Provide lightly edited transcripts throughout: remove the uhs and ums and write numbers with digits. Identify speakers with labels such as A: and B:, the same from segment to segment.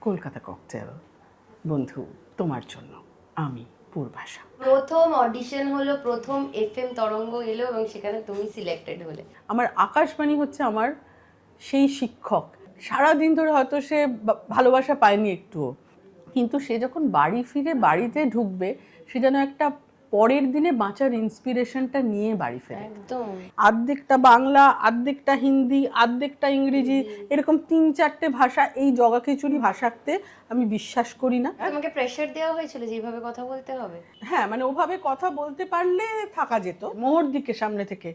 A: Kolkata cocktail বন্ধু তোমার জন্য আমি পূর্বাশা।
B: প্রথম অডিশন হলো, প্রথম এফএম তরঙ্গ এলো এবং সেখানে তুমি সিলেক্টেড হলে।
A: আমার আকাশবাণী হচ্ছে আমার সেই শিক্ষক। সারাদিন ধরে হয়তো সে ভালোবাসা পায়নি একটুও, কিন্তু সে যখন বাড়ি ফিরে বাড়িতে ঢুকবে সে যেন একটা পরের দিনে বাঁচার ইন্সপিরেশনটা নিয়ে বাড়ি ফেরে।
B: একদম
A: আর্ধেকটা বাংলা, আর্ধেকটা হিন্দি, আর্ধেকটা ইংরেজি, এরকম 3-4টে ভাষা। এই জগাখিচুড়ি ভাষাতে আমি বিশ্বাস করি না।
B: তোমাকে প্রেসার দেওয়া হয়েছিল যেভাবে কথা বলতে হবে?
A: হ্যাঁ, মানে ওভাবে কথা বলতে পারলে থাকা যেত। মোহরদিকে সামনে থেকে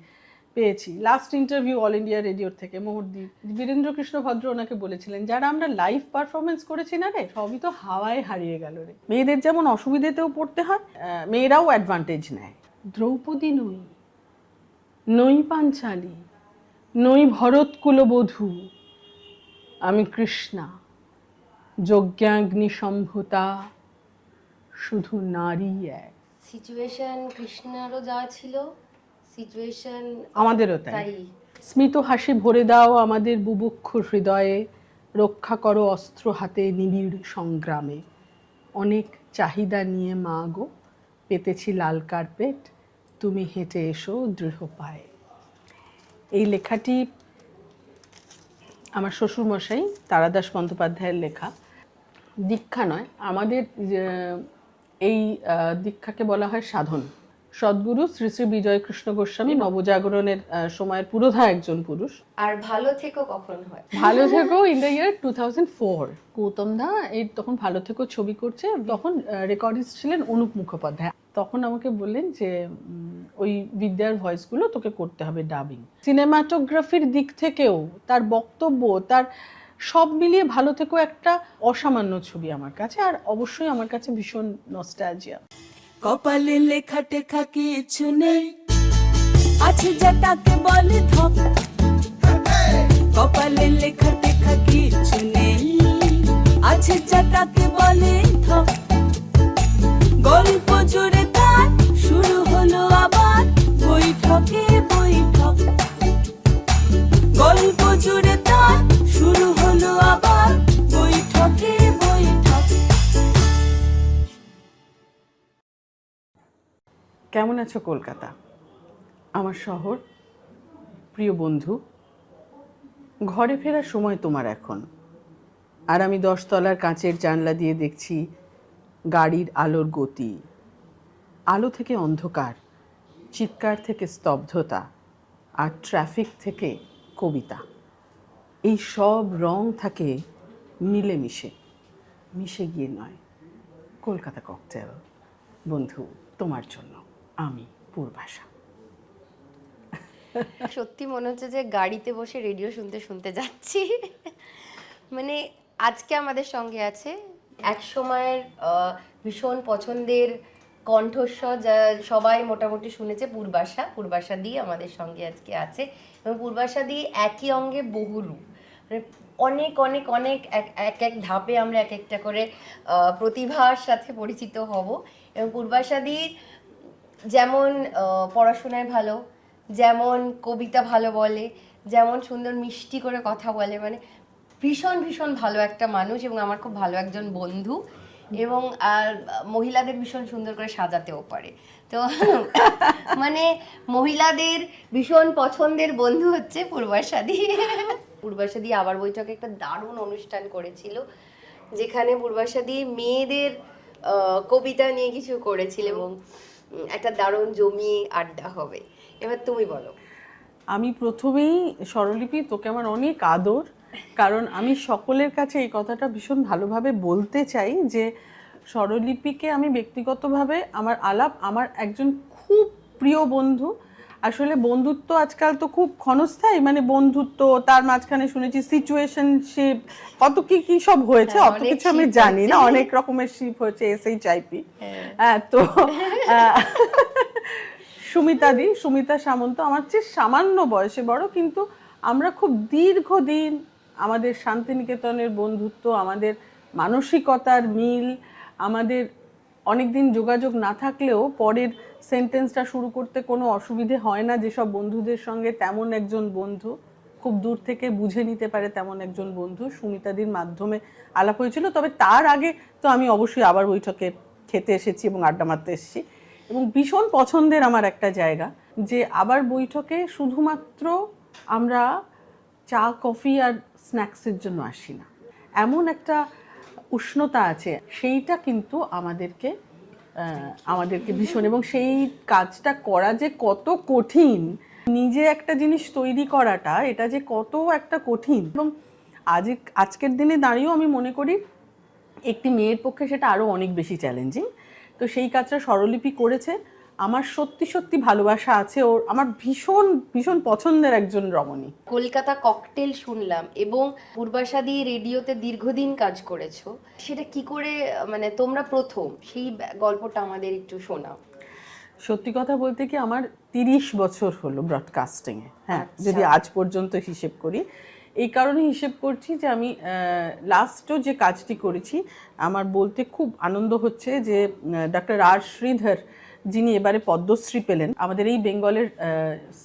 A: পেয়েছি, লাস্ট ইন্টারভিউ অল ইন্ডিয়া রেডিওর থেকে। মোহরদি, বীরেন্দ্র কৃষ্ণ ভদ্র ওনাকে বলেছিলেন, যারা আমরা লাইভ পারফরমেন্স করেছি না রে, সবই তো হাওয়ায় হারিয়ে গেল রে। মেয়েদের যেমন অসুবিধেতেও পড়তে হয়, মেয়েরাও অ্যাডভান্টেজ নেয়। দ্রৌপদী নই, নই পাঞ্চালী, নই ভরত কুলবধূ, আমি কৃষ্ণা, যজ্ঞাগ্নি সম্ভূতা, শুধু নারী এক।
B: সিচুয়েশন কৃষ্ণারও যা ছিল, সিচুয়েশন
A: আমাদেরও
B: তাই।
A: তাই। স্মিত হাসি ভরে দাও আমাদের বুভুক্ষ হৃদয়ে, রক্ষা করো অস্ত্র হাতে নিবিড় সংগ্রামে। অনেক চাহিদা নিয়ে মা গো, পেতেছি লাল কার্পেট, তুমি হেঁটে এসো দৃঢ় পায়ে। এই লেখাটি আমার শ্বশুরমশাই তারাদাস বন্দ্যোপাধ্যায়ের লেখা। দীক্ষা নয়, আমাদের এই দীক্ষাকে বলা হয় সাধন। সদ্গুরু শ্রী শ্রী বিজয় কৃষ্ণ গোস্বামী নবজাগরণের সময়ের পুরোধা একজন পুরুষ।
B: আর ভালো থেকো কখন হয়?
A: ভালো থেকো ইন দ্য ইয়ার 2004। গৌতম দা এই তখন ভালো থেকো ছবি করছে, তখন রেকর্ডিস্ট ছিলেন অনুপ মুখোপাধ্যায়। তখন আমাকে বললেন যে ওই বিদ্যার ভয়েসগুলো তোকে করতে হবে ডাবিং। সিনেমাটোগ্রাফির দিক থেকেও তার বক্তব্য, তার সব মিলিয়ে ভালো থেকো একটা অসামান্য ছবি আমার কাছে, আর অবশ্যই আমার কাছে ভীষণ নস্টালজিয়া।
C: কপালে লেখা টেখা কিছু নেই, আছে যেটাকে বলে ধপ। কপালে লেখা টেখা কিছু নেই, আছে যেটাকে বলে ধপ। গল্প জুড়ে তার শুরু হলো আবার বৈঠকে বৈঠক। গল্প জুড়ে তার শুরু হলো আবার বৈঠকে বৈঠক।
A: কেমন আছো কলকাতা, আমার শহর, প্রিয় বন্ধু? ঘরে ফেরার সময় তোমার এখন, আর আমি 10 তলার কাঁচের জানলা দিয়ে দেখছি গাড়ির আলোর গতি। আলো থেকে অন্ধকার, চিৎকার থেকে স্তব্ধতা, আর ট্রাফিক থেকে কবিতা। এই সব রং থাকে মিলেমিশে, মিশে গিয়ে নয়। কলকাতা ককটেল বন্ধু তোমার জন্য আমি পূর্বাশা।
B: সত্যি মনে হচ্ছে যে গাড়িতে বসে রেডিও শুনতে শুনতে যাচ্ছি। মানে আজকে আমাদের সঙ্গে আছে এক সময়ের ভীষণ পছন্দের কণ্ঠস্বর, যা সবাই মোটামুটি শুনেছে, পূর্বাশা। পূর্বাশা দি আমাদের সঙ্গে আজকে আছে, এবং পূর্বাশা দি একই অঙ্গে বহুরূপ। মানে অনেক অনেক অনেক এক এক ধাপে আমরা এক একটা করে প্রতিভার সাথে পরিচিত হব। এবং পূর্বাশা দি যেমন পড়াশোনায় ভালো, যেমন কবিতা ভালো বলে, যেমন সুন্দর মিষ্টি করে কথা বলে, মানে ভীষণ ভীষণ ভালো একটা মানুষ এবং আমার খুব ভালো একজন বন্ধু। এবং আর মহিলাদের ভীষণ সুন্দর করে সাজাতেও পারে। তো মানে মহিলাদের ভীষণ পছন্দের বন্ধু হচ্ছে পূর্বাশা দি। পূর্বাশা দি আবার বৈঠকে একটা দারুণ অনুষ্ঠান করেছিল, যেখানে পূর্বাশা দি মেয়েদের কবিতা নিয়ে কিছু করেছিল, এবং একটা দারুণ জমিয়ে আড্ডা হবে। এবার তুমি বলো।
A: আমি প্রথমেই স্বরলিপি, তোকে আমার অনেক আদর, কারণ আমি সকলের কাছে এই কথাটা ভীষণ ভালোভাবে বলতে চাই যে স্বরলিপিকে আমি ব্যক্তিগতভাবে আমার আলাপ, আমার একজন খুব প্রিয় বন্ধু। আসলে বন্ধুত্ব আজকাল তো খুব ক্ষণস্থায়ী, মানে বন্ধুত্ব, তার মাঝখানে শুনেছি সিচুয়েশনশিপ, কত কি কি সব হয়েছে, অত কিছু আমি জানি না, অনেক রকমের শিপ হয়েছে, SHIP। হ্যাঁ, তো সুমিতা সামন্ত আমার চেয়ে সামান্য বয়সে বড়, কিন্তু আমরা খুব দীর্ঘদিন আমাদের শান্তিনিকেতনের বন্ধুত্ব, আমাদের মানসিকতার মিল, আমাদের অনেকদিন যোগাযোগ না থাকলেও পরের সেন্টেন্সটা শুরু করতে কোনো অসুবিধে হয় না যেসব বন্ধুদের সঙ্গে, তেমন একজন বন্ধু। খুব দূর থেকে বুঝে নিতে পারে তেমন একজন বন্ধু, সুমিতাদির মাধ্যমে আলাপ হয়েছিল। তবে তার আগে তো আমি অবশ্যই আবার বৈঠকে খেতে এসেছি এবং আড্ডা মারতে এসেছি, এবং ভীষণ পছন্দের আমার একটা জায়গা যে আবার বৈঠকে শুধুমাত্র আমরা চা কফি আর স্ন্যাক্সের জন্য আসি না, এমন একটা উষ্ণতা আছে, সেইটা কিন্তু আমাদেরকে ভীষণ, এবং সেই কাজটা করা যে কত কঠিন, নিজে একটা জিনিস তৈরি করাটা এটা যে কত একটা কঠিন, এবং আজকের দিনে দাঁড়িয়েও আমি মনে করি একটি মেয়ের পক্ষে সেটা আরও অনেক বেশি চ্যালেঞ্জিং। তো সেই কাজটা স্বরলিপি করেছে, আমার সত্যি সত্যি ভালোবাসা আছে ওর, আমার ভীষণ ভীষণ পছন্দের একজন রমণী।
B: কলকাতা ককটেল শুনলাম, এবং পূর্বাশাদি রেডিওতে দীর্ঘদিন কাজ করেছো, সেটা কি করে মানে তোমরা প্রথম সেই গল্পটা আমাদের একটু শোনাও।
A: সত্যি কথা বলতে কি আমার 30 বছর হলো ব্রডকাস্টিংয়ে, হ্যাঁ, যদি আজ পর্যন্ত হিসেব করি। এই কারণে হিসেব করছি যে আমি লাস্টও যে কাজটি করেছি, আমার বলতে খুব আনন্দ হচ্ছে যে ডক্টর আর শ্রীধর, যিনি এবারে পদ্মশ্রী পেলেন, আমাদের এই বেঙ্গলের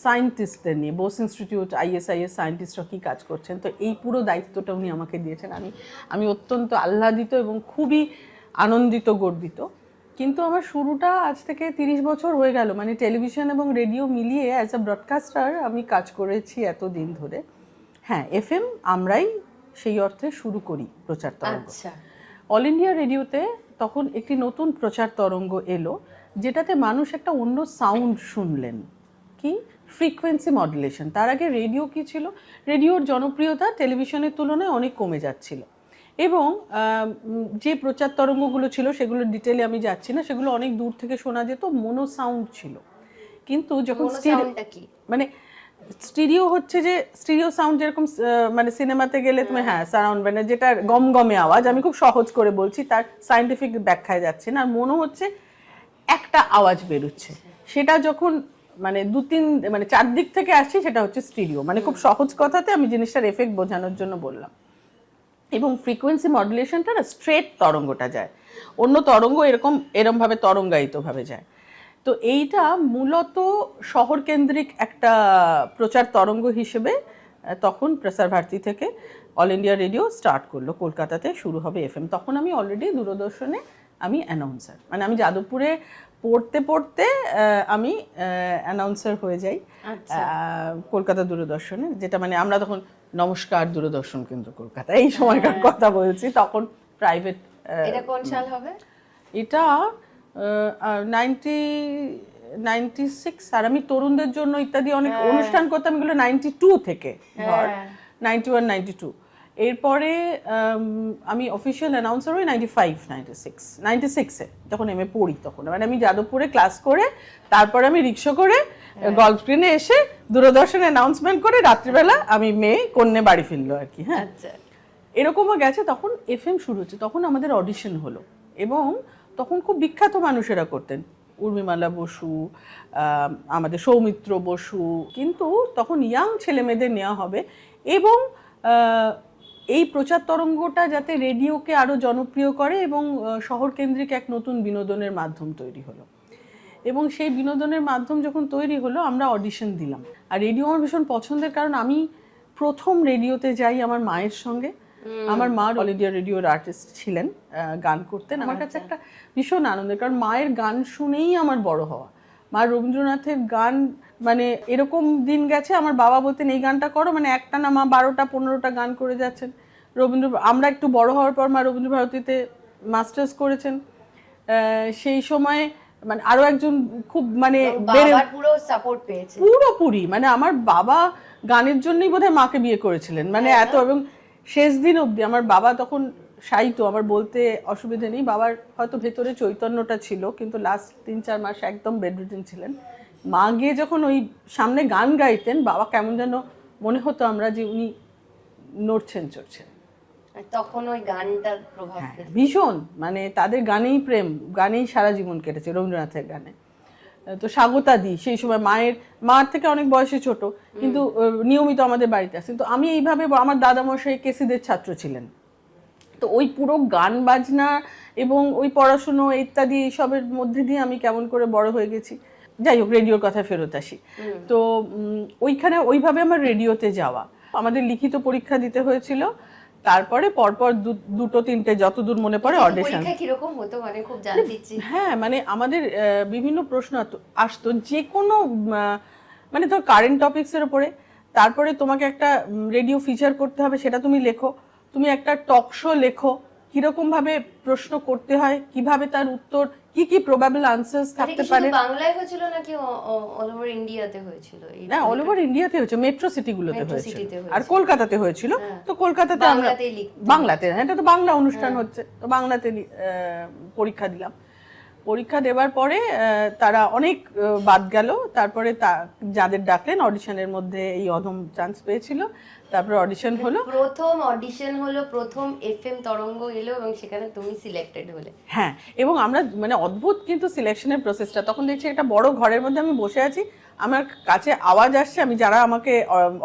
A: সায়েন্টিস্টদের নিয়ে, বোস ইনস্টিটিউট ISIS সায়েন্টিস্টরা কী কাজ করছেন, তো এই পুরো দায়িত্বটা উনি আমাকে দিয়েছেন। আমি অত্যন্ত আহ্লাদিত এবং খুবই আনন্দিত, গর্বিত। কিন্তু আমার শুরুটা আজ থেকে 30 বছর হয়ে গেল, মানে টেলিভিশন এবং রেডিও মিলিয়ে অ্যাজ আ ব্রডকাস্টার আমি কাজ করেছি এত দিন ধরে। হ্যাঁ, FM আমরাই সেই অর্থে শুরু করি প্রচার তরঙ্গ। অল ইন্ডিয়া রেডিওতে তখন একটি নতুন প্রচার তরঙ্গ এলো, যেটাতে মানুষ একটা অন্য সাউন্ড শুনলেন, কি ফ্রিকোয়েন্সি মডুলেশন। তার আগে রেডিও কি ছিল, রেডিওর জনপ্রিয়তা টেলিভিশনের তুলনায় অনেক কমে যাচ্ছিল, এবং যে প্রচার তরঙ্গগুলো ছিল সেগুলোর ডিটেলে আমি যাচ্ছি না, সেগুলো অনেক দূর থেকে শোনা যেত, মোনো সাউন্ড ছিল। কিন্তু যখন মানে স্টিরিও হচ্ছে যে স্টিরিও সাউন্ড, যেরকম মানে সিনেমাতে গেলে তুমি হ্যাঁ সারাউন্ড, মানে যেটা গমগমে আওয়াজ, আমি খুব সহজ করে বলছি, তার সায়েন্টিফিক ব্যাখ্যায় যাচ্ছে না, আর মনে হচ্ছে একটা আওয়াজ বেরোচ্ছে, সেটা যখন মানে মানে 4 দিক থেকে আসছে, সেটা হচ্ছে স্টিরিও। মানে খুব সহজ কথাতে আমি জিনিসটার এফেক্ট বোঝানোর জন্য বললাম। এবং ফ্রিকোয়েন্সি মডুলেশনটা না স্ট্রেট তরঙ্গটা যায়, অন্য তরঙ্গ এরমভাবে তরঙ্গায়িতভাবে যায়। তো এইটা মূলত শহর কেন্দ্রিক একটা প্রচার তরঙ্গ হিসেবে তখন প্রসার ভারতী থেকে অল ইন্ডিয়া রেডিও স্টার্ট করলো, কলকাতাতে শুরু হবে FM। তখন আমি অলরেডি দূরদর্শনে আমি অ্যানাউন্সার, মানে আমি যাদবপুরে পড়তে পড়তে আমি অ্যানাউন্সার হয়ে যাই কলকাতা দূরদর্শনে, যেটা মানে আমরা তখন নমস্কার দূরদর্শন কেন্দ্র কলকাতা এই সময়কার কথা বলছি, তখন প্রাইভেট।
B: এটা কোন সাল হবে?
A: এটা 96, আর আমি তরুণদের জন্য ইত্যাদি অনেক অনুষ্ঠান করতাম, এগুলো 92 থেকে, ধর 91, 92। এরপরে আমি অফিসিয়াল অ্যানাউন্সার হই 96-এ, যখন MA পড়ি তখন, মানে আমি যাদবপুরে ক্লাস করে তারপরে আমি রিক্সা করে গল্ফ গ্রিনে এসে দূরদর্শনে অ্যানাউন্সমেন্ট করে রাত্রিবেলা আমি মেয়ে কন্যে বাড়ি ফিরলো আর কি। হ্যাঁ, এরকমও গেছে। তখন FM শুরু হচ্ছে, তখন আমাদের অডিশন হলো, এবং তখন খুব বিখ্যাত মানুষেরা করতেন, উর্মিমালা বসু, আমাদের সৌমিত্র বসু, কিন্তু তখন ইয়াং ছেলে মেয়েদের নেওয়া হবে, এবং এই প্রচার তরঙ্গটা যাতে রেডিওকে আরও জনপ্রিয় করে, এবং শহর কেন্দ্রিক এক নতুন বিনোদনের মাধ্যম তৈরি হলো। এবং সেই বিনোদনের মাধ্যম যখন তৈরি হলো, আমরা অডিশন দিলাম। আর রেডিও আমার ভীষণ পছন্দের, কারণ আমি প্রথম রেডিওতে যাই আমার মায়ের সঙ্গে। আমার মা অল ইন্ডিয়া রেডিওর আর্টিস্ট ছিলেন, গান করতেন। আমার কাছে একটা ভীষণ আনন্দের, কারণ মায়ের গান শুনেই আমার বড় হওয়া। মা রবীন্দ্রনাথের গান, মানে এরকম দিন গেছে আমার বাবা বলতেন এই গানটা করো, মানে একটা না মা 12টা-15টা গান করে যাচ্ছেন। আমরা একটু বড় হওয়ার পর মা রবীন্দ্র ভারতীতে মাস্টার্স করেছেন। সেই সময় মানে আরো একজন খুব মানে
B: পুরো সাপোর্ট পেয়েছে
A: পুরোপুরি, মানে আমার বাবা গানের জন্যই বোধহয় মাকে বিয়ে করেছিলেন, মানে এত। এবং শেষ দিন অবধি আমার বাবা তখন সাহিত্য, আমার বলতে অসুবিধা নেই, বাবার হয়তো ভেতরে চৈতন্যটা ছিল, কিন্তু লাস্ট 3-4 মাস একদম বেডরিডেন ছিলেন। মা গিয়ে যখন ওই সামনে গান গাইতেন, বাবা কেমন যেন মনে হতো আমরা যে উনি নড়ছেন চড়ছেন,
B: তখন ওই গানটার প্রভাব
A: ভীষণ, মানে তাদের গানেই প্রেম, গানেই সারা জীবন কেটেছে, রবীন্দ্রনাথের গানে। তো স্বাগতা দি সেই সময় মার থেকে অনেক বয়সে ছোট, কিন্তু নিয়মিত আমাদের বাড়িতে আসেন। তো আমি এইভাবে, আমার দাদামশাই কেসিদের ছাত্র ছিলেন, তো ওই পুরো গান বাজনা এবং ওই পড়াশুনো ইত্যাদি এইসবের মধ্যে দিয়ে আমি কেমন করে বড় হয়ে গেছি। যাই হোক, রেডিওর কথায় ফেরত আসি। তো ওইখানে ওইভাবে আমার রেডিওতে যাওয়া। আমাদের লিখিত পরীক্ষা দিতে হয়েছিল, তারপরে পরপর দুটো তিনটে যতদূর মনে পড়ে অডিশন।
B: পরীক্ষা কিরকম হতো মানে খুব জানতে ইচ্ছে।
A: হ্যাঁ মানে আমাদের বিভিন্ন প্রশ্ন আসতো, যে কোনো মানে ধর কারেন্ট টপিকসের উপরে, তারপরে তোমাকে একটা রেডিও ফিচার করতে হবে, সেটা তুমি লেখো, তুমি একটা টক শো লেখো, কিরকম ভাবে প্রশ্ন করতে হয়, কিভাবে তার উত্তর, কি কি প্রবাবল আনসার্স থাকতে পারে।
B: বাংলায় হয়েছিল নাকি অল ওভার ইন্ডিয়াতে হয়েছিল?
A: না, অল ওভার ইন্ডিয়াতে হয়েছে, মেট্রো সিটিগুলোতে হয়েছিল, আর কলকাতাতে হয়েছিল। তো কলকাতাতে আমরা বাংলাতে, হ্যাঁ এটা তো বাংলা অনুষ্ঠান হচ্ছে, তো বাংলাতে পরীক্ষা দিলাম। পরীক্ষা দেওয়ার পরে তারা অনেক বাদ গেল, তারপরে যাদের ডাকলেন অডিশনের মধ্যে এই অধম চান্স পেয়েছিল, তারপরে অডিশন হলো,
B: প্রথম অডিশন হলো, প্রথম এফএম তরঙ্গ এলো এবং সেখানে তুমি সিলেক্টেড হলে।
A: হ্যাঁ, এবং আমরা মানে অদ্ভুত কিন্তু সিলেকশনের প্রসেসটা, তখন দেখছি একটা বড় ঘরের মধ্যে আমি বসে আছি, আমার কাছে আওয়াজ আসছে, আমি যারা আমাকে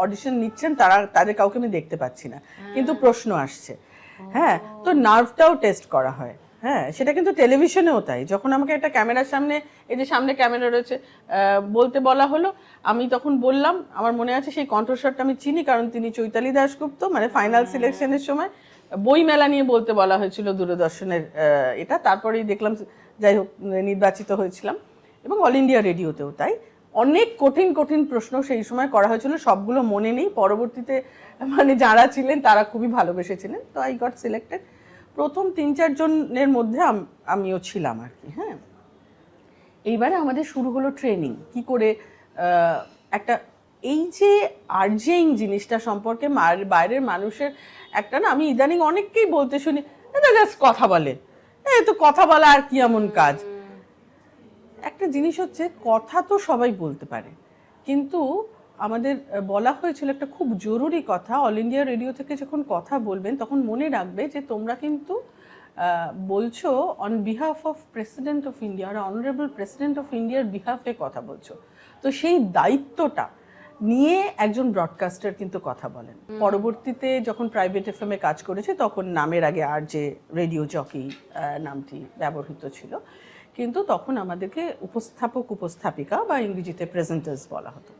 A: অডিশন নিচ্ছেন তাদের কাউকে আমি দেখতে পাচ্ছি না, কিন্তু প্রশ্ন আসছে। হ্যাঁ, তো নার্ভটাও টেস্ট করা হয়। হ্যাঁ, সেটা কিন্তু টেলিভিশনেও তাই, যখন আমাকে একটা ক্যামেরার সামনে, এই যে সামনে ক্যামেরা রয়েছে, বলতে বলা হলো, আমি তখন বললাম, আমার মনে আছে সেই কণ্ঠস্বরটা আমি চিনি, কারণ তিনি চৈতালি দাশগুপ্ত, মানে ফাইনাল সিলেকশনের সময় বই মেলা নিয়ে বলতে বলা হয়েছিল দূরদর্শনের এটা, তারপরেই দেখলাম যাই হোক নির্বাচিত হয়েছিলাম। এবং অল ইন্ডিয়া রেডিওতেও তাই, অনেক কঠিন কঠিন প্রশ্ন সেই সময় করা হয়েছিল, সবগুলো মনে নেই, পরবর্তীতে মানে যারা ছিলেন তারা খুবই ভালোবেসেছিলেন, তো আই গট সিলেক্টেড। প্রথম ৩-৪ জনের মধ্যে আমিও ছিলাম আর কি। হ্যাঁ, এইবারে আমাদের শুরু হলো ট্রেনিং, কি করে একটা এই যে আরজেইং জিনিসটা সম্পর্কে বাইরের মানুষের একটা, না আমি ইদানিং অনেককেই বলতে শুনি, জাস্ট কথা বলে, এই তো কথা বলা আর কি এমন কাজ। একটা জিনিস হচ্ছে, কথা তো সবাই বলতে পারে, কিন্তু আমাদের বলা হয়েছিল একটা খুব জরুরি কথা, অল ইন্ডিয়া রেডিও থেকে যখন কথা বলবেন তখন মনে রাখবে যে তোমরা কিন্তু বলছো on behalf of president of India, আর অনারেবল প্রেসিডেন্ট অফ ইন্ডিয়ার বিহাফে কথা বলছো। তো সেই দায়িত্বটা নিয়ে একজন ব্রডকাস্টার কিন্তু কথা বলেন। পরবর্তীতে যখন প্রাইভেট এফএম এ কাজ করেছে, তখন নামের আগে আর যে রেডিও জকি নামটি ব্যবহৃত ছিল, কিন্তু তখন আমাদেরকে উপস্থাপিকা বা ইংরেজিতে প্রেজেন্টার্স বলা হতো।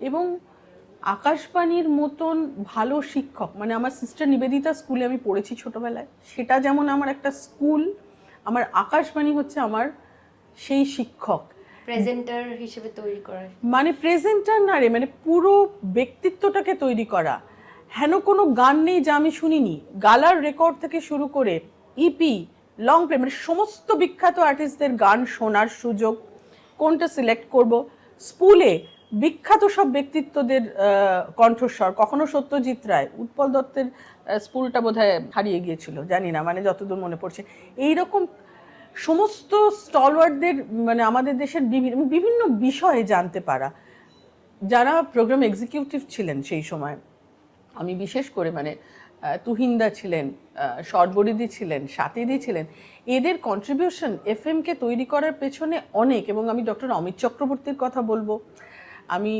A: এবং আকাশবাণীর মতন ভালো শিক্ষক, মানে আমার সিস্টার নিবেদিতা স্কুলে আমি পড়েছি ছোটবেলায়, সেটা যেমন আমার একটা স্কুল, আমার আকাশবাণী হচ্ছে আমার সেই শিক্ষক।
B: প্রেজেন্টার হিসেবে তৈরি করা,
A: মানে প্রেজেন্টার না রে, মানে পুরো ব্যক্তিত্বটাকে তৈরি করা। হেন কোনো গান নেই যা আমি শুনিনি, গালার রেকর্ড থেকে শুরু করে ইপি, লং প্লে, মানে সমস্ত বিখ্যাত আর্টিস্টদের গান শোনার সুযোগ, কোনটা সিলেক্ট করব। স্কুলে বিখ্যাত সব ব্যক্তিত্বদের কণ্ঠস্বর, কখনো সত্যজিৎ রায়, উৎপল দত্তের স্কুলটা বোধহয় হারিয়ে গিয়েছিল, জানি না, মানে যতদূর মনে পড়ছে, এইরকম সমস্ত স্টলওয়ার্ডদের, মানে আমাদের দেশের বিভিন্ন বিষয়ে জানতে পারা, যারা প্রোগ্রাম এক্সিকিউটিভ ছিলেন সেই সময়। আমি বিশেষ করে মানে তুহিনদা ছিলেন, সর্বরিদি ছিলেন, সাথীদি ছিলেন, এদের কন্ট্রিবিউশন এফএমকে তৈরি করার পেছনে অনেক। এবং আমি ডক্টর অমিত চক্রবর্তীর কথা বলবো, আমি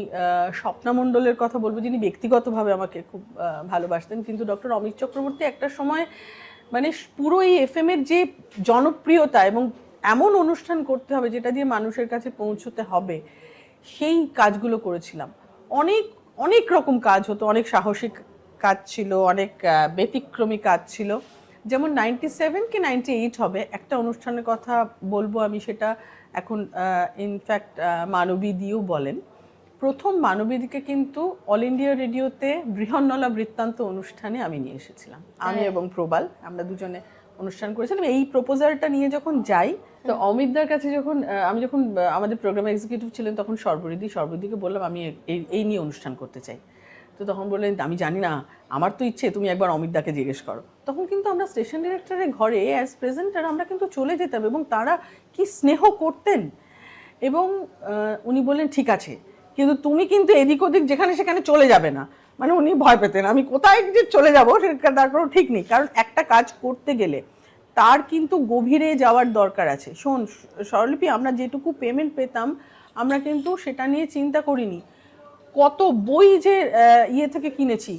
A: স্বপ্না মণ্ডলের কথা বলবো, যিনি ব্যক্তিগতভাবে আমাকে খুব ভালোবাসতেন, কিন্তু ডক্টর অমিত চক্রবর্তী একটা সময় মানে পুরো এই এফএম এর যে জনপ্রিয়তা, এবং এমন অনুষ্ঠান করতে হবে যেটা দিয়ে মানুষের কাছে পৌঁছতে হবে, সেই কাজগুলো করেছিলাম। অনেক অনেক রকম কাজ হতো, অনেক সাহসিক কাজ ছিল, অনেক ব্যতিক্রমী কাজ ছিল। যেমন 97 কি 98 হবে একটা অনুষ্ঠানের কথা বলবো আমি, সেটা এখন ইনফ্যাক্ট মানবী দিও বলেন। প্রথম মানবীদিকে কিন্তু অল ইন্ডিয়া রেডিওতে বৃহন্নলা বৃত্তান্ত অনুষ্ঠানে আমি নিয়ে এসেছিলাম, আমি এবং প্রবাল, আমরা দুজনে অনুষ্ঠান করেছিলাম। এই প্রপোজালটা নিয়ে যখন যাই, তো অমিতদার কাছে যখন আমি যখন আমাদের প্রোগ্রাম এক্সিকিউটিভ ছিলেন তখন সর্বরিদিকে বললাম আমি এই নিয়ে অনুষ্ঠান করতে চাই। তো তখন বললেন আমি জানি না, আমার তো ইচ্ছে, তুমি একবার অমিতদাকে জিজ্ঞেস করো। তখন কিন্তু আমরা স্টেশন ডিরেক্টরের ঘরে অ্যাজ প্রেজেন্টার আমরা কিন্তু চলে যেতাম, এবং তারা কি স্নেহ করতেন। এবং উনি বললেন ঠিক আছে, কিন্তু তুমি কিন্তু এদিক ওদিক যেখানে সেখানে চলে যাবে না। মানে উনি ভয় পেতেন আমি কোথায় যে চলে যাবো সেটা তার কোনো ঠিক নেই, কারণ একটা কাজ করতে গেলে তার কিন্তু গভীরে যাওয়ার দরকার আছে। শোন স্বরলিপি, আমরা যেটুকু পেমেন্ট পেতাম আমরা কিন্তু সেটা নিয়ে চিন্তা করিনি। কত বই যে ইয়ে থেকে কিনেছি,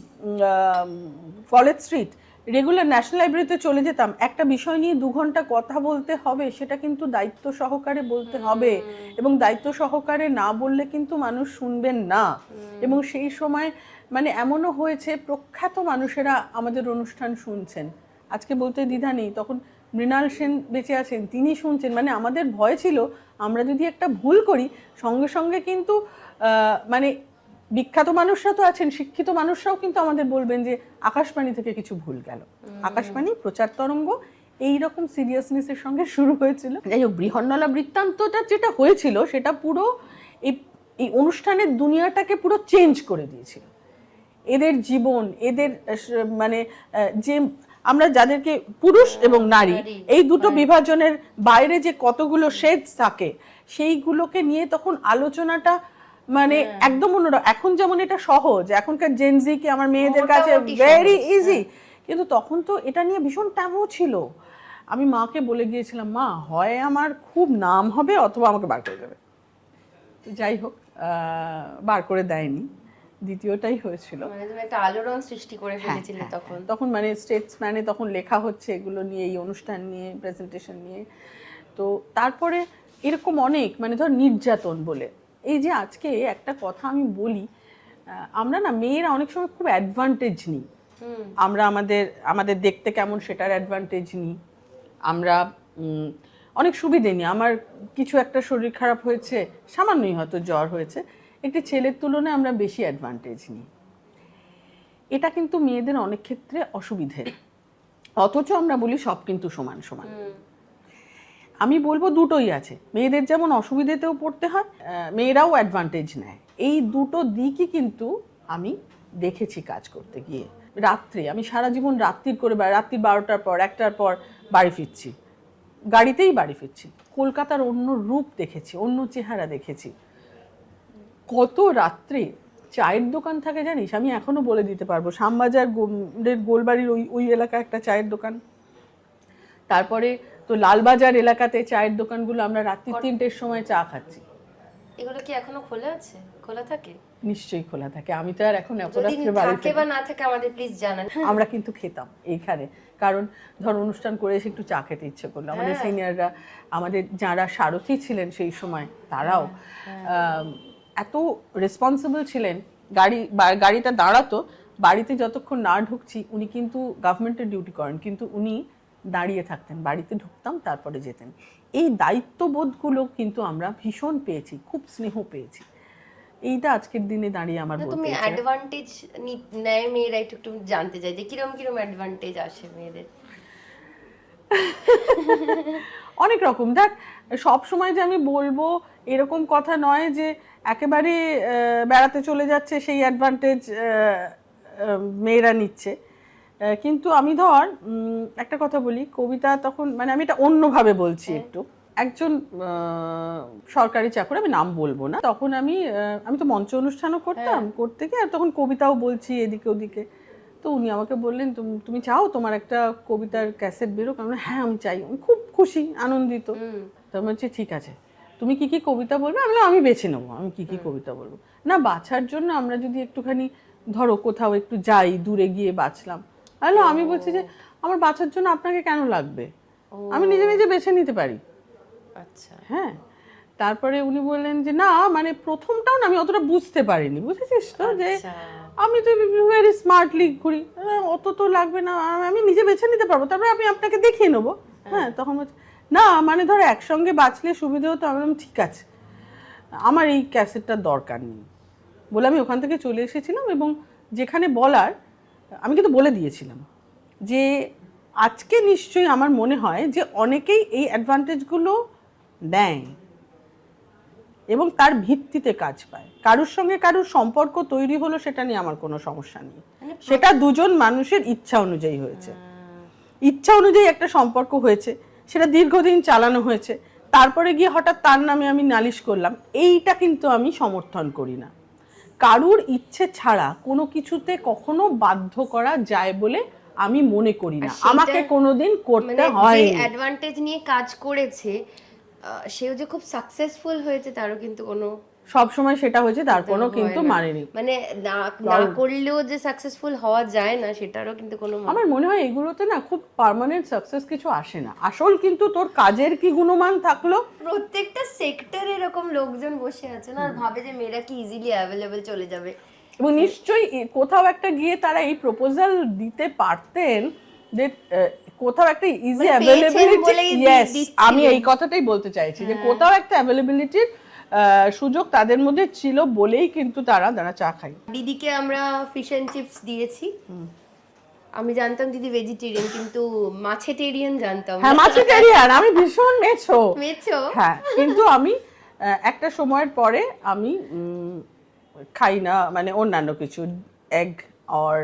A: কলেজ স্ট্রিট, রেগুলার ন্যাশনাল লাইব্রেরিতে চলে যেতাম, একটা বিষয় নিয়ে 2 ঘন্টা কথা বলতে হবে, সেটা কিন্তু দায়িত্ব সহকারে বলতে হবে, এবং দায়িত্ব সহকারে না বললে কিন্তু মানুষ শুনবেন না। এবং সেই সময় মানে এমনও হয়েছে প্রখ্যাত মানুষেরা আমাদের অনুষ্ঠান শুনছেন, আজকে বলতে দ্বিধা নেই, তখন মৃণাল সেন বেঁচে আছেন, তিনি শুনছেন। মানে আমাদের ভয় ছিল আমরা যদি একটা ভুল করি সঙ্গে সঙ্গে কিন্তু মানে বিখ্যাত মানুষরা তো আছেন, শিক্ষিত মানুষরাও কিন্তু আমাদের বলবেন যে আকাশবাণী থেকে কিছু ভুল গেল। আকাশবাণী, প্রচার তরঙ্গ, এইরকম সিরিয়াসনেসের সঙ্গে শুরু হয়েছিল। যাই হোক, বৃহন্নলা বৃত্তান্তটা যেটা হয়েছিল সেটা পুরো এই অনুষ্ঠানের দুনিয়াটাকে পুরো চেঞ্জ করে দিয়েছিল। এদের জীবন, এদের মানে যে আমরা যাদেরকে পুরুষ এবং নারী এই দুটো বিভাজনের বাইরে যে কতগুলো শেডস থাকে, সেইগুলোকে নিয়ে তখন আলোচনাটা মানে একদম অন্যরকম। এখন যেমন এটা সহজ, এখনকার জেনজি কি আমার মেয়েদের কাছে ভেরি ইজি, কিন্তু তখন তো এটা নিয়ে ভীষণ ট্যাবু ছিল। আমি মাকে বলে গিয়েছিলাম, মা হয় আমার খুব নাম হবে অথবা আমাকে বার করে দেবে। যাই হোক, বার করে দেয়নি, দ্বিতীয়টাই হয়েছিল।
B: মানে তুমি একটা আলোড়ন সৃষ্টি করে ফেলেছিলে তখন।
A: তখন মানে স্টেটসম্যানে তখন লেখা হচ্ছে এগুলো নিয়ে, এই অনুষ্ঠান নিয়ে, প্রেজেন্টেশন নিয়ে। তো তারপরে এরকম অনেক মানে ধর নির্যাতন বলে, এই যে আজকে একটা কথা আমি বলি, আমরা না মেয়েরা অনেক সময় খুব অ্যাডভান্টেজ নিই। আমরা আমাদের দেখতে কেমন সেটার অ্যাডভান্টেজ নিই, আমরা অনেক সুবিধে নিই। আমার কিছু একটা শরীর খারাপ হয়েছে, সামান্যই হয়তো জ্বর হয়েছে, একটি ছেলের তুলনায় আমরা বেশি অ্যাডভান্টেজ নিই। এটা কিন্তু মেয়েদের অনেক ক্ষেত্রে অসুবিধে, অথচ আমরা বলি সব কিন্তু সমান সমান। আমি বলবো দুটোই আছে, মেয়েদের যেমন অসুবিধেতেও পড়তে হয়, মেয়েরাও অ্যাডভান্টেজ নেয়। এই দুটো দিকই কিন্তু আমি দেখেছি কাজ করতে গিয়ে। রাত্রি, আমি সারা জীবন রাত্রির করে রাত্রি 12টার পর 1টার পর বাড়ি ফিরছি, গাড়িতেই বাড়ি ফিরছি। কলকাতার অন্য রূপ দেখেছি, অন্য চেহারা দেখেছি। কত রাত্রে চায়ের দোকান থাকে জানিস, আমি এখনো বলে দিতে পারবো, শ্যামবাজার গোলবাড়ির ওই এলাকা একটা চায়ের দোকান, তারপরে তো লালবাজার এলাকাতে চায়ের দোকানগুলো আমরা রাত্রি 3টের সময় চা খাচ্ছি।
B: এগুলো কি এখনো খোলা আছে? খোলা থাকে?
A: নিশ্চয়ই খোলা থাকে, আমি তো আর এখন অপরাত্রে বাড়িতে
B: থাকে বা না থাকে আমাদের প্লিজ জানান।
A: আমরা কিন্তু খেতাম এইখানে, কারণ ধর অনুষ্ঠান করে এসে একটু চা খেতে ইচ্ছে করলো। আমাদের সিনিয়ররা, আমাদের যারা সারথি ছিলেন সেই সময়, তারাও এত রেসপন্সিবল ছিলেন। গাড়িটা দাঁড়াতো, বাড়িতে যতক্ষণ না ঢুকছি, উনি কিন্তু গভর্নমেন্টের ডিউটি করেন, কিন্তু উনি দাঁড়িয়ে থাকতেন, বাড়িতে ঢুকতাম তারপরে যেতেন। এই দায়িত্ববোধগুলো কিন্তু আমরা ভীষণ পেয়েছি, খুব স্নেহ পেয়েছি। এইটা আজকের দিনে দাঁড়িয়ে আমার বলতে
B: তুমি অ্যাডভান্টেজ নেয় মেয়েরা, একটু জানতে চাই যে কিরকম অ্যাডভান্টেজ আসে মেয়েদের।
A: অনেক রকম। দেখ, সব সময় যে আমি বলবো এরকম কথা নয় যে একেবারে বেড়াতে চলে যাচ্ছে সেই অ্যাডভান্টেজ মেয়েরা নিচ্ছে, কিন্তু আমি ধর একটা কথা বলি, কবিতা তখন মানে আমি এটা অন্যভাবে বলছি একটু। একজন সরকারি চাকরি, আমি নাম বলবো না, তখন আমি তো মঞ্চ অনুষ্ঠানও করতাম, করতে গিয়ে আর তখন কবিতাও বলছি এদিকে ওদিকে। তো উনি আমাকে বললেন, তুমি চাও তোমার একটা কবিতার ক্যাসেট বেরোক? আমি হ্যাঁ আমি চাই, আমি খুব খুশি আনন্দিত। তো আমি বলছি ঠিক আছে, তুমি কি কি কবিতা বলবে? আমি বেছে নেবো আমি কি কি কবিতা বলবো। না, বাছার জন্য আমরা যদি একটুখানি ধরো কোথাও একটু যাই, দূরে গিয়ে বাছলাম। আমি বলছি যে আমার বাছার জন্য আপনাকে কেন লাগবে, আমি নিজে নিজে বেছে নিতে পারি।
B: আচ্ছা,
A: হ্যাঁ। তারপরে উনি বললেন যে না, মানে প্রথমটাও না আমি অতটা বুঝতে পারিনি, বুঝেছিস তো, যে আমি তো ভেরি স্মার্টলি ঘুরি, অত তো লাগবে না, আমি নিজে বেছে নিতে পারবো, তারপরে আমি আপনাকে দেখিয়ে নেবো। হ্যাঁ, তখন না মানে ধরো একসঙ্গে বাঁচলে সুবিধা হতো। আমি বললাম ঠিক আছে, আমার এই ক্যাসেটটার দরকার নেই বলে আমি ওখান থেকে চলে এসেছিলাম। এবং যেখানে বলার, আমি কিন্তু বলে দিয়েছিলাম যে আজকে নিশ্চয়ই আমার মনে হয় যে অনেকেই এই অ্যাডভান্টেজগুলো দেয় এবং তার ভিত্তিতে কাজ পায়। কারোর সঙ্গে কারোর সম্পর্ক তৈরি হলো, সেটা নিয়ে আমার কোনো সমস্যা নেই, সেটা দুজন মানুষের ইচ্ছা অনুযায়ী হয়েছে, ইচ্ছা অনুযায়ী একটা সম্পর্ক হয়েছে, সেটা দীর্ঘদিন চালানো হয়েছে, তারপরে গিয়ে হঠাৎ তার নামে আমি নালিশ করলাম, এইটা কিন্তু আমি সমর্থন করি না। কারুর ইচ্ছে ছাড়া কোনো কিছুতে কখনো বাধ্য করা যায় বলে আমি মনে করি না, আমাকে কোনোদিন করতে হয়।
B: যে অ্যাডভান্টেজ নিয়ে কাজ করেছে সেও যে খুব সাকসেসফুল হয়েছে তারও কিন্তু কোনো
A: সব সময় সেটা হয়েছে, তারপরও
B: হয়
A: কিন্তু
B: না।
A: মানেনি।
B: মানে না না করলেও যে সাকসেসফুল হওয়া যায় না সেটারও কিন্তু কোনো
A: আমার মনে হয় এগুলোতে না খুব পার্মানেন্ট সাকসেস কিছু আসে না। আসল কিন্তু তোর কাজের কি গুণমান থাকলো।
B: প্রত্যেকটা সেক্টরে এরকম লোকজন বসে আছে না, আর ভাবে যে মেয়েরা কি ইজিলি অ্যাভেলেবল চলে যাবে।
A: এবং নিশ্চয়ই কোথাও একটা গিয়ে তারা এই প্রপোজাল দিতে পারতেন যে কোথাও একটা ইজি
B: মানে পেয়েছেন
A: অ্যাভেলেবিলিটি।
B: বলেই
A: ইয়েস,
B: দিচ্ছিলেন।
A: আমি এই কথাটাই বলতে চাইছি যে কোথাও একটা অ্যাভেলেবিলিটির সুযোগ তাদের মধ্যে ছিল বলেই কিন্তু তারা চা খায়।
B: দিদিকে আমরা ফিশ এন্ড চিপস দিয়েছি। আমি জানতাম দিদি ভেজিটেরিয়ান, কিন্তু মাছেটেরিয়ান জানতাম
A: হ্যাঁ,
B: না।
A: মাছেটেরিয়ান, আমি ভীষণ মেছো।
B: মেছো?
A: হ্যাঁ, কিন্তু আমি একটা সময়ের পরে আমি খাই না, মানে অন্যান্য কিছু এগ অর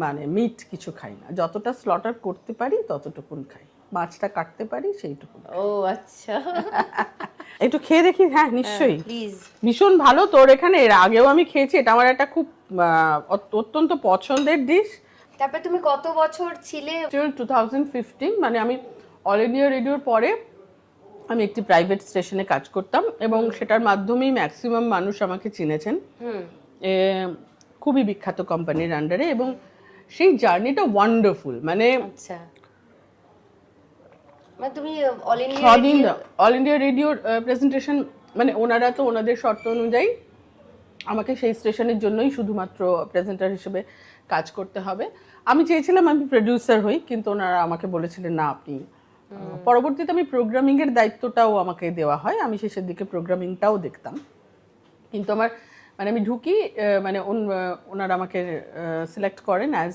A: মানে মিট কিছু খাই না। যতটা স্লটার করতে পারি ততটুকুন খাই, মাছটা কাটতে পারি সেইটুকু।
B: ও আচ্ছা,
A: একটু খেয়ে দেখি। হ্যাঁ নিশ্চয়ই,
B: প্লিজ।
A: ভীষণ ভালো। তোর এখানে এর আগেও আমি খেয়েছি, এটা আমার একটা খুব অত্যন্ত পছন্দের ডিশ।
B: তারপরে তুমি কত বছর ছিলে?
A: 2015, মানে আমি অল ইন্ডিয়া রেডিওর পরে আমি একটি প্রাইভেট স্টেশনে কাজ করতাম এবং সেটার মাধ্যমেই ম্যাক্সিমাম মানুষ আমাকে চিনেছেন। খুবই বিখ্যাত কোম্পানির আন্ডারে, এবং সেই জার্নিটা ওয়ান্ডারফুল। মানে
B: আচ্ছা, মানে তুমি
A: অল ইন্ডিয়া রেডিওর প্রেজেন্টেশন, মানে ওনারা তো ওনাদের শর্ত অনুযায়ী আমাকে সেই স্টেশনের জন্যই শুধুমাত্র প্রেজেন্টার হিসেবে কাজ করতে হবে। আমি চেয়েছিলাম আমি প্রডিউসার হই, কিন্তু ওনারা আমাকে বলেছিলেন না আপনি। পরবর্তীতে আমি প্রোগ্রামিংয়ের দায়িত্বটাও আমাকে দেওয়া হয়, আমি শেষের দিকে প্রোগ্রামিংটাও দেখতাম। কিন্তু আমার মানে আমি ঢুকি, মানে ওনারা আমাকে সিলেক্ট করেন অ্যাজ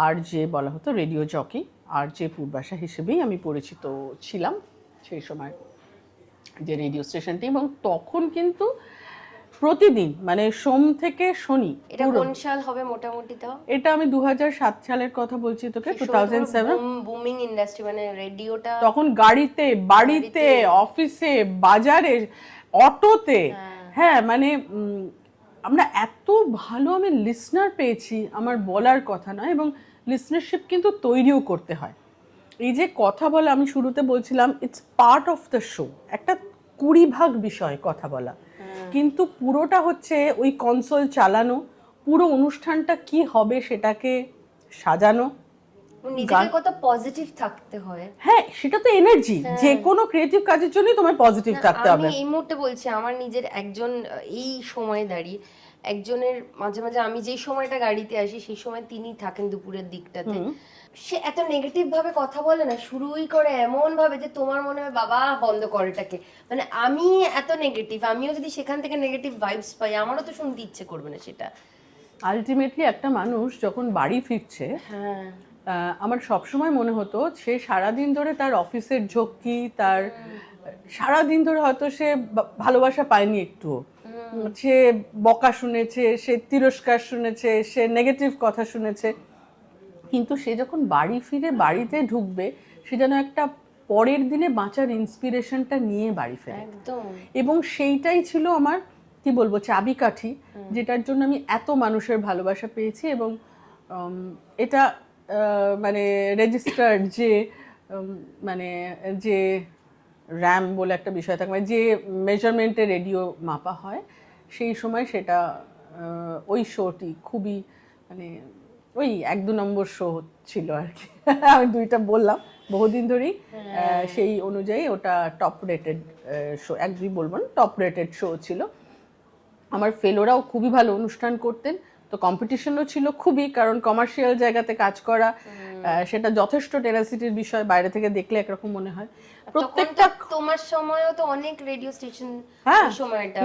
A: আর যে বলা হতো রেডিও জকি, আর যে পূর্বাশা হিসেবেই আমি পরিচিত ছিলাম সেই সময় যে রেডিও স্টেশনটি। এবং তখন কিন্তু প্রতিদিন, মানে সোম থেকে শনি।
B: এটা কোন সাল হবে মোটামুটি তাও?
A: এটা আমি 2007 সালের কথা বলছি তোকে, 2007।
B: বুমিং ইন্ডাস্ট্রি, মানে রেডিওটা
A: তখন গাড়িতে, বাড়িতে, অফিসে, বাজারে, অটোতে, হ্যাঁ মানে আমরা এত ভালো আমি লিসনার পেয়েছি, আমার বলার কথা নয়। এবং লিসনারশিপ কিন্তু তৈরিও করতে হয়। এই যে কথা বলা, আমি শুরুতে বলছিলাম it's part of the show, একটা 20 ভাগ বিষয় কথা বলা, কিন্তু পুরোটা হচ্ছে ওই কনসোল চালানো, পুরো অনুষ্ঠানটা কি হবে সেটাকে সাজানো,
B: নিজেকে কত পজিটিভ থাকতে হয়।
A: হ্যাঁ সেটা তো এনার্জি, যে কোনো ক্রিয়েটিভ কাজের জন্যই তোমার পজিটিভ থাকতে হবে।
B: আমি এই মুহূর্তে বলছি আমার নিজের একজন, এই সময় দাঁড়িয়ে একজনের মাঝে মাঝে আমি যেই সময়টা গাড়িতে আসি সেই সময় তিনি থাকেন দুপুরের দিকটাতে, সে এত নেগেটিভ ভাবে কথা বলে না, শুরুই করে এমন ভাবে যে তোমার মনে হয় বাবা বন্ধ করে এটাকে। মানে আমি এত নেগেটিভ, আমিও যদি সেখান থেকে নেগেটিভ ভাইবস পাই আমারও তো শুনতে ইচ্ছে করবে না সেটা।
A: আলটিমেটলি একটা মানুষ যখন বাড়ি ফিরছে, আমার সবসময় মনে হতো সে সারাদিন ধরে তার অফিসের ঝক্কি, তার সারাদিন ধরে হয়তো সে ভালোবাসা পায়নি একটু, সে বকা শুনেছে, সে তিরস্কার শুনেছে, সে নেগেটিভ কথা শুনেছে, কিন্তু সে যখন বাড়ি ফিরে বাড়িতে ঢুকবে সে যেন একটা পরের দিনে বাঁচার ইন্সপিরেশনটা নিয়ে বাড়ি ফেরে। এবং সেইটাই ছিল আমার কি বলবো চাবিকাঠি, যেটার জন্য আমি এত মানুষের ভালোবাসা পেয়েছি। এবং এটা মানে রেজিস্টার্ড যে মানে যে র্যাম বলে একটা বিষয় থাকে, মানে যে মেজারমেন্টে রেডিও মাপা হয়, সেই সময় সেটা ওই শোটি খুবই মানে ওই 1-2 নম্বর শো ছিল আর কি। আমি 2টা বললাম, বহুদিন ধরেই সেই অনুযায়ী ওটা টপ রেটেড শো, 1-2 বলবো না, টপ রেটেড শো ছিল। আমার ফেলোরাও খুবই ভালো অনুষ্ঠান করতেন, তো কম্পিটিশনও ছিল খুবই, কারণ কমার্শিয়াল জায়গাতে কাজ করা সেটা যথেষ্ট টেরাসিটির বিষয়, বাইরে থেকে দেখলে একরকম মনে হয়।
B: প্রত্যেকটা তোমার সময়ও তো অনেক রেডিও স্টেশন, সময়টা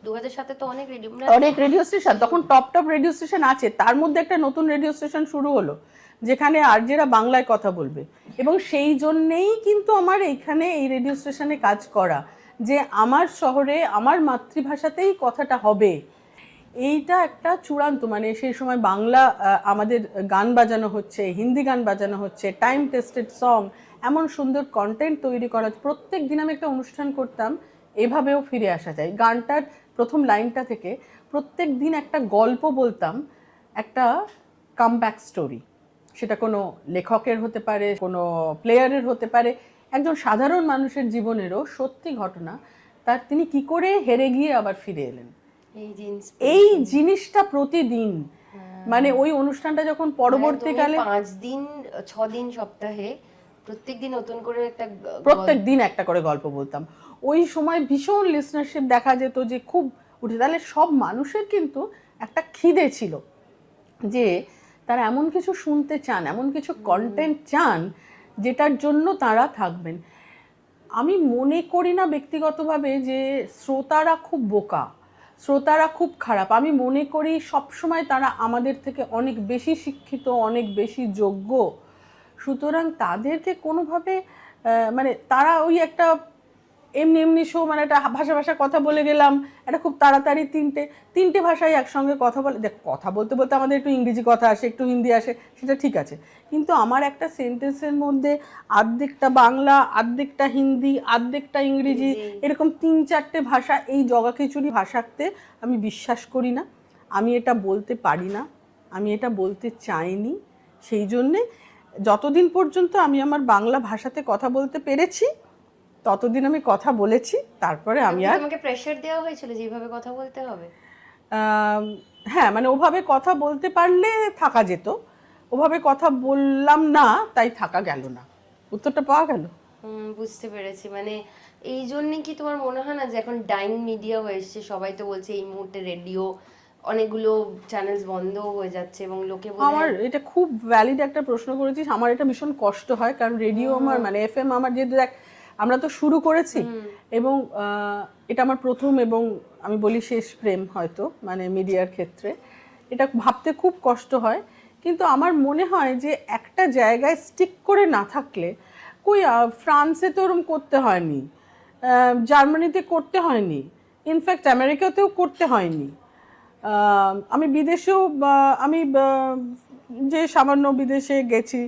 B: 2007 তো অনেক
A: রেডিও স্টেশন, তখন টপ রেডিও স্টেশন আছে, তার মধ্যে একটা নতুন রেডিও স্টেশন শুরু হলো যেখানে আরজেরা বাংলায় কথা বলবে। এবং সেই জন্যেই কিন্তু আমার এইখানে এই রেডিও স্টেশনে কাজ করা, যে আমার শহরে আমার মাতৃভাষাতেই কথাটা হবে, এইটা একটা চূড়ান্ত, মানে সেই সময় বাংলা আমাদের গান বাজানো হচ্ছে, হিন্দি গান বাজানো হচ্ছে, টাইম টেস্টেড সং, এমন সুন্দর কন্টেন্ট তৈরি করা। প্রত্যেক দিন আমি একটা অনুষ্ঠান করতাম, এভাবেও ফিরে আসা যায়, গানটার প্রথম লাইনটা থেকে প্রত্যেক দিন একটা গল্প বলতাম, একটা কামব্যাক স্টোরি, সেটা কোনো লেখকের হতে পারে, কোনো প্লেয়ারের হতে পারে, একজন সাধারণ মানুষের জীবনেরও সত্যি ঘটনা তিনি কি করে হেরে গিয়ে আবার ফিরে এলেন।
B: এই জিনিস
A: এই জিনিসটা প্রতিদিন, মানে ওই অনুষ্ঠানটা যখন পরবর্তীকালে
B: 5 দিন 6 দিন সপ্তাহে প্রত্যেকদিন নতুন করে একটা
A: প্রত্যেক দিন একটা করে গল্প বলতাম, ওই সময় ভীষণ লিসনারশিপ দেখা যেত যে খুব উঠে। তাহলে সব মানুষের কিন্তু একটা খিদে ছিল যে তারা এমন কিছু শুনতে চান, এমন কিছু কন্টেন্ট চান যেটার জন্য তারা থাকবেন। আমি মনে করি না ব্যক্তিগতভাবে যে শ্রোতারা খুব বোকা, শ্রোতারা খুব খারাপ। আমি মনে করি সবসময় তারা আমাদের থেকে অনেক বেশি শিক্ষিত, অনেক বেশি যোগ্য। সুতরাং তাদেরকে কোনোভাবে মানে তারা ওই একটা এমনি শো, মানে একটা ভাষা কথা বলে গেলাম, এটা খুব তাড়াতাড়ি তিনটে ভাষায় একসঙ্গে কথা বলে। দেখ, কথা বলতে বলতে আমাদের একটু ইংরেজি কথা আসে, একটু হিন্দি আসে, সেটা ঠিক আছে, কিন্তু আমার একটা সেন্টেন্সের মধ্যে আর্ধেকটা বাংলা, আর্ধেকটা হিন্দি, আর্ধেকটা ইংরেজি, এরকম 3-4টে ভাষা, এই জগাখিচুড়ি ভাষাতে আমি বিশ্বাস করি না। আমি এটা বলতে পারি না, আমি এটা বলতে চাইনি। সেই জন্যে যতদিন পর্যন্ত আমি আমার বাংলা ভাষাতে কথা বলতে পেরেছি ততদিন আমি কথা বলেছি। তারপরে আমি আর
B: তোমাকে প্রেসার দেওয়া হয়েছিল যে এইভাবে কথা বলতে হবে?
A: হ্যাঁ, মানে ওভাবে কথা বলতে পারলে থাকা যেত, ওভাবে কথা বললাম না, তাই থাকা গেল না। উত্তরটা পাওয়া গেল?
B: বুঝতে পেরেছি। মানে এই জন্য কি তোমার মনে হয় না যে এখন ডাইং মিডিয়া হয়ে এসেছে? সবাই তো বলছে এই মুহূর্তে রেডিও অনেকগুলো চ্যানেলস বন্ধ হয়ে যাচ্ছে এবং লোকে বলে।
A: আমার এটা খুব ভ্যালিড একটা প্রশ্ন করেছিস। আমার এটা ভীষণ কষ্ট হয়, কারণ রেডিও আমার, মানে এফএম আমার, যেহেতু দেখ আমরা তো শুরু করেছি এবং এটা আমার প্রথম এবং আমি বলি শেষ প্রেম হয়তো, মানে মিডিয়ার ক্ষেত্রে। এটা ভাবতে খুব কষ্ট হয়, কিন্তু আমার মনে হয় যে একটা জায়গায় স্টিক করে না থাকলে, কই ফ্রান্সে তো ওরম করতে হয়নি, জার্মানিতে করতে হয়নি, ইনফ্যাক্ট আমেরিকাতেও করতে হয়নি। আমি বিদেশেও, আমি যে সামান্য বিদেশে গেছি,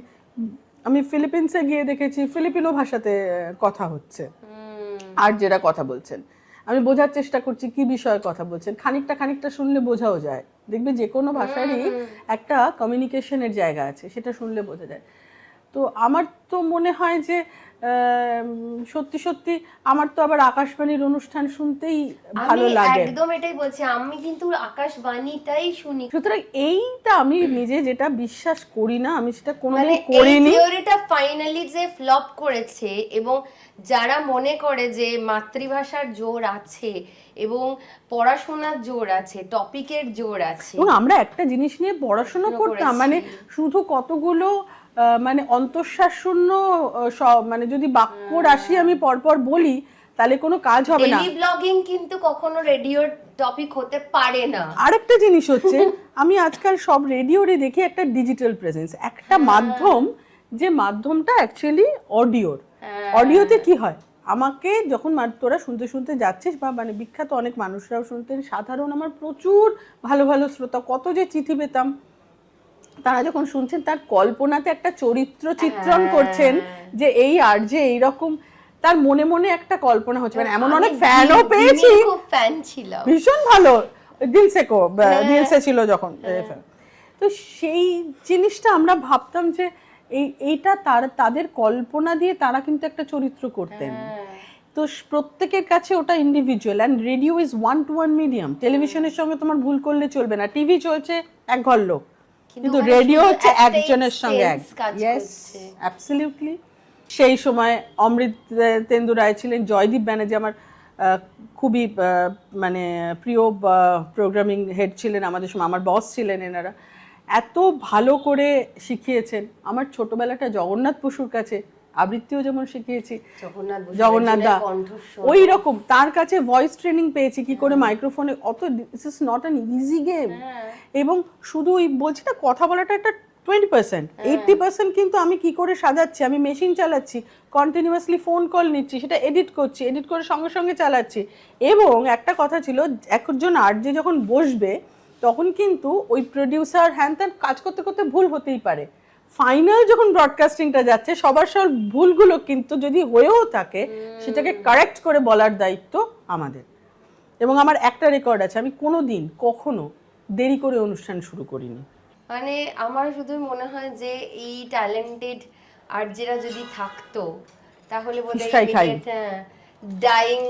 A: আমি ফিলিপিন্সে গিয়ে দেখেছি ফিলিপিনো ভাষাতে কথা হচ্ছে, আর যেটা কথা বলছেন আমি বোঝার চেষ্টা করছি কি বিষয়ে কথা বলছেন। খানিকটা শুনলে বোঝাও যায়। দেখবে যে কোনো ভাষারই একটা কমিউনিকেশনের জায়গা আছে, সেটা শুনলে বোঝা যায়। তো আমার তো মনে হয় যে সত্যি আমার তো আবার আকাশবাণীর অনুষ্ঠান শুনতেই ভালো লাগে।
B: একদম এটাই বলছি, আমি কিন্তু আকাশবাণীটাই শুনি।
A: সুতরাং এইটা আমি নিজে যেটা বিশ্বাস করি না, আমি সেটা কোনোদিন করিনি।
B: এই থিওরিটা ফাইনালি যে ফ্লপ করেছে, এবং যারা মনে করে যে মাতৃভাষার জোর আছে এবং পড়াশোনার জোর আছে, টপিকের জোর আছে।
A: এবং আমরা একটা জিনিস নিয়ে পড়াশোনা করতাম, মানে শুধু কতগুলো মানে অন্তঃশ্বাস শূন্য, মানে যদি বাক্য রাশি আমি পরপর বলি তাহলে কোনো কাজ হবে না।
B: ডেইলি ব্লগিং কিন্তু কখনো রেডিওর টপিক হতে পারে না।
A: আরেকটা জিনিস হচ্ছে, আমি আজকাল সব রেডিওরে দেখি একটা ডিজিটাল প্রেজেন্স, একটা মাধ্যম, যে মাধ্যমটা অ্যাকচুয়ালি অডিওর। অডিওতে কি হয়, আমাকে যখন তোরা শুনতে যাচ্ছিস, বা মানে বিখ্যাত অনেক মানুষরাও শুনতেন, সাধারণ আমার প্রচুর ভালো শ্রোতা, কত যে চিঠি পেতাম, তারা যখন শুনছেন তার কল্পনাতে একটা চরিত্র চিত্রণ করছেন যে এই আর যে এইরকম, তার মনে মনে একটা কল্পনা হচ্ছে। মানে এমন অনেক ফ্যানও পেয়েছি,
B: খুব ফ্যান ছিলাম,
A: ভীষণ ভালো, দিলসে ছিল যখন। তো সেই জিনিসটা আমরা ভাবতাম যে এইটা তাদের কল্পনা দিয়ে তারা কিন্তু একটা চরিত্র করতেন। তো প্রত্যেকের কাছে ওটা individual, and radio is 1-to-1 medium. টেলিভিশনের সঙ্গে তোমার ভুল করলে চলবে না, টিভি চলছে এক ঘর লোক, কিন্তু রেডিও হচ্ছে একজনের সঙ্গে এক। Yes, absolutely. সেই সময় অমৃতেন্দু রায় ছিলেন, জয়দীপ ব্যানার্জি আমার খুবই মানে প্রিয় প্রোগ্রামিং হেড ছিলেন আমাদের সময়, আমার বস ছিলেন। এনারা এত ভালো করে শিখিয়েছেন। আমার ছোটবেলাটা জগন্নাথ বসুর কাছে আবৃত্তিও যেমন শিখিয়েছি, জগন্নাথ দা ওই রকম তার কাছে ভয়েস ট্রেনিং পেয়েছি, কি করে মাইক্রোফোনে, অত this is not an easy game. এবং শুধু ওই বলছি না, কথা বলাটা একটা 20%, 80% কিন্তু আমি কি করে সাজাচ্ছি, আমি মেশিন চালাচ্ছি, কন্টিনিউয়াসলি ফোন কল নিচ্ছি, সেটা এডিট করছি, এডিট করে সঙ্গে চালাচ্ছি। এবং একটা কথা ছিল, একজন আরজে যখন বসবে তখন কিন্তু ওই প্রডিউসার হ্যান কাজ করতে ভুল হতেই পারে, ফাইনাল যখন ব্রডকাস্টিংটা যাচ্ছে সবার ভুলগুলো কিন্তু যদি হয়েও থাকে সেটাকে কারেক্ট করে বলার দায়িত্ব আমাদের। এবং আমার একটা রেকর্ড আছে, আমি কোনোদিন কখনো দেরি করে অনুষ্ঠান শুরু করিনি।
B: মানে আমার শুধু মনে হয় যে এই ট্যালেন্টেড আর্জেরা যদি থাকতো তাহলে বোধহয় ডাইং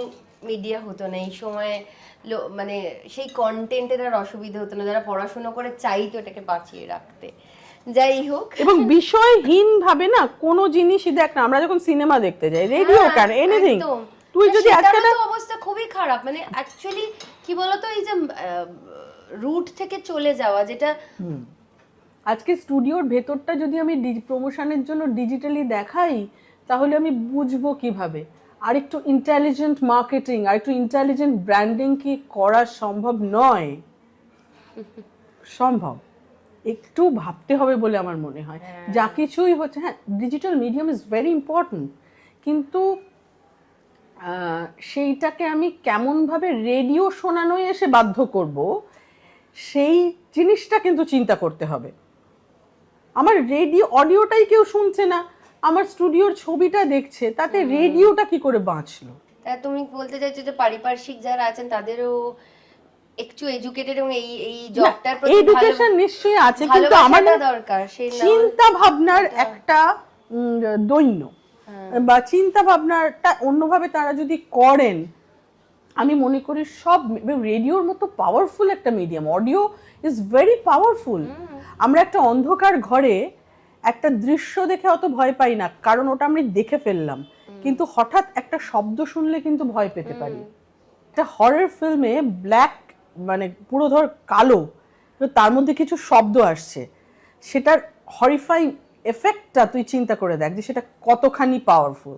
B: মিডিয়া হতো না এই সময়, মানে সেই কন্টেন্টের আর অসুবিধা হতো না, যারা পড়াশোনা করে চাইতো এটাকে বাঁচিয়ে রাখতে। যাই হোক,
A: এবং বিষয়হীন ভাবে না কোনো জিনিসই দেখ না, আমরা যখন সিনেমা দেখতে যাই, রেডিও কেন, এনিথিং,
B: একদম।
A: তুই যদি আজকে
B: সেটারও তো অবস্থা খুবই খারাপ, মানে অ্যাকচুয়ালি কি বলতো, এই যে রুট থেকে চলে যাওয়া, যেটা
A: আজকে স্টুডিওর ভেতরটা যদি আমি প্রমোশনের জন্য ডিজিটালি দেখাই, তাহলে আমি বুঝবো কিভাবে আরেকটু ইন্টেলিজেন্ট মার্কেটিং, আরেকটু ইন্টেলিজেন্ট ব্র্যান্ডিং কি করা সম্ভব নয়? সম্ভব, একটু ভাবতে হবে বলে আমার মনে হয়। যা কিছুই হচ্ছে, হ্যাঁ digital medium is very important, কিন্তু সেইটাকে আমি কেমনভাবে রেডিও শোনানোয় এসে বাধ্য করব, সেই জিনিসটা কিন্তু চিন্তা করতে হবে। আমার রেডিও অডিওটাই কেউ শুনছে না, আমার স্টুডিওর ছবিটা দেখছে, তাতে রেডিওটা কি করে বাঁচলো?
B: তা তুমি বলতে চাইছো যে পারিপার্শ্বিক যারা আছেন তাদেরও একটু এডুকেটেড এবং এই জবটার প্রতি
A: এডুকেশন নিশ্চয়ই আছে, কিন্তু আমাদের
B: দরকার, সেই
A: চিন্তা ভাবনার একটা দৈন্য বা চিন্তা ভাবনাটা অন্যভাবে তারা যদি করেন, আমি মনে করি সব রেডিওর মতো পাওয়ারফুল একটা medium, audio is very powerful. আমরা একটা অন্ধকার ঘরে একটা দৃশ্য দেখে অত ভয় পাই না, কারণ ওটা আমরা দেখে ফেললাম, কিন্তু হঠাৎ একটা শব্দ শুনলে কিন্তু ভয় পেতে পারি। একটা হরর ফিল্মে ব্ল্যাক মানে পুরো ধর কালো, তার মধ্যে কিছু শব্দ আসছে, সেটার হরিফাইং এফেক্টটা তুই চিন্তা করে দেখ যে সেটা কতখানি পাওয়ারফুল,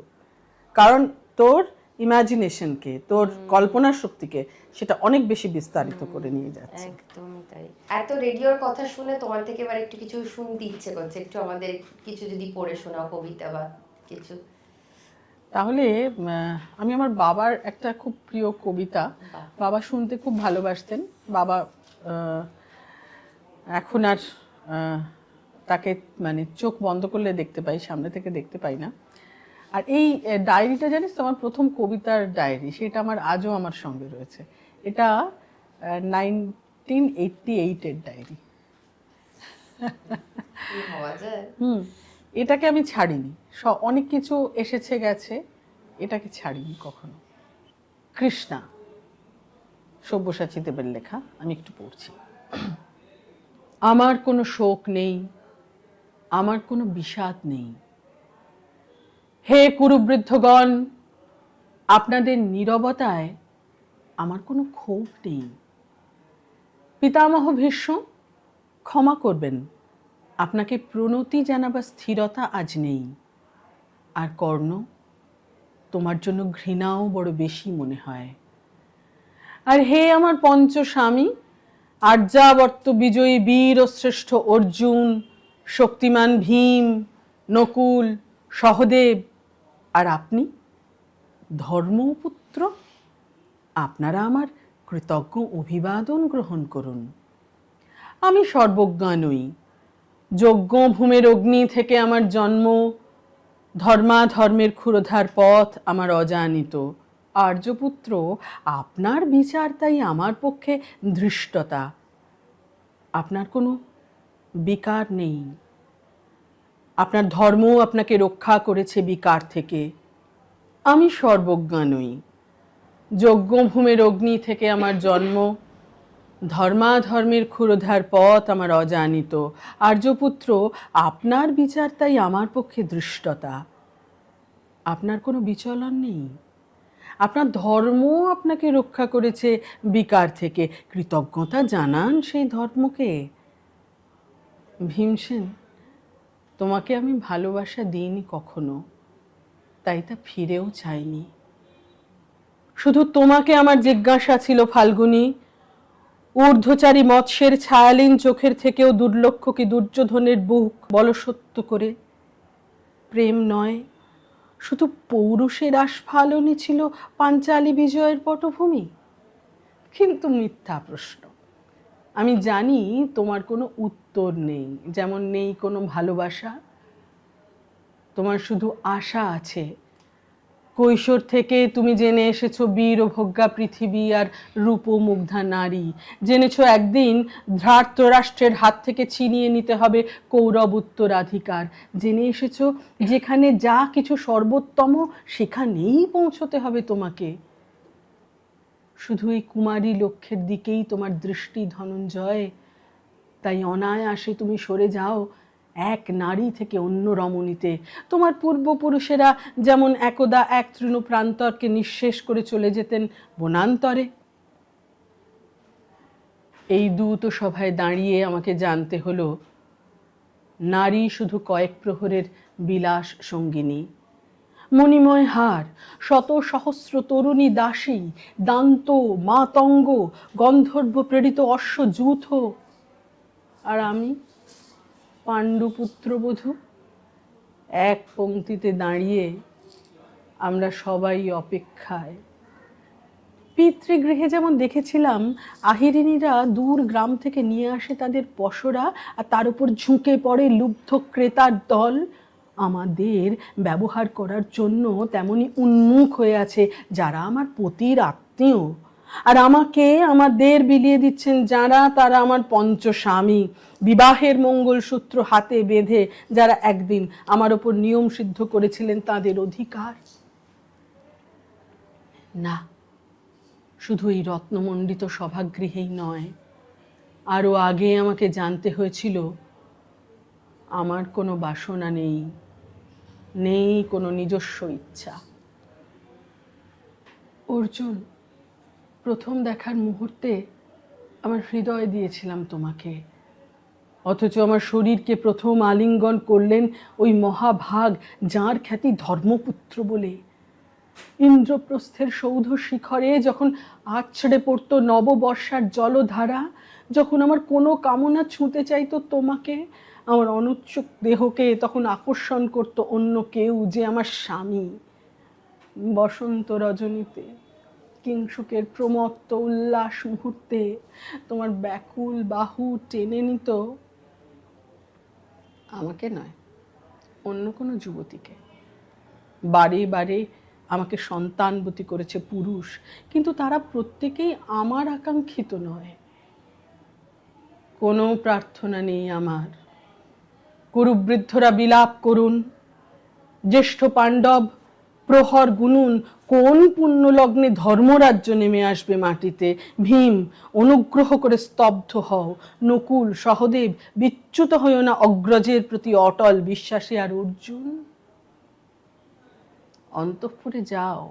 A: কারণ তোর ইমাজিনেশনকে, তোর কল্পনা শক্তিকে সেটা অনেক বেশি বিস্তারিত করে নিয়ে যাচ্ছে।
B: একদমই তাই। এত রেডিওর কথা শুনে তোমার থেকে এবার একটু কিছু শুনতে ইচ্ছে করছে, একটু আমাদের কিছু যদি পড়ে শোনাও, কবিতা বা কিছু।
A: তাহলে আমি আমার বাবার একটা খুব প্রিয় কবিতা, বাবা শুনতে খুব ভালোবাসতেন, বাবা এখন আর তাকে মানে চোখ বন্ধ করলে দেখতে পাই, সামনে থেকে দেখতে পাই না। আর এই ডায়েরিটা জানিস তো, আমার প্রথম কবিতার ডায়েরি, সেটা আমার আজও আমার সঙ্গে রয়েছে। এটা 1988-এর ডায়েরি। এটাকে আমি ছাড়িনি, অনেক কিছু এসেছে গেছে, এটাকে ছাড়িনি কখনো। কৃষ্ণা, সব্যসাচী দেবের লেখা, আমি একটু পড়ছি। আমার কোনো শোক নেই, আমার কোনো বিষাদ নেই, হে কুরুবৃদ্ধগণ, আপনাদের নীরবতায় আমার কোনো ক্ষোভ নেই। পিতামহ ভীষ্ম, ক্ষমা করবেন, আপনাকে প্রণতি জানাবার স্থিরতা আজ নেই। আর কর্ণ, তোমার জন্য ঘৃণাও বড় বেশি মনে হয়। আর হে আমার পঞ্চস্বামী, আর্যাবর্ত বিজয়ী বীর ও শ্রেষ্ঠ অর্জুন, শক্তিমান ভীম, নকুল, সহদেব, আর আপনি ধর্মপুত্র, আপনারা আমার কৃতজ্ঞ অভিবাদন গ্রহণ করুন। আমি সর্বজ্ঞা নই, যজ্ঞ ভূমের অগ্নি থেকে আমার জন্ম, ধর্মাধর্মের ক্ষুরধার পথ আমার অজানিত। আর্যপুত্র, আপনার বিচার তাই আমার পক্ষে ধৃষ্টতা। আপনার কোনো বিকার নেই, আপনার ধর্ম আপনাকে রক্ষা করেছে বিকার থেকে। আমি সর্বজ্ঞা নই, যজ্ঞভূমের অগ্নি থেকে আমার জন্ম, ধর্মাধর্মের ক্ষুরধার পথ আমার অজানিত। আর্যপুত্র, আপনার বিচার তাই আমার পক্ষে ধৃষ্টতা। আপনার কোনো বিচলন নেই, আপনার ধর্ম আপনাকে রক্ষা করেছে বিকার থেকে, কৃতজ্ঞতা জানান সেই ধর্মকে। ভীমসেন, তোমাকে আমি ভালোবাসা দিইনি কখনো, তাই তা ফিরেও চাইনি। শুধু তোমাকে আমার জিজ্ঞাসা ছিল ফাল্গুনী, ঊর্ধ্বচারী মৎস্যের ছায়ালীন চোখের থেকেও দুর্লক্ষ কি দুর্যোধনের বুক বলসত্য করে? প্রেম নয়, শুধু পৌরুষের আস্ফালনই ছিল পাঞ্চালী বিজয়ের পটভূমি। কিন্তু মিথ্যা প্রশ্ন, আমি জানি তোমার কোনো উত্তর নেই, যেমন নেই কোনো ভালোবাসা। তোমার শুধু আশা আছে। কৈশোর থেকে তুমি জেনে এসেছো বীরভোগ্যা পৃথিবী আর রূপমুগ্ধা নারী, জেনেছো একদিন ধার্তরাষ্ট্রের হাত থেকে ছিনিয়ে নিতে হবে কৌরব উত্তরাধিকার, জেনে এসেছো যেখানে যা কিছু সর্বোত্তম সেখানেই পৌঁছতে হবে তোমাকে। শুধু এই কুমারী লক্ষ্যের দিকেই তোমার দৃষ্টি ধনঞ্জয়, তাই অনায়াসে তুমি সরে যাও এক নারী থেকে অন্য রমণীতে। তোমার পূর্বপুরুষেরা যেমন একদা এক তৃণপ্রান্তরকে নিঃশেষ করে চলে যেতেন বনান্তরে। এই দূত সভায় দাঁড়িয়ে আমাকে জানতে হলো নারী শুধু কয়েক প্রহরের বিলাস সঙ্গিনী। মণিময় হার, শত সহস্র তরুণী দাসী, দান্ত, মাতঙ্গ, গন্ধর্ব প্রেরিত অশ্বযূথ, আর আমি পাণ্ডুপুত্রবধূ। এক পংক্তিতে দাঁড়িয়ে আমরা সবাই অপেক্ষায়। পিতৃগৃহে যেমন দেখেছিলাম আহিরিনীরা দূর গ্রাম থেকে নিয়ে আসে তাদের পসরা, আর তার উপর ঝুঁকে পড়ে লুব্ধ ক্রেতার দল, আমাদের ব্যবহার করার জন্য তেমনি উন্মুখ হয়ে আছে যারা আমার পতির আত্মীয়। আর আমাকে আমাদের বিলিয়ে দিচ্ছেন যারা, তারা আমার পঞ্চস্বামী, বিবাহের মঙ্গলসূত্র হাতে বেঁধে যারা একদিন আমার ওপর নিয়ম সিদ্ধ করেছিলেন তাদের অধিকার। না, শুধু এই রত্নমণ্ডিত সভাগৃহেই নয়, আরও আগে আমাকে জানতে হয়েছিল আমার কোনো বাসনা নেই, নেই কোনো নিজস্ব ইচ্ছা। অর্জুন, প্রথম দেখার মুহূর্তে আমার হৃদয় দিয়েছিলাম তোমাকে, অথচ আমার শরীরকে প্রথম আলিঙ্গন করলেন ওই মহাভাগ যাঁর খ্যাতি ধর্মপুত্র বলে। ইন্দ্রপ্রস্থের সৌধ শিখরে যখন আছড়ে পড়তো নববর্ষার জলধারা, যখন আমার কোনো কামনা ছুঁতে চাইতো তোমাকে, আমার অনুৎসুক দেহকে তখন আকর্ষণ করতো অন্য কেউ, যে আমার স্বামী। বসন্ত রজনীতে, কিংসুকের প্রমত্ত উল্লাস মুহূর্তে তোমার ব্যাকুল বাহু টেনে নিত আমাকে নয়, অন্য কোনো যুবতীকে। বারে বারে আমাকে সন্তানবতী করেছে পুরুষ, কিন্তু তারা প্রত্যেকেই আমার আকাঙ্ক্ষিত নয়। কোনো প্রার্থনা নেই আমার। কুরুবৃদ্ধরা বিলাপ করুন, জ্যেষ্ঠ পাণ্ডব প্রহর গুনুন, কোন পুণ্যলগ্নে ধর্মরাজ্য নেমে আসবে মাটিতে। ভীম, অনুগ্রহ করে স্তব্ধ হও। নকুল, সহদেব, বিচ্যুত হইও না অগ্রজের প্রতি অটল বিশ্বাসী। আর অর্জুন, অন্তঃপুরে যাও,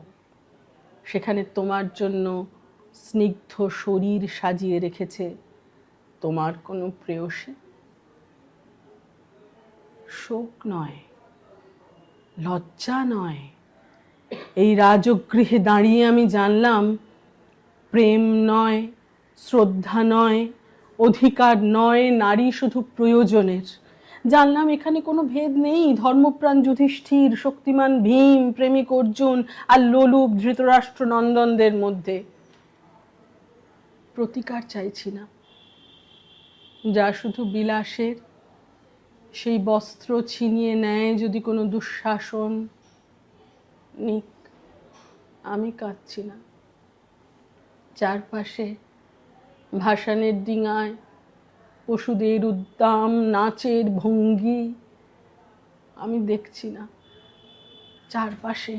A: সেখানে তোমার জন্য স্নিগ্ধ শরীর সাজিয়ে রেখেছে তোমার কোনো প্রেয়সী। শোক নয়, লজ্জা নয়, এই রাজগৃহে দাঁড়িয়ে আমি জানলাম প্রেম নয়, শ্রদ্ধা নয়, অধিকার নয়, নারী শুধু প্রয়োজনের। জানলাম এখানে কোনো ভেদ নেই ধর্মপ্রাণ যুধিষ্ঠির, শক্তিমান ভীম, প্রেমিক অর্জুন আর লোলুপ ধৃতরাষ্ট্র নন্দনদের মধ্যে। প্রতিকার চাইছি না, যা শুধু বিলাসের। সেই বস্ত্র ছিনিয়ে নেয় যদি কোনো দুঃশাসন, নিক, আমি কাঁদছি না। চারপাশে ভাসানের ডিঙায় পশুদের উদ্দাম নাচের ভঙ্গি আমি দেখছি না। চারপাশে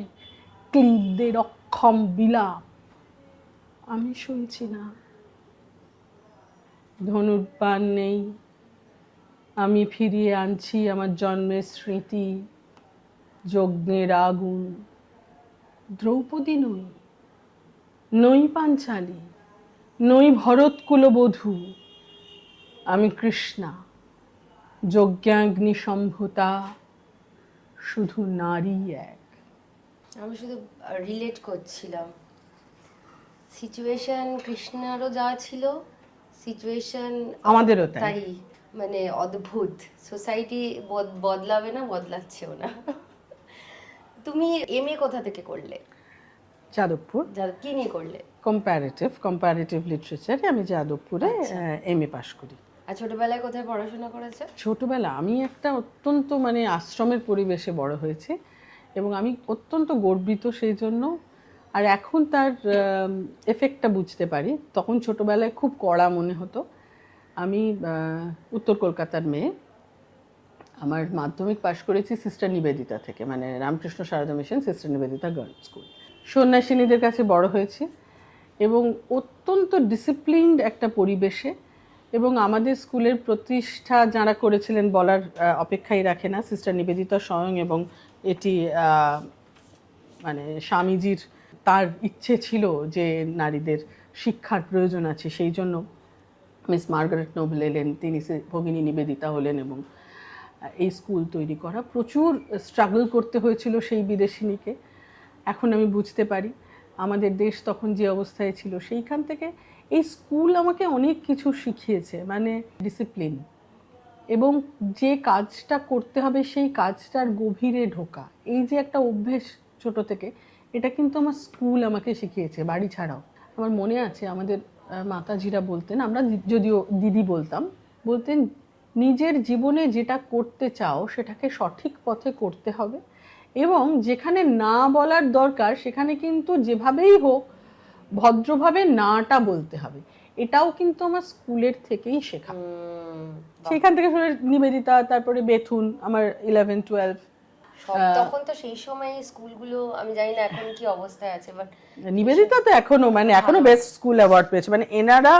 A: ক্লীবদের অক্ষম বিলাপ আমি শুনছি না। ধনুর্বাণ নেই, আমি ফিরিয়ে আনছি আমার জন্মের স্মৃতি, যজ্ঞের আগুন। দ্রৌপদী নই, নই পাঞ্চালী, নই ভরতকুলবধূ, আমি কৃষ্ণা, যজ্ঞাগ্নি সম্ভূতা, শুধু নারী এক।
B: আমি শুধু রিলেট করছিলাম। সিচুয়েশন কৃষ্ণারও যা ছিল, সিচুয়েশন
A: আমাদেরও তাই।
B: তাই, মানে অদ্ভুত। সোসাইটি বদলাবে না, বদলাচ্ছেও না। তুমি এমএ কোথা থেকে করলে?
A: যাদবপুর।
B: কি নিয়ে করলে?
A: কম্পারেটিভ লিটারেচারে আমি যাদবপুরে এমএ পাশ করি।
B: আর ছোটবেলায় কোথায় পড়াশোনা করেছে?
A: ছোটবেলা আমি একটা অত্যন্ত আশ্রমের পরিবেশে বড় হয়েছি এবং আমি অত্যন্ত গর্বিত সেই জন্য। আর এখন তার এফেক্টটা বুঝতে পারি। তখন ছোটবেলায় খুব কড়া মনে হতো। আমি উত্তর কলকাতার মেয়ে, আমার মাধ্যমিক পাশ করেছি সিস্টার নিবেদিতা থেকে, Ramakrishna Sarada mission sister Nivedita girls school. সন্ন্যাসিনীদের কাছে বড় হয়েছি, এবং অত্যন্ত ডিসিপ্লিনড একটা পরিবেশে, এবং আমাদের স্কুলের প্রতিষ্ঠা যারা করেছিলেন বলার অপেক্ষাই রাখে না, সিস্টার নিবেদিতা স্বয়ং, এবং এটি মানে স্বামীজির তার ইচ্ছে ছিল যে নারীদের শিক্ষার প্রয়োজন আছে, সেই জন্য মিস মার্গারেট নোবেল এলেন, তিনি ভগিনী নিবেদিতা হলেন, এবং এই স্কুল তৈরি করা প্রচুর স্ট্রাগল করতে হয়েছিল সেই বিদেশিনীকে। এখন আমি বুঝতে পারি আমাদের দেশ তখন যে অবস্থায় ছিল, সেইখান থেকে এই স্কুল আমাকে অনেক কিছু শিখিয়েছে, মানে ডিসিপ্লিন, এবং যে কাজটা করতে হবে সেই কাজটার গভীরে ঢোকা, এই যে একটা অভ্যেস ছোট থেকে, এটা কিন্তু আমার স্কুল আমাকে শিখিয়েছে, বাড়ি ছাড়াও। আমার মনে আছে আমাদের মাতাজিরা বলতেন, আমরা যদিও দিদি বলতেন নিজের জীবনে যেটা করতে চাও সেটাকে সঠিক পথে করতে হবে, এবং যেখানে না বলার দরকার সেখানে কিন্তু যেভাবেই হোক ভদ্রভাবে নাটা বলতে হবে। এটাও কিন্তু আমার স্কুলের থেকেই শেখা। সেখান থেকে শুনে নিবেদিতা, তারপরে বেথুন, আমার 11-12।
B: তখন তো সেই সময় স্কুলগুলো, আমি জানি না এখন কি অবস্থায় আছে, বাট
A: নিবেদিতা তো এখনো মানে এখনো বেস্ট স্কুল অ্যাওয়ার্ড পেয়েছে, মানে এনারা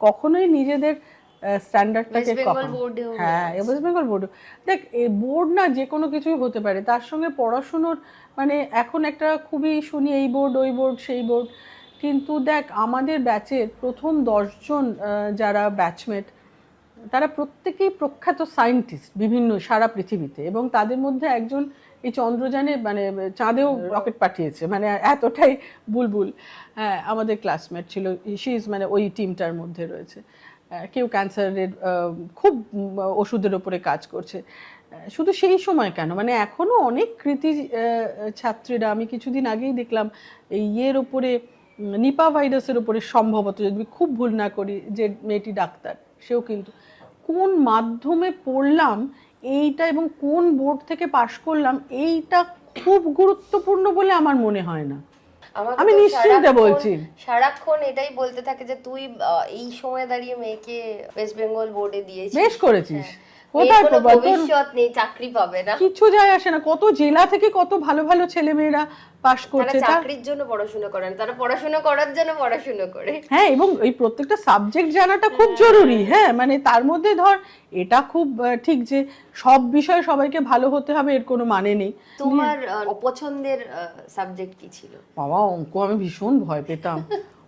A: কখনোই নিজেদের স্ট্যান্ডার্ডটাকে হ্যাঁ, ওয়েস্ট বেঙ্গল বোর্ড, দেখ বোর্ড না যে কোনো কিছুই হতে পারে, তার সঙ্গে পড়াশুনোর মানে এখন একটা খুবই শুনি এই বোর্ড ওই বোর্ড সেই বোর্ড, কিন্তু দেখ আমাদের ব্যাচের প্রথম 10 জন যারা ব্যাচমেট, তারা প্রত্যেকেই প্রখ্যাত সায়েন্টিস্ট বিভিন্ন সারা পৃথিবীতে, এবং তাদের মধ্যে একজন এই চন্দ্রযানে মানে চাঁদেও রকেট পাঠিয়েছে, মানে এতটাই বুলবুল। হ্যাঁ, আমাদের ক্লাসমেট ছিল, শি মানে ওই টিমটার মধ্যে রয়েছে। কেউ ক্যান্সারের খুব ওষুধের ওপরে কাজ করছে। শুধু সেই সময় কেন, মানে এখনও অনেক কৃতি ছাত্রীরা, আমি কিছুদিন আগেই দেখলাম এই ইয়ের ওপরে, নিপা ভাইরাসের ওপরে সম্ভবত, যদি খুব ভুল না করি, যে মেয়েটি ডাক্তার, সেও কিন্তু কোন মাধ্যমে পড়লাম এইটা এবং কোন বোর্ড থেকে পাশ করলাম এইটা খুব গুরুত্বপূর্ণ বলে আমার মনে হয় না। আমি নিশ্চিন্তে বলছি,
B: সারাক্ষণ এটাই বলতে থাকে যে তুই এই সময় দাঁড়িয়ে মেয়েকে ওয়েস্ট বেঙ্গল বোর্ডে দিয়েছিস,
A: বেশ করেছিস,
B: কোথায় ভবিষ্যৎ নেই, চাকরি পাবে না,
A: কিছু যায় আসে না। কত জেলা থেকে কত ভালো ভালো ছেলে মেয়েরা পাশ করছে,
B: চাকরির জন্য পড়াশোনা করেন, তারা পড়াশোনা করার জন্য পড়াশোনা করে।
A: হ্যাঁ, এবং এই প্রত্যেকটা সাবজেক্ট জানাটা খুব জরুরি। হ্যাঁ, মানে তার মধ্যে ধর এটা খুব ঠিক যে সব বিষয়ে সবাইকে ভালো হতে হবে এর কোনো মানে নেই।
B: তোমার অপছন্দের সাবজেক্ট কি ছিল?
A: বাবা, অঙ্ক আমি ভীষণ ভয় পেতাম।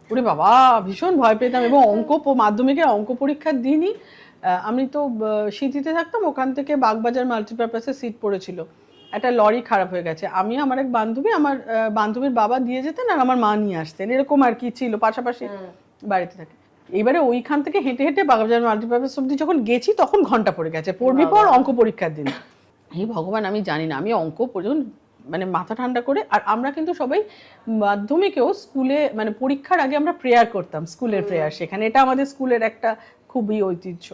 A: ওরে বাবা, ভীষণ ভয় পেতাম, এবং অঙ্ক মাধ্যমিকের অঙ্ক পরীক্ষা দিইনি। আমি তো সিটিতে থাকতাম, ওখান থেকে বাগবাজার মাল্টিপারপাসে সিট পড়েছিল, একটা লরি খারাপ হয়ে গেছে, আমি আমার এক বান্ধবী, আমার বান্ধবীর বাবা দিয়ে যেতেন আর আমার মা নিয়ে আসতেন, এরকম আর কি ছিল, পাশাপাশি বাড়িতে থাকে। এবারে ওইখান থেকে হেঁটে হেঁটে বাগবাজার মাল্টিপারপাস অব্দি যখন গেছি তখন ঘন্টা পড়ে গেছে, পড়বি পর অঙ্ক পরীক্ষার দিন। এই ভগবান, আমি জানি না, আমি অঙ্ক পর্যন্ত মানে মাথা ঠান্ডা করে। আর আমরা কিন্তু সবাই মাধ্যমিকেও স্কুলে মানে পরীক্ষার আগে আমরা প্রেয়ার করতাম, স্কুলের প্রেয়ার, সেখানে এটা আমাদের স্কুলের একটা খুবই ঐতিহ্য।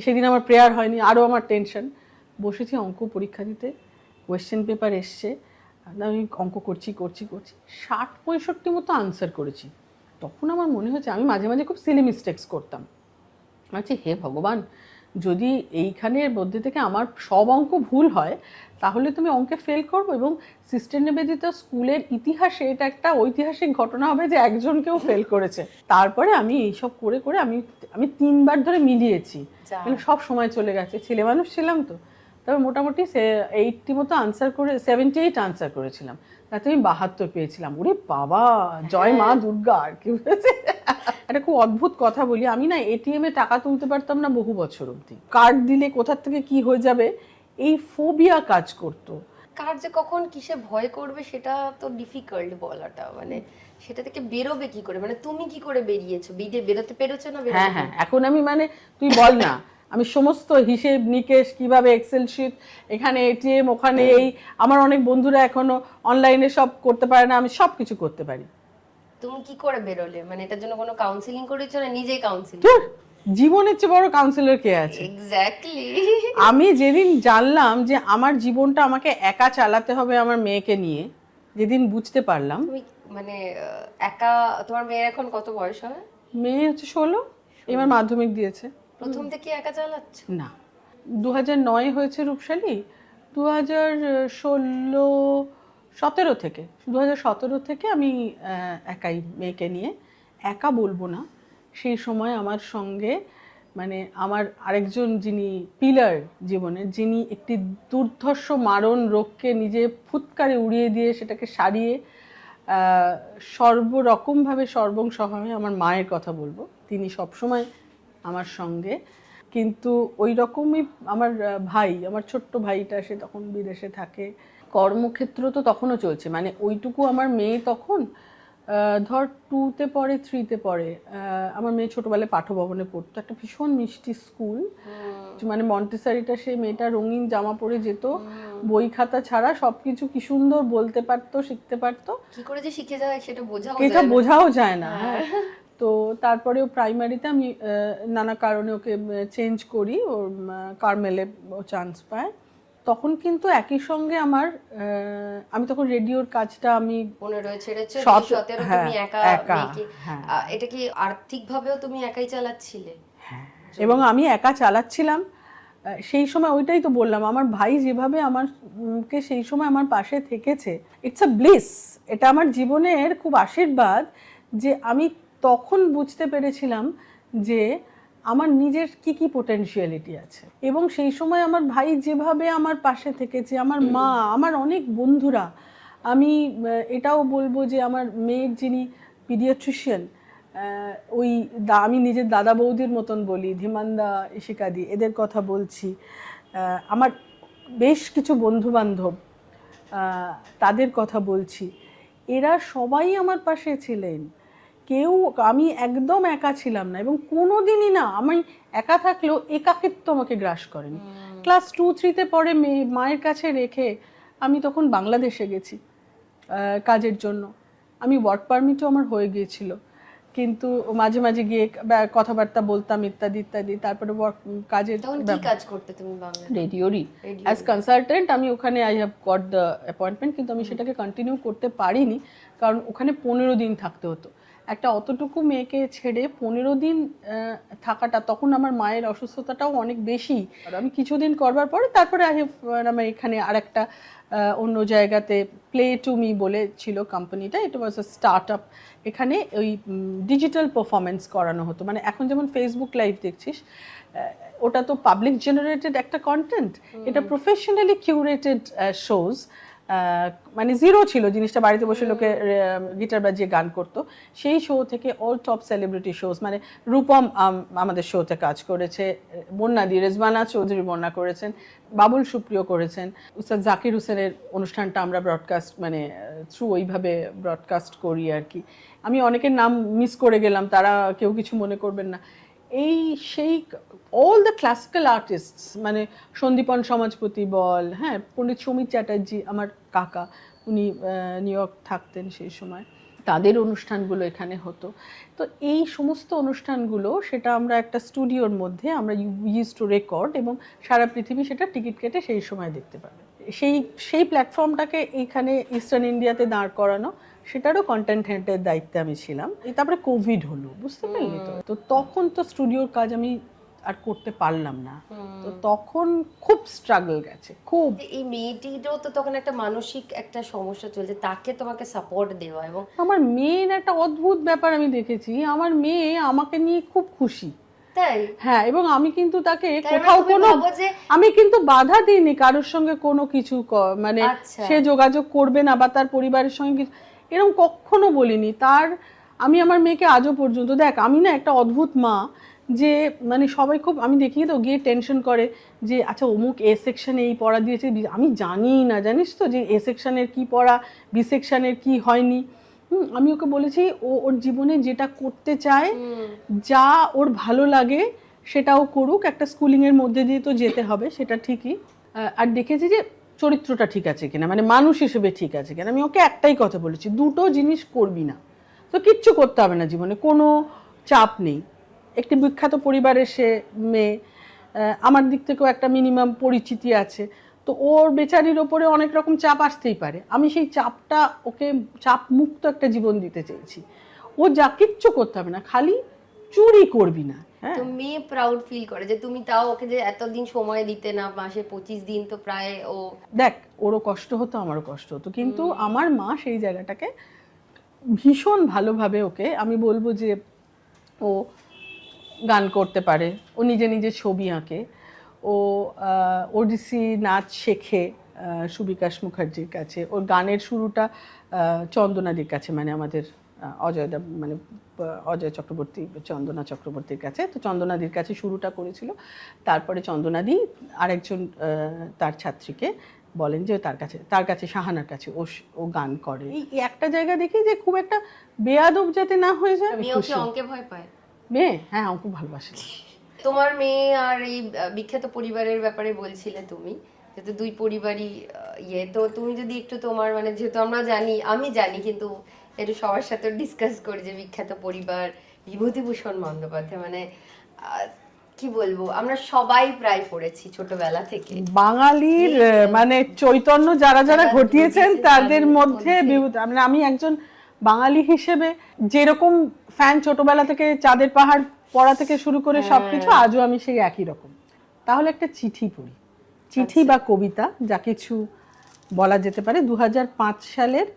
A: সেদিন আমার প্রেয়ার হয়নি, আরও আমার টেনশন। বসেছি অঙ্ক পরীক্ষা দিতে, কোয়েশ্চেন পেপার এসছে, আমি অঙ্ক করছি 60-65 মতো আনসার করেছি। তখন আমার মনে হচ্ছে, আমি মাঝে মাঝে খুব সিলি মিস্টেক্স করতাম, আচ্ছা হে ভগবান, যদি এইখানের মধ্যে থেকে আমার সব অঙ্ক ভুল হয় তাহলে তুমি অঙ্কে ফেল করবো, এবং সিস্টার নিবেদিতা স্কুলের ইতিহাসে এটা একটা ঐতিহাসিক ঘটনা হবে যে একজনকেও ফেল করেছে। তারপরে আমি এইসব করে করে আমি 3বার ধরে মিলিয়েছি, মানে সব সময় চলে গেছে, ছেলে মানুষ ছিলাম তো। তবে মোটামুটি 80 মতো আনসার করে 78 আনসার করেছিলাম, তাতে আমি 72 পেয়েছিলাম। ওরে বাবা, জয় মা দুর্গা। আর কি হয়েছে, একটা খুব অদ্ভুত কথা বলি, আমি না এটিএম এ টাকা তুলতে পারতাম না বহু বছর অবধি। কার্ড দিলে কোথার থেকে কি হয়ে যাবে এই ফোবিয়া কাজ করতো।
B: কার যে কখন কিসে ভয় করবে সেটা তো ডিফিকাল্ট বলাটা, মানে সেটা থেকে বেরোবে কি করে, মানে তুমি কি করে বেরিয়েছো, বেরোতে পেরেছো না?
A: হ্যাঁ, এখন আমি মানে তুই বল না, আমি সমস্ত হিসেব নিকেশ কিভাবে, এক্সেল শিট, এখানে এটিএম, ওখানে এই, আমার অনেক বন্ধুরা এখনো অনলাইনে সব করতে পারে না, আমি সব কিছু করতে পারি।
B: তুমি কি করে বেরোলে, মানে এটার জন্য কোনো কাউন্সিলিং করেছো না নিজেই কাউন্সিলিং?
A: জীবনের চেয়ে বড় কাউন্সিলর কে আছে?
B: এক্স্যাক্টলি।
A: আমি যেদিন জানলাম যে আমার জীবনটা আমাকে একা চালাতে হবে আমার মেয়েকে নিয়ে, যেদিন বুঝতে পারলাম।
B: তুমি মানে একা, তোমার মেয়ের এখন কত বয়স হবে?
A: মেয়ে হচ্ছে 16, এবার মাধ্যমিক দিয়েছে।
B: প্রথম থেকে একা চালাচ্ছ?
A: না, 2009 হয়েছে রূপশালী, 2017 থেকে আমি একাই মেয়েকে নিয়ে একা বলবো না, সেই সময় আমার সঙ্গে মানে আমার আরেকজন যিনি পিলার জীবনের, যিনি একটি দুর্ধর্ষ মারণ রোগকে নিজে ফুৎকারে উড়িয়ে দিয়ে সেটাকে সারিয়ে সর্বরকমভাবে সর্বংসহায়, আমার মায়ের কথা বলবো। তিনি সবসময় আমার সঙ্গে। কিন্তু ওই রকমই আমার ভাই, আমার ছোট্ট ভাইটা, সে তখন বিদেশে থাকে। কর্মক্ষেত্র তো তখনও চলছে, মানে ওইটুকু আমার মেয়ে তখন ধর 2তে পড়ে 3তে পড়ে। আমার মেয়ে ছোটবেলায় পাঠভবনে পড়তো, একটা ভীষণ মিষ্টি স্কুল, মানে মন্টেসারিটা, সেই মেয়েটা রঙিন জামা পরে যেত, বই খাতা ছাড়া সবকিছু কি সুন্দর বলতে পারতো, শিখতে পারতো।
B: কি করে যে শিখে যায় সেটা
A: বোঝাও যায় না। হ্যাঁ, তো তারপরেও প্রাইমারিতে আমি নানা কারণে ওকে চেঞ্জ করি, ওর কার্মেলে ও চান্স পায়। তখন কিন্তু একই সঙ্গে আমার আমি তখন রেডিওর কাজটা আমি
B: 15 ছেড়েছো, 17
A: হ্যাঁ,
B: তুমি একা মেয়েকে,
A: হ্যাঁ।
B: এটা কি আর্থিকভাবেও তুমি একাই চালাচ্ছিলে?
A: হ্যাঁ, এবং আমি একা চালাচ্ছিলাম। সেই সময় ওইটাই তো বললাম, আমার ভাই যেভাবে আমাকে সেই সময় আমার পাশে থেকেছে, ইটস আ ব্লিস। এটা আমার জীবনের খুব আশীর্বাদ যে আমি তখন বুঝতে পেরেছিলাম যে আমার নিজের কি কি পোটেনশিয়ালিটি আছে। এবং সেই সময় আমার ভাই যেভাবে আমার পাশে থেকেছে, আমার মা, আমার অনেক বন্ধুরা। আমি এটাও বলবো যে আমার মেয়ের যিনি পিডিয়াট্রিশিয়ান, ওই আমি নিজের দাদা বৌদির মতন বলি, ধীমানদা, ইশিকাদি, এদের কথা বলছি। আমার বেশ কিছু বন্ধুবান্ধব, তাদের কথা বলছি। এরা সবাই আমার পাশে ছিলেন। আমি একদম একা ছিলাম না, এবং কোনো দিনই না আমি একা থাকলেও একাকিত্ব আমাকে গ্রাস করেনি। ক্লাস 2-3তে পরে মায়ের কাছে রেখে আমি তখন বাংলাদেশে গেছি কাজের জন্য। আমি ওয়ার্ক পারমিটও আমার হয়ে গিয়েছিল, কিন্তু মাঝে মাঝে গিয়ে কথাবার্তা বলতাম ইত্যাদি ইত্যাদি। তারপরে কাজের
B: কাজ করতে তুমি বাংলাদেশে?
A: রেডিওরই অ্যাজ কনসালটেন্ট আমি ওখানে I have got the appointment, কিন্তু আমি সেটাকে কন্টিনিউ করতে পারিনি, কারণ ওখানে 15 দিন থাকতে হতো। একটা অতটুকু মেয়েকে ছেড়ে 15 দিন থাকাটা, তখন আমার মায়ের অসুস্থতাটাও অনেক বেশি। আর আমি কিছুদিন করবার পরে তারপরে আমার এখানে আর একটা অন্য জায়গাতে প্লে টু মি বলে ছিল কোম্পানিটা, এটা ওয়াজ আ স্টার্ট আপ। এখানে ওই ডিজিটাল পারফরমেন্স করানো হতো, মানে এখন যেমন ফেসবুক লাইভ দেখছিস, ওটা তো পাবলিক জেনারেটেড একটা কন্টেন্ট, এটা প্রফেশনালি কিউরেটেড শোজ। মানে জিরো ছিল জিনিসটা, বাড়িতে বসে লোকে গিটার বাজিয়ে গান করতো। সেই শো থেকে অল টপ সেলিব্রিটি শোজ, মানে রূপম আমাদের শোতে কাজ করেছে, বন্যাদি, রেজওয়ানা চৌধুরী বন্যা করেছেন, বাবুল সুপ্রিয় করেছেন, উস্তাদ জাকির হোসেনের অনুষ্ঠানটা আমরা ব্রডকাস্ট, মানে থ্রু ওইভাবে ব্রডকাস্ট করি আর কি। আমি অনেকের নাম মিস করে গেলাম, তারা কেউ কিছু মনে করবেন না। সেই অল দ্য ক্লাসিক্যাল আর্টিস্টস, মানে সন্দীপন সমাজপতি বল, হ্যাঁ, পণ্ডিত সমীর চ্যাটার্জি আমার কাকা, উনি নিউ ইয়র্ক থাকতেন সেই সময়, তাদের অনুষ্ঠানগুলো এখানে হতো। তো এই সমস্ত অনুষ্ঠানগুলো, সেটা আমরা একটা স্টুডিওর মধ্যে আমরা ইউজ টু রেকর্ড, এবং সারা পৃথিবী সেটা টিকিট কেটে সেই সময় দেখতে পাবে। সেই প্ল্যাটফর্মটাকে এইখানে ইস্টার্ন ইন্ডিয়াতে দাঁড় করানো, সেটারও কন্টেন্ট হেডের দায়িত্বে আমি ছিলাম। তারপরে কোভিড হলো, বুঝতে পারলি তো তখন তো স্টুডিওর কাজ আমি আর করতে পারলাম না। তো তখন খুব স্ট্রাগল গেছে, খুব।
B: এই মেয়েটিরও তো তখন একটা মানসিক একটা সমস্যা চলছে, তাকে তোমাকে সাপোর্ট দেওয়া। এবং
A: আমার মেয়ের একটা অদ্ভুত ব্যাপার আমি দেখেছি, আমার মেয়ে আমাকে নিয়ে খুব খুশি।
B: তাই?
A: হ্যাঁ, এবং আমি কিন্তু তাকে কোথাও আমি কিন্তু বাধা দিইনি কারোর সঙ্গে কোনো কিছু, মানে সে যোগাযোগ করবে না বা তার পরিবারের সঙ্গে কিছু, এরকম কখনো বলিনি। আমি আমার মেয়েকে আজও পর্যন্ত, দেখ আমি না একটা অদ্ভুত মা, যে মানে সবাই খুব, আমি দেখি তো গিয়ে টেনশন করে যে আচ্ছা অমুক এ সেকশনে এই পড়া দিয়েছে, আমি জানি না, জানিস তো যে এ সেকশনের কি পড়া, বি সেকশনের কি হয়নি। আমি ওকে বলেছি ওর জীবনে যেটা করতে চায়, যা ওর ভালো লাগে সেটাও করুক, একটা স্কুলিংয়ের মধ্যে দিয়ে তো যেতে হবে, সেটা ঠিকই। আর দেখেছি যে চরিত্রটা ঠিক আছে কিনা, মানে মানুষ হিসেবে ঠিক আছে কিনা। আমি ওকে একটাই কথা বলেছি, দুটো জিনিস করবি না তো কিচ্ছু করতে হবে না জীবনে, কোনো চাপ নেই। একটি বিখ্যাত পরিবারের সে মেয়ে, আমার দিক থেকেও একটা মিনিমাম পরিচিতি আছে, তো ওর বেচারির ওপরে অনেক রকম চাপ আসতেই পারে। আমি সেই চাপটা, ওকে চাপ মুক্ত একটা জীবন দিতে চেয়েছি। ও যা কিচ্ছু করতে হবে না, খালি চুরি করবি না।
B: তো মেয়ে প্রাউড ফিল করে যে তুমি তাও ওকে যে এতদিন সময় দিতে না, মাসে 25 দিন তো প্রায়। ও
A: দেখ, ওরও কষ্ট হতো, আমারও কষ্ট হতো, কিন্তু আমার মা সেই জায়গাটাকে ভীষণ ভালোভাবে ওকে আমি বলবো যে ও গান করতে পারে, ও নিজে নিজে ছবি আঁকে, ও ওডিসি নাচ শেখে সুবিকাশ মুখার্জির কাছে। ওর গানের শুরুটা চন্দনাদির কাছে, মানে আমাদের অজয়দা, মানে অজয় চক্রবর্তী, চন্দনা চক্রবর্তীর কাছে। তো চন্দনাদির কাছে শুরুটা করেছিল, তারপরে চন্দনাদি আরেকজন তার ছাত্রীকে বলেন যে তার কাছে শাহানার কাছে ও গান করে। এই একটা জায়গা দেখি যে খুব একটা বেয়াদব যাতে না হয়ে যায়।
B: মেয়েও কি অঙ্কে ভয় পায়?
A: মেয়ে, হ্যাঁ, অঙ্ক ভালোবাসে।
B: তোমার মেয়ে আর এই বিখ্যাত পরিবারের ব্যাপারে বলছিলে তুমি, যেহেতু দুই পরিবারই তো তুমি যদি একটু তোমার, মানে যেহেতু আমি জানি কিন্তু একটু সবার সাথে ডিসকাস করি যে বিখ্যাত পরিবার বিভূতিভূষণ বন্দ্যোপাধ্যায়, মানে কি বলবো, আমরা সবাই প্রায় পড়েছি ছোটবেলা থেকে।
A: বাঙালির মানে চৈতন্য যারা যারা ঘটিয়েছেন তাদের মধ্যে আমি একজন বাঙালি হিসেবে যেরকম ফ্যান ছোটবেলা থেকে, চাঁদের পাহাড় পড়া থেকে শুরু করে সবকিছু, আজও আমি সেই একই রকম। তাহলে একটা চিঠি পড়ি, চিঠি বা কবিতা যা কিছু বলা যেতে পারে। 2005 সালের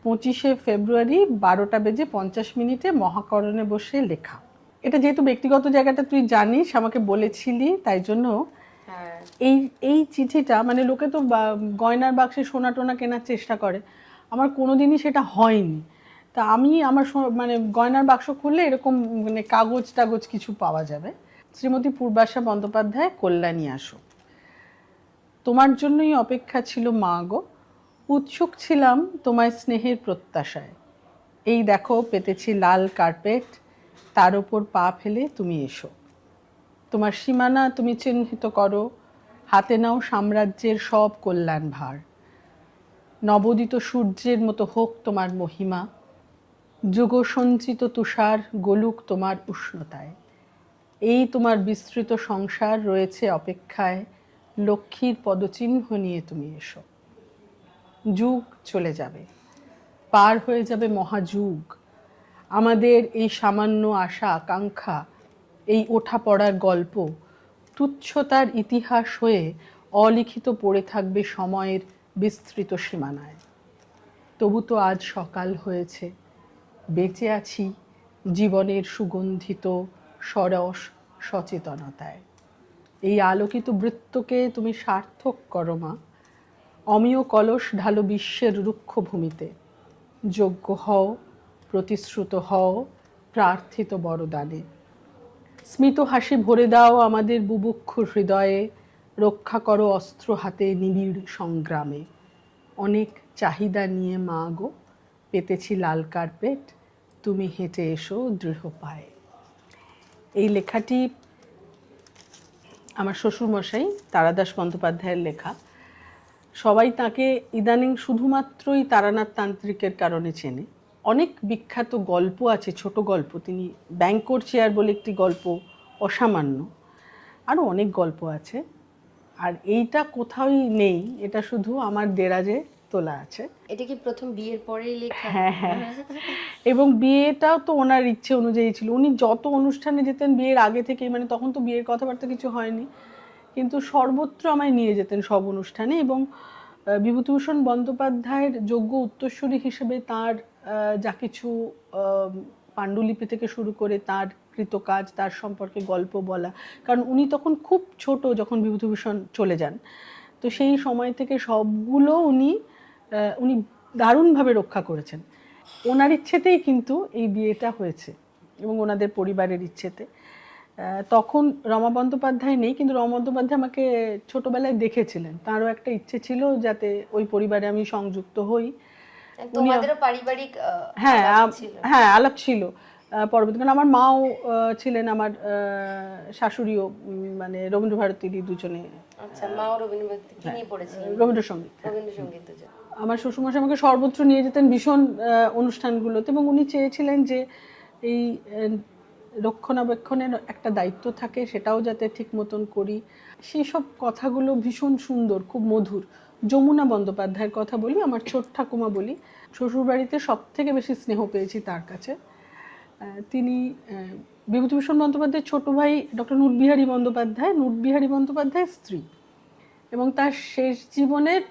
A: 25শে ফেব্রুয়ারি 12:50 মহাকরণে বসে লেখা। এটা যেহেতু ব্যক্তিগত জায়গাটা তুই জানিস, আমাকে বলেছিলি, তাই জন্য এই চিঠিটা, মানে লোকে তো গয়নার বাক্সে সোনা টোনা কেনার চেষ্টা করে, আমার কোনোদিনই সেটা হয়নি। তা আমি আমার মানে গয়নার বাক্স খুললে এরকম মানে কাগজ টাগজ কিছু পাওয়া যাবে। শ্রীমতী পূর্বাশা বন্দ্যোপাধ্যায়, কল্যাণী আসো। তোমার জন্যই অপেক্ষা ছিল মা গো, উৎসুক ছিলাম তোমায় স্নেহের প্রত্যাশায়। এই দেখো পেতেছি লাল কার্পেট, তার উপর পা ফেলে তুমি এসো। তোমার সীমানা তুমি চিহ্নিত করো, হাতে নাও সাম্রাজ্যের সব কল্যাণ ভার। নবোদিত সূর্যের মতো হোক তোমার মহিমা, যুগ সঞ্চিত তুষার গলুক তোমার উষ্ণতায়। এই তোমার বিস্তৃত সংসার রয়েছে অপেক্ষায়, লক্ষ্মীর পদচিহ্ন নিয়ে তুমি এসো। যুগ চলে যাবে, পার হয়ে যাবে মহাযুগ, আমাদের এই সামান্য আশা আকাঙ্ক্ষা, এই ওঠা পড়ার গল্প তুচ্ছতার ইতিহাস হয়ে অলিখিত পড়ে থাকবে সময়ের বিস্তৃত সীমানায়। তবু তো আজ সকাল হয়েছে, বেঁচে আছি জীবনের সুগন্ধিত সরস সচেতনতায়। এই আলোকিত বৃত্তকে তুমি সার্থক করো মা, অমিয় কলস ঢালো বিশ্বের রুক্ষ ভূমিতে। যোগ্য হও, প্রতিশ্রুত হও প্রার্থিত বরদানে। স্মিত হাসি ভরে দাও আমাদের বুভুক্ষুর হৃদয়ে, রক্ষা করো অস্ত্র হাতে নিবিড় সংগ্রামে। অনেক চাহিদা নিয়ে মা গো, পেতেছি লাল কার্পেট, তুমি হেঁটে এসো দৃঢ় পায়ে। এই লেখাটি আমার শ্বশুরমশাই তারাদাস বন্দ্যোপাধ্যায়ের লেখা। সবাই তাকে ইদানিং শুধুমাত্রই তারানাথ তান্ত্রিকের কারণে চেনে। অনেক বিখ্যাত গল্প আছে, ছোট গল্প। তিনি ব্যাংকোর চেয়ার বলে একটি গল্প অসামান্য, আরও অনেক গল্প আছে। আর এইটা কোথাওই নেই, এটা শুধু আমার দেরাজে তোলা আছে।
B: এটা কি প্রথম বিয়ের পরেই লেখা?
A: হ্যাঁ হ্যাঁ, এবং বিয়েটাও তো ওনার ইচ্ছে অনুযায়ী ছিল। উনি যত অনুষ্ঠানে যেতেন বিয়ের আগে থেকেই, মানে তখন তো বিয়ের কথাবার্তা কিছু হয়নি, কিন্তু সর্বত্র আমায় নিয়ে যেতেন সব অনুষ্ঠানে। এবং বিভূতিভূষণ বন্দ্যোপাধ্যায়ের যোগ্য উত্তরসূরি হিসেবে তার যা কিছু পাণ্ডুলিপি থেকে শুরু করে তার কৃতকাজ, তার সম্পর্কে গল্প বলা, কারণ উনি তখন খুব ছোট যখন বিভূতিভূষণ চলে যান, তো সেই সময় থেকে সবগুলো উনি দারুণভাবে রক্ষা করেছেন। ওনার ইচ্ছেতেই কিন্তু এই বিয়েটা হয়েছে এবং ওনাদের পরিবারের ইচ্ছেতে। তখন রমা বন্দ্যোপাধ্যায় নেই, কিন্তু রমা বন্দ্যোপাধ্যায় আমাকে ছোটবেলায় দেখেছিলেন, তারও একটা ইচ্ছে ছিল যাতে ওই পরিবারে আমি সংযুক্ত হই।
B: তোমাদেরও পারিবারিক
A: হ্যাঁ আলাপ ছিল পরবর্তীকালে। আমার মাও ছিলেন, আমার শাশুড়িও, মানে রবীন্দ্রভারতীরই দুজনে।
B: আচ্ছা, মাও রবীন্দ্রভারতী কি নিয়ে পড়েছিলেন?
A: রবীন্দ্রসঙ্গীত। আমার শ্বশুরমশাই আমাকে সর্বত্র নিয়ে যেতেন ভীষণ অনুষ্ঠানগুলোতে, এবং উনি চেয়েছিলেন যে এই রক্ষণাবেক্ষণের একটা দায়িত্ব থাকে, সেটাও যাতে ঠিক মতন করি। সেই সব কথাগুলো ভীষণ সুন্দর, খুব মধুর। যমুনা বন্দ্যোপাধ্যায়ের কথা বলি, আমার ছোট ঠাকুমা বলি, শ্বশুরবাড়িতে সব থেকে বেশি স্নেহ পেয়েছি তার কাছে। তিনি বিভূতিভূষণ বন্দ্যোপাধ্যায়ের ছোট ভাই ডক্টর নুটবিহারী বন্দ্যোপাধ্যায়ের স্ত্রী, এবং তার শেষ জীবনের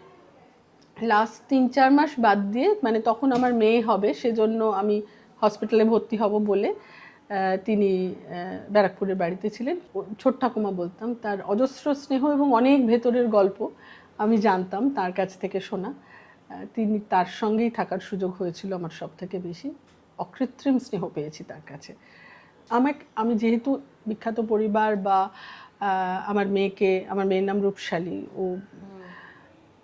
A: লাস্ট 3-4 মাস বাদ দিয়ে, মানে তখন আমার মেয়ে হবে, সেজন্য আমি হসপিটালে ভর্তি হব বলে তিনি ব্যারাকপুরের বাড়িতে ছিলেন। ছোট ঠাকুমা বলতাম, তার অজস্র স্নেহ এবং অনেক ভেতরের গল্প আমি জানতাম তার কাছ থেকে শোনা। তিনি, তার সঙ্গেই থাকার সুযোগ হয়েছিল আমার সব থেকে বেশি। অকৃত্রিম স্নেহ পেয়েছি তার কাছে। আমি যেহেতু বিখ্যাত পরিবার বা আমার মেয়ের নাম রূপশালী, ও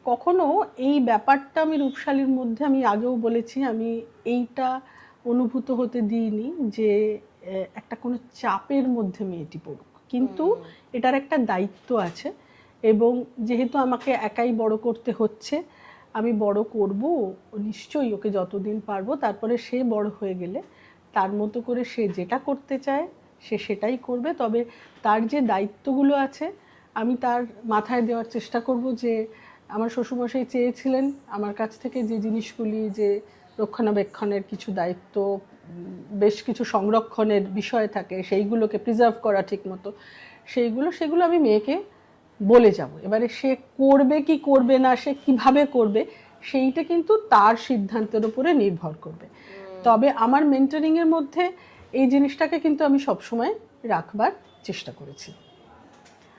A: কখনো এই ব্যাপারটা আমি রূপশালীর মধ্যে, আমি আগেও বলেছি, আমি এইটা অনুভূত হতে দিইনি যে একটা কোনো চাপের মধ্যে মেয়েটি পড়ুক, কিন্তু এটার একটা দায়িত্ব আছে এবং যেহেতু আমাকে একাই বড় করতে হচ্ছে, আমি বড় করব নিশ্চয়ই, ওকে যতদিন পারবো। তারপরে সে বড় হয়ে গেলে তার মতো করে সে যেটা করতে চায় সে সেটাই করবে। তবে তার যে দায়িত্বগুলো আছে আমি তার মাথায় দেওয়ার চেষ্টা করব যে আমার শ্বশুরমশাই চেয়েছিলেন আমার কাছ থেকে যে জিনিসগুলি, যে রক্ষণাবেক্ষণের কিছু দায়িত্ব, বেশ কিছু সংরক্ষণের বিষয় থাকে, সেইগুলোকে প্রিজার্ভ করা ঠিকমতো, সেগুলো আমি মেয়েকে বলে যাব। এবারে সে করবে কি করবে না, সে কিভাবে করবে, সেইটা কিন্তু তার সিদ্ধান্তের উপরে নির্ভর করবে। তবে আমার মেন্টরিংয়ের মধ্যে এই জিনিসটাকে কিন্তু আমি সবসময় রাখবার চেষ্টা করেছি।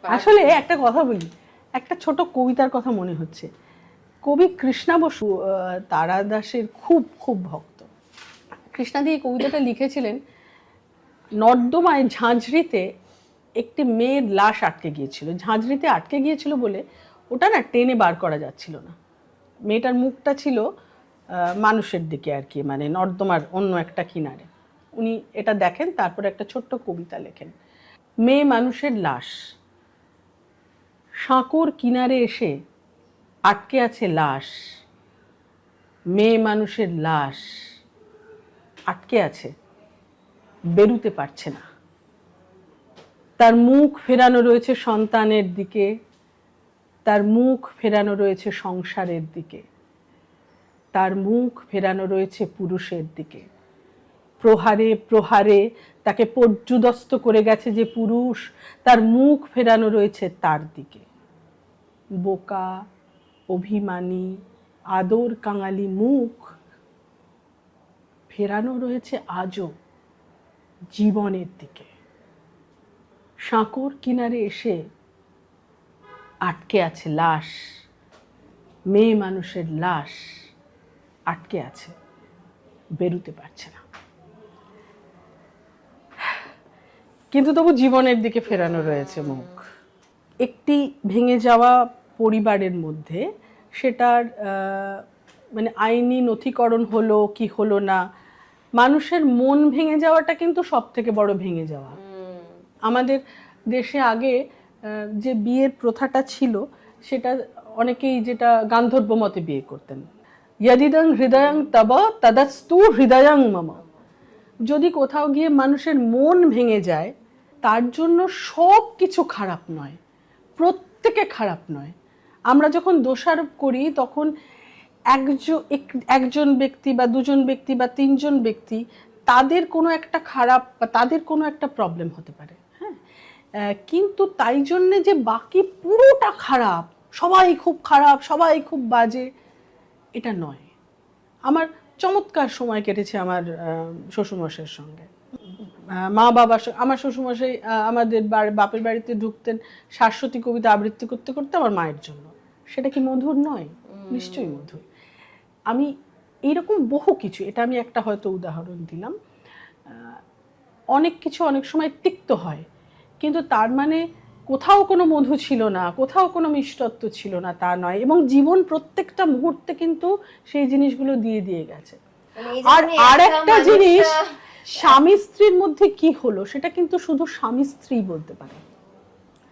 A: আসলে একটা কথা বলি, একটা ছোট কবিতার কথা মনে হচ্ছে। কবি কৃষ্ণা বসু তারা দাসের খুব খুব ভক্ত। কৃষ্ণাদি এই কবিতাটা লিখেছিলেন, নর্দমায় ঝাঁঝরিতে একটি মেয়ের লাশ আটকে গিয়েছিল। ঝাঁঝরিতে আটকে গিয়েছিল বলে ওটা না টেনে বার করা যাচ্ছিল না। মেয়েটার মুখটা ছিল মানুষের দিকে আর কি, মানে নর্দমার অন্য একটা কিনারে। উনি এটা দেখেন, তারপরে একটা ছোট্ট কবিতা লেখেন। মেয়ে মানুষের লাশ, সাঁকোর কিনারে এসে আটকে আছে লাশ। মেয়ে মানুষের লাশ আটকে আছে, বেরুতে পারছে না। তার মুখ ফেরানো রয়েছে সন্তানের দিকে, তার মুখ ফেরানো রয়েছে সংসারের দিকে, তার মুখ ফেরানো রয়েছে পুরুষের দিকে। প্রহারে প্রহারে তাকে পর্যুদস্ত করে গেছে যে পুরুষ, তার মুখ ফেরানো রয়েছে তার দিকে। বোকা, অভিমানী, আদর কাঙালি মুখ ফেরানো রয়েছে আজও জীবনের দিকে। সাঁকোর কিনারে এসে আটকে আছে লাশ। মেয়ে মানুষের লাশ আটকে আছে, বেরুতে পারছে না, কিন্তু তবু জীবনের দিকে ফেরানো রয়েছে মুখ। একটি ভেঙে যাওয়া পরিবারের মধ্যে সেটার মানে আইনি নথিকরণ হলো কি হলো না, মানুষের মন ভেঙে যাওয়াটা কিন্তু সব থেকে বড় ভেঙে যাওয়া। আমাদের দেশে আগে যে বিয়ের প্রথাটা ছিল, সেটা অনেকেই যেটা গান্ধর্ব মতে বিয়ে করতেন। ইয়াদিদং হৃদয়ং তব তদস্তু হৃদয়ং মম। যদি কোথাও গিয়ে মানুষের মন ভেঙে যায়, তার জন্য সব কিছু খারাপ নয়, প্রত্যেকে খারাপ নয়। আমরা যখন দোষারোপ করি তখন একজন ব্যক্তি বা দুজন ব্যক্তি বা তিনজন ব্যক্তি, তাদের কোনো একটা খারাপ বা তাদের কোনো একটা প্রবলেম হতে পারে, হ্যাঁ, কিন্তু তাই জন্যে যে বাকি পুরোটা খারাপ, সবাই খুব খারাপ, সবাই খুব বাজে, এটা নয়। আমার চমৎকার সময় কেটেছে আমার শ্বশুরমশাইয়ের সঙ্গে। মা বাবা, আমার শ্বশুরমশাই আমাদের বাপের বাড়িতে ঢুকতেন শাশ্বতী কবিতা আবৃত্তি করতে করতে আমার মায়ের জন্য। সেটা কি মধুর নয়? নিশ্চয়ই মধুর। আমি এইরকম বহু কিছু, এটা আমি একটা হয়তো উদাহরণ দিলাম। অনেক কিছু অনেক সময় তিক্ত হয়, কিন্তু তার মানে কোথাও কোনো মধু ছিল না, কোথাও কোনো মিষ্টত্ব ছিল না তা নয়। এবং জীবন প্রত্যেকটা মুহূর্তে কিন্তু সেই জিনিসগুলো দিয়ে দিয়ে গেছে। আর একটা জিনিস, স্বামী স্ত্রীর মধ্যে কি হলো সেটা কিন্তু শুধু স্বামী স্ত্রী বলতে পারে।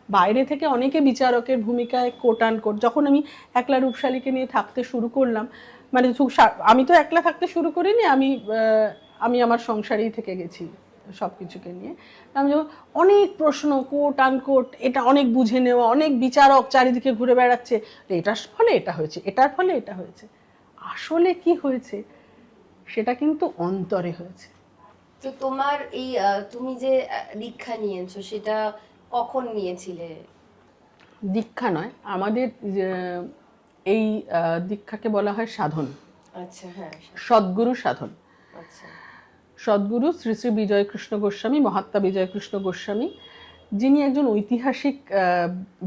A: বাইরে থেকে অনেকে বিচারকের ভূমিকায় কোট আন কোট। যখন আমি একলা রূপশালীকে নিয়ে থাকতে শুরু করলাম, মানে আমি তো একলা থাকতে শুরু করিনি, আমি আমার সংসারেই থেকে গেছি সব কিছুকে নিয়ে। আমি যখন অনেক প্রশ্ন, কোট আনকোট, এটা অনেক বুঝে নেওয়া, অনেক বিচারক চারিদিকে ঘুরে বেড়াচ্ছে, এটার ফলে এটা হয়েছে, এটার ফলে এটা হয়েছে। আসলে কি হয়েছে সেটা কিন্তু অন্তরে হয়েছে।
B: তো তোমার এই তুমি যে দীক্ষা নিয়েছো সেটা কখন নিয়েছিলে?
A: দীক্ষা নয়, আমাদের এই দীক্ষাকে বলা হয় সাধন,
B: আচ্ছা, হ্যাঁ,
A: সদ্গুরু সাধন।
B: আচ্ছা,
A: সদ্গুরু শ্রী শ্রী বিজয়কৃষ্ণ গোস্বামী, মহাত্মা বিজয়কৃষ্ণ গোস্বামী, যিনি একজন ঐতিহাসিক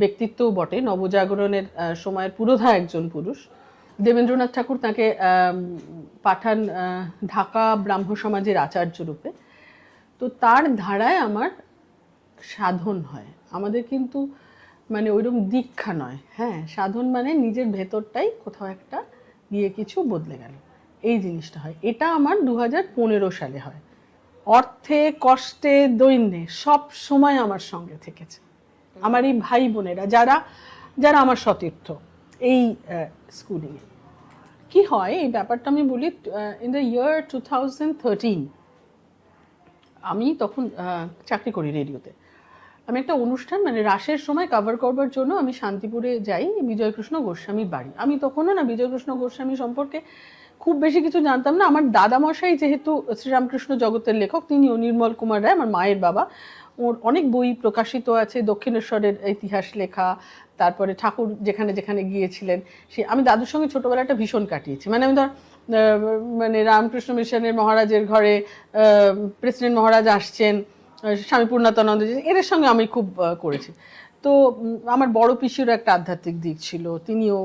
A: ব্যক্তিত্বও বটে, নবজাগরণের সময়ের পুরোধা একজন পুরুষ। দেবেন্দ্রনাথ ঠাকুর তাকে পাঠান ঢাকা ব্রাহ্ম সমাজের আচার্য রূপে। তো তার ধারায় আমার সাধন হয়। আমাদের কিন্তু মানে ওইরকম দীক্ষা নয়, হ্যাঁ, সাধন মানে নিজের ভেতরটাই কোথাও একটা গিয়ে কিছু বদলে গেল, এই জিনিসটা হয়। এটা আমার 2015 সালে হয়। অর্থে কষ্টে দৈন্যে সব সময় আমার সঙ্গে থেকেছে আমার এই ভাই বোনেরা, যারা যারা আমার সতীর্থ এই স্কুলিংয়ে। কি হয় এই ব্যাপারটা আমি বলি, ইন দ্য ইয়ার 2013 আমি তখন চাকরি করি রেডিওতে। আমি একটা অনুষ্ঠান মানে রাসের সময় কভার করবার জন্য আমি শান্তিপুরে যাই, বিজয়কৃষ্ণ গোস্বামীর বাড়ি। আমি তখনও না বিজয়কৃষ্ণ গোস্বামী সম্পর্কে খুব বেশি কিছু জানতাম না। আমার দাদামশাই যেহেতু শ্রীরামকৃষ্ণ জগতের লেখক, তিনিও নির্মল কুমার রায়, আমার মায়ের বাবা, ওর অনেক বই প্রকাশিত আছে, দক্ষিণেশ্বরের ইতিহাস লেখা, তারপরে ঠাকুর যেখানে যেখানে গিয়েছিলেন সে। আমি দাদুর সঙ্গে ছোটোবেলাটা ভীষণ কাটিয়েছি। মানে আমি ধর মানে রামকৃষ্ণ মিশনের মহারাজের ঘরে প্রেসিডেন্ট মহারাজ আসছেন, স্বামী পূর্ণানন্দ, এদের সঙ্গে আমি খুব করেছি। তো আমার বড় পিসিরও একটা আধ্যাত্মিক দিক ছিল, তিনিও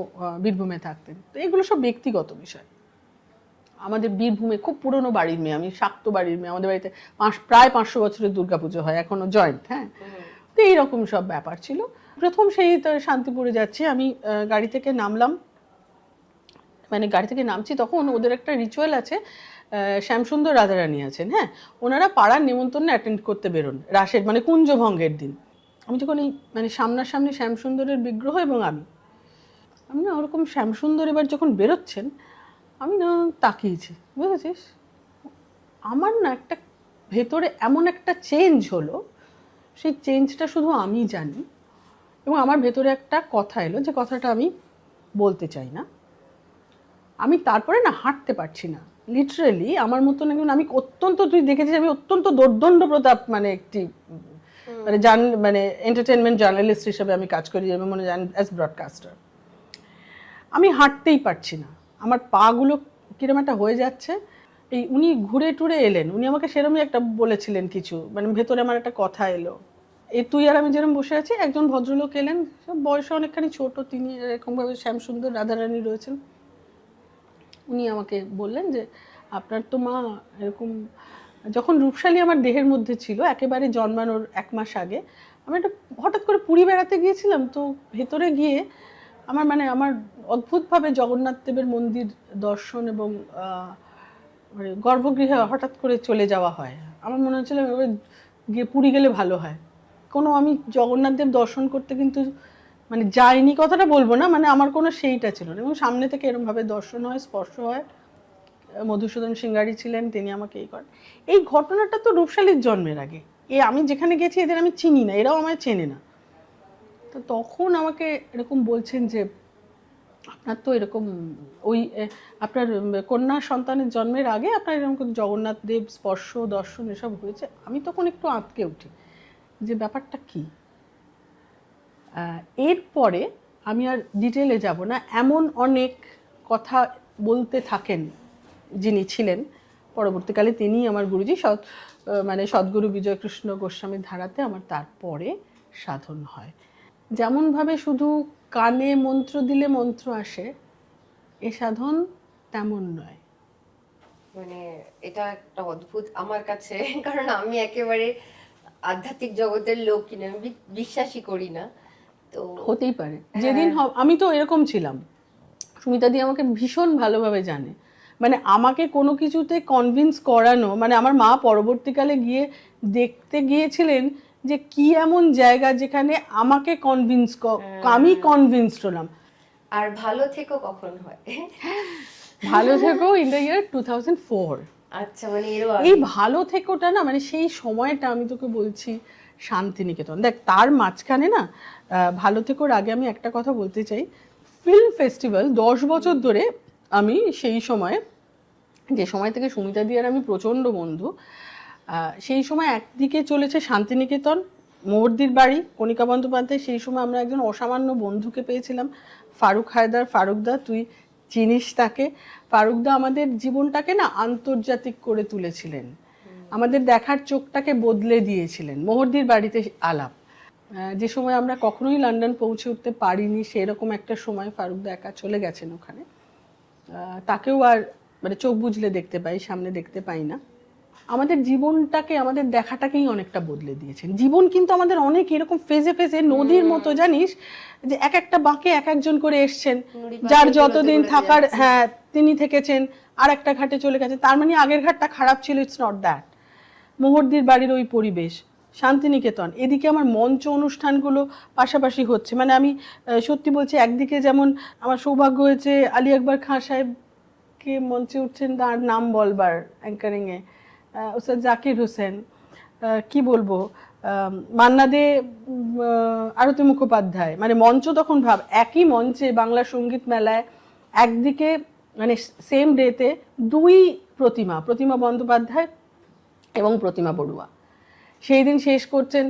A: বীরভূমে থাকতেন। তো এগুলো সব ব্যক্তিগত বিষয়। আমাদের বীরভূমে খুব পুরনো বাড়ির মেয়ে আমি, শাক্ত বাড়ির মেয়ে। আমাদের বাড়িতে প্রায় 500 বছরের দুর্গাপুজো হয়, এখনো জয়েন্ট, হ্যাঁ। তো এইরকম সব ব্যাপার ছিল। প্রথম সেই শান্তিপুরে যাচ্ছি আমি, গাড়ি থেকে নামলাম, মানে গাড়ি থেকে নামছি, তখন ওদের একটা রিচুয়াল আছে, শ্যামসুন্দর রাধারানী আছেন, হ্যাঁ, ওনারা পাড়ার নেমন্তন্নে অ্যাটেন্ড করতে বেরোন রাসের মানে কুঞ্জভঙ্গের দিন। আমি যখন এই মানে সামনাসামনি শ্যামসুন্দরের বিগ্রহ এবং আমি না ওরকম শ্যামসুন্দর এবার যখন বেরোচ্ছেন, আমি না তাকিয়েছি, বুঝেছিস, আমার না একটা ভেতরে এমন একটা চেঞ্জ হলো, সেই চেঞ্জটা শুধু আমি জানি। এবং আমার ভেতরে একটা কথা এলো, যে কথাটা আমি বলতে চাই না। আমি তারপরে না হাঁটতে পারছি না, লিটারেলি আমার মতন একজন, আমি অত্যন্ত, তুই দেখেছিস আমি অত্যন্ত দোর্দণ্ড প্রতাপ মানে একটি মানে মানে এন্টারটেনমেন্ট জার্নালিস্ট হিসেবে আমি কাজ করি, যেমন মনে জান অ্যাজ ব্রডকাস্টার। আমি হাঁটতেই পারছি না, আমার পাগুলো কিরম একটা হয়ে যাচ্ছে। এই উনি ঘুরে টুরে এলেন, উনি আমাকে সেরকমই একটা বলেছিলেন কিছু, মানে ভেতরে আমার একটা কথা এলো, এই তুই আর আমি যেরকম বসে আছি, একজন ভদ্রলোক এলেন, সব বয়সে অনেকখানি ছোট, তিনি এরকমভাবে শ্যামসুন্দর রাধারানী রয়েছেন। উনি আমাকে বললেন যে আপনার তো মা এরকম, যখন রূপশালী আমার দেহের মধ্যে ছিল একেবারে জন্মানোর 1 মাস আগে, আমি একটা হঠাৎ করে পুরী বেড়াতে গিয়েছিলাম, তো ভেতরে গিয়ে আমার মানে আমার অদ্ভুতভাবে জগন্নাথ দেবের মন্দির দর্শন এবং মানে গর্ভগৃহে হঠাৎ করে চলে যাওয়া হয়। আমার মনে হচ্ছিল এবার গিয়ে পুরী গেলে ভালো হয়। কোনো আমি জগন্নাথ দেব দর্শন করতে কিন্তু মানে যাইনি কথাটা বলবো না, মানে আমার কোনো সেইটা ছিল না। এবং সামনে থেকে এরকমভাবে দর্শন হয়, স্পর্শ হয়। মধুসূদন সিংহারি ছিলেন, তিনি আমাকে এই করেন। এই ঘটনাটা তো রূপশালীর জন্মের আগে। আমি যেখানে গেছি এদের আমি চিনি না, এরাও আমায় চেনে না। তো তখন আমাকে এরকম বলছেন যে আপনার তো এরকম ওই আপনার কন্যা সন্তানের জন্মের আগে আপনার এরকম জগন্নাথ দেব স্পর্শ দর্শন এসব হয়েছে। আমি তখন একটু আঁতকে উঠি যে ব্যাপারটা কি। এরপরে আমি আর ডিটেলে যাব না, এমন অনেক কথা বলতে থাকেন যিনি ছিলেন পরবর্তীকালে, তিনি আমার গুরুজি, মানে সদ্গুরু বিজয়কৃষ্ণ গোস্বামীর ধারাতে আমার তারপরে সাধন হয়। যেমনভাবে শুধু কানে মন্ত্র দিলে মন্ত্র আসে, এ সাধন তেমন নয়।
B: মানে এটা একটা অদ্ভুত আমার কাছে, কারণ আমি একেবারে আধ্যাত্মিক জগতের লোক কিনা, আমি বিশ্বাসই করি না। তো
A: হতেই পারে, যেদিন আমি তো এরকম ছিলাম, সুমিতা দি আমাকে ভীষণ ভালোভাবে জানে, মানে আমাকে কোনো কিছুতে কনভিন্স করানো, মানে আমার মা পরবর্তীকালে গিয়ে দেখতে গিয়েছিলেন যে কি এমন জায়গা যেখানে আমাকে কনভিন্স, আমি কনভিন্সড হলাম।
B: আর ভালো থেকো কখন হয়?
A: ভালো থেকো ইন দ্য ইয়ার 2004।
B: আচ্ছা, মানে
A: এই ভালো থেকোটা না, মানে সেই সময়টা আমি তোকে বলছি শান্তিনিকেতন। দেখ তার মাঝখানে না, ভালো থেকোর আগে আমি একটা কথা বলতে চাই। ফিল্ম ফেস্টিভ্যাল 10 বছর ধরে আমি, সেই সময় যে সময় থেকে সুমিতা দি আর আমি প্রচণ্ড বন্ধু, সেই সময় একদিকে চলেছে শান্তিনিকেতন, মোহরদির বাড়ি, কণিকা বন্দ্যোপাধ্যায়, সেই সময় আমরা একজন অসামান্য বন্ধুকে পেয়েছিলাম, ফারুক হায়দার, ফারুকদা, তুই চিনিস তাকে। ফারুকদা আমাদের জীবনটাকে না আন্তর্জাতিক করে তুলেছিলেন, আমাদের দেখার চোখটাকে বদলে দিয়েছিলেন। মোহরদির বাড়িতে আলাপ, যে সময় আমরা কখনোই লন্ডন পৌঁছে উঠতে পারিনি, সেরকম একটা সময় ফারুকদা একা চলে গেছেন ওখানে। তাকেও আর মানে চোখ বুঝলে দেখতে পাই, সামনে দেখতে পাই না। আমাদের জীবনটাকে, আমাদের দেখাটাকেই অনেকটা বদলে দিয়েছেন। জীবন কিন্তু আমাদের অনেক এরকম ফেজে ফেজে নদীর মতো, জানিস, যে এক একটা বাঁকে এক একজন করে এসছেন, যার যতদিন থাকার, হ্যাঁ তিনি থেকেছেন, আর একটা ঘাটে চলে গেছেন। তার মানে আগের ঘাটটা খারাপ ছিল, ইটস নট দ্যাট। মোহরদির বাড়ির ওই পরিবেশ, শান্তিনিকেতন, এদিকে আমার মঞ্চ অনুষ্ঠানগুলো পাশাপাশি হচ্ছে। মানে আমি সত্যি বলছি, একদিকে যেমন আমার সৌভাগ্য হয়েছে আলী আকবর খাঁ সাহেবকে মঞ্চে উঠছেন, তার নাম বলবার অ্যাঙ্কারিংয়ে, ওস্তাদ জাকির হোসেন, কি বলবো, মান্না দে, আরতি মুখোপাধ্যায়, মানে মঞ্চ তখন ভাব একই মঞ্চে বাংলা সঙ্গীত মেলায় একদিকে মানে সেম ডেতে দুই প্রতিমা বন্দ্যোপাধ্যায় এবং প্রতিমা বড়ুয়া সেই দিন শেষ করছেন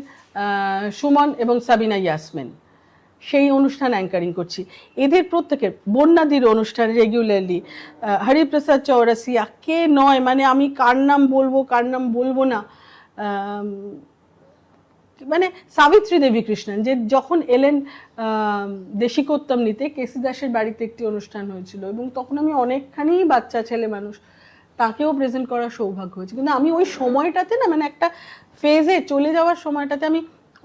A: সুমন এবং সাবিনা ইয়াসমিন, সেই অনুষ্ঠান অ্যাঙ্কারিং করছি। এদের প্রত্যেকের, বন্যাদির অনুষ্ঠান রেগুলারলি, হরিপ্রসাদ চৌরাসিয়া, কে নয়, মানে আমি কার নাম বলবো না, মানে সাবিত্রী দেবী কৃষ্ণন, যে যখন এলেন দেশিকোত্তম নিতে, কেসি দাসের বাড়িতে একটি অনুষ্ঠান হয়েছিল, এবং তখন আমি অনেকখানি বাচ্চা ছেলে মানুষ, তাকেও প্রেজেন্ট করার সৌভাগ্য হয়েছে। কিন্তু আমি ওই সময়টাতে না, মানে একটা ফেজে চলে যাওয়ার সময়টাতে আমি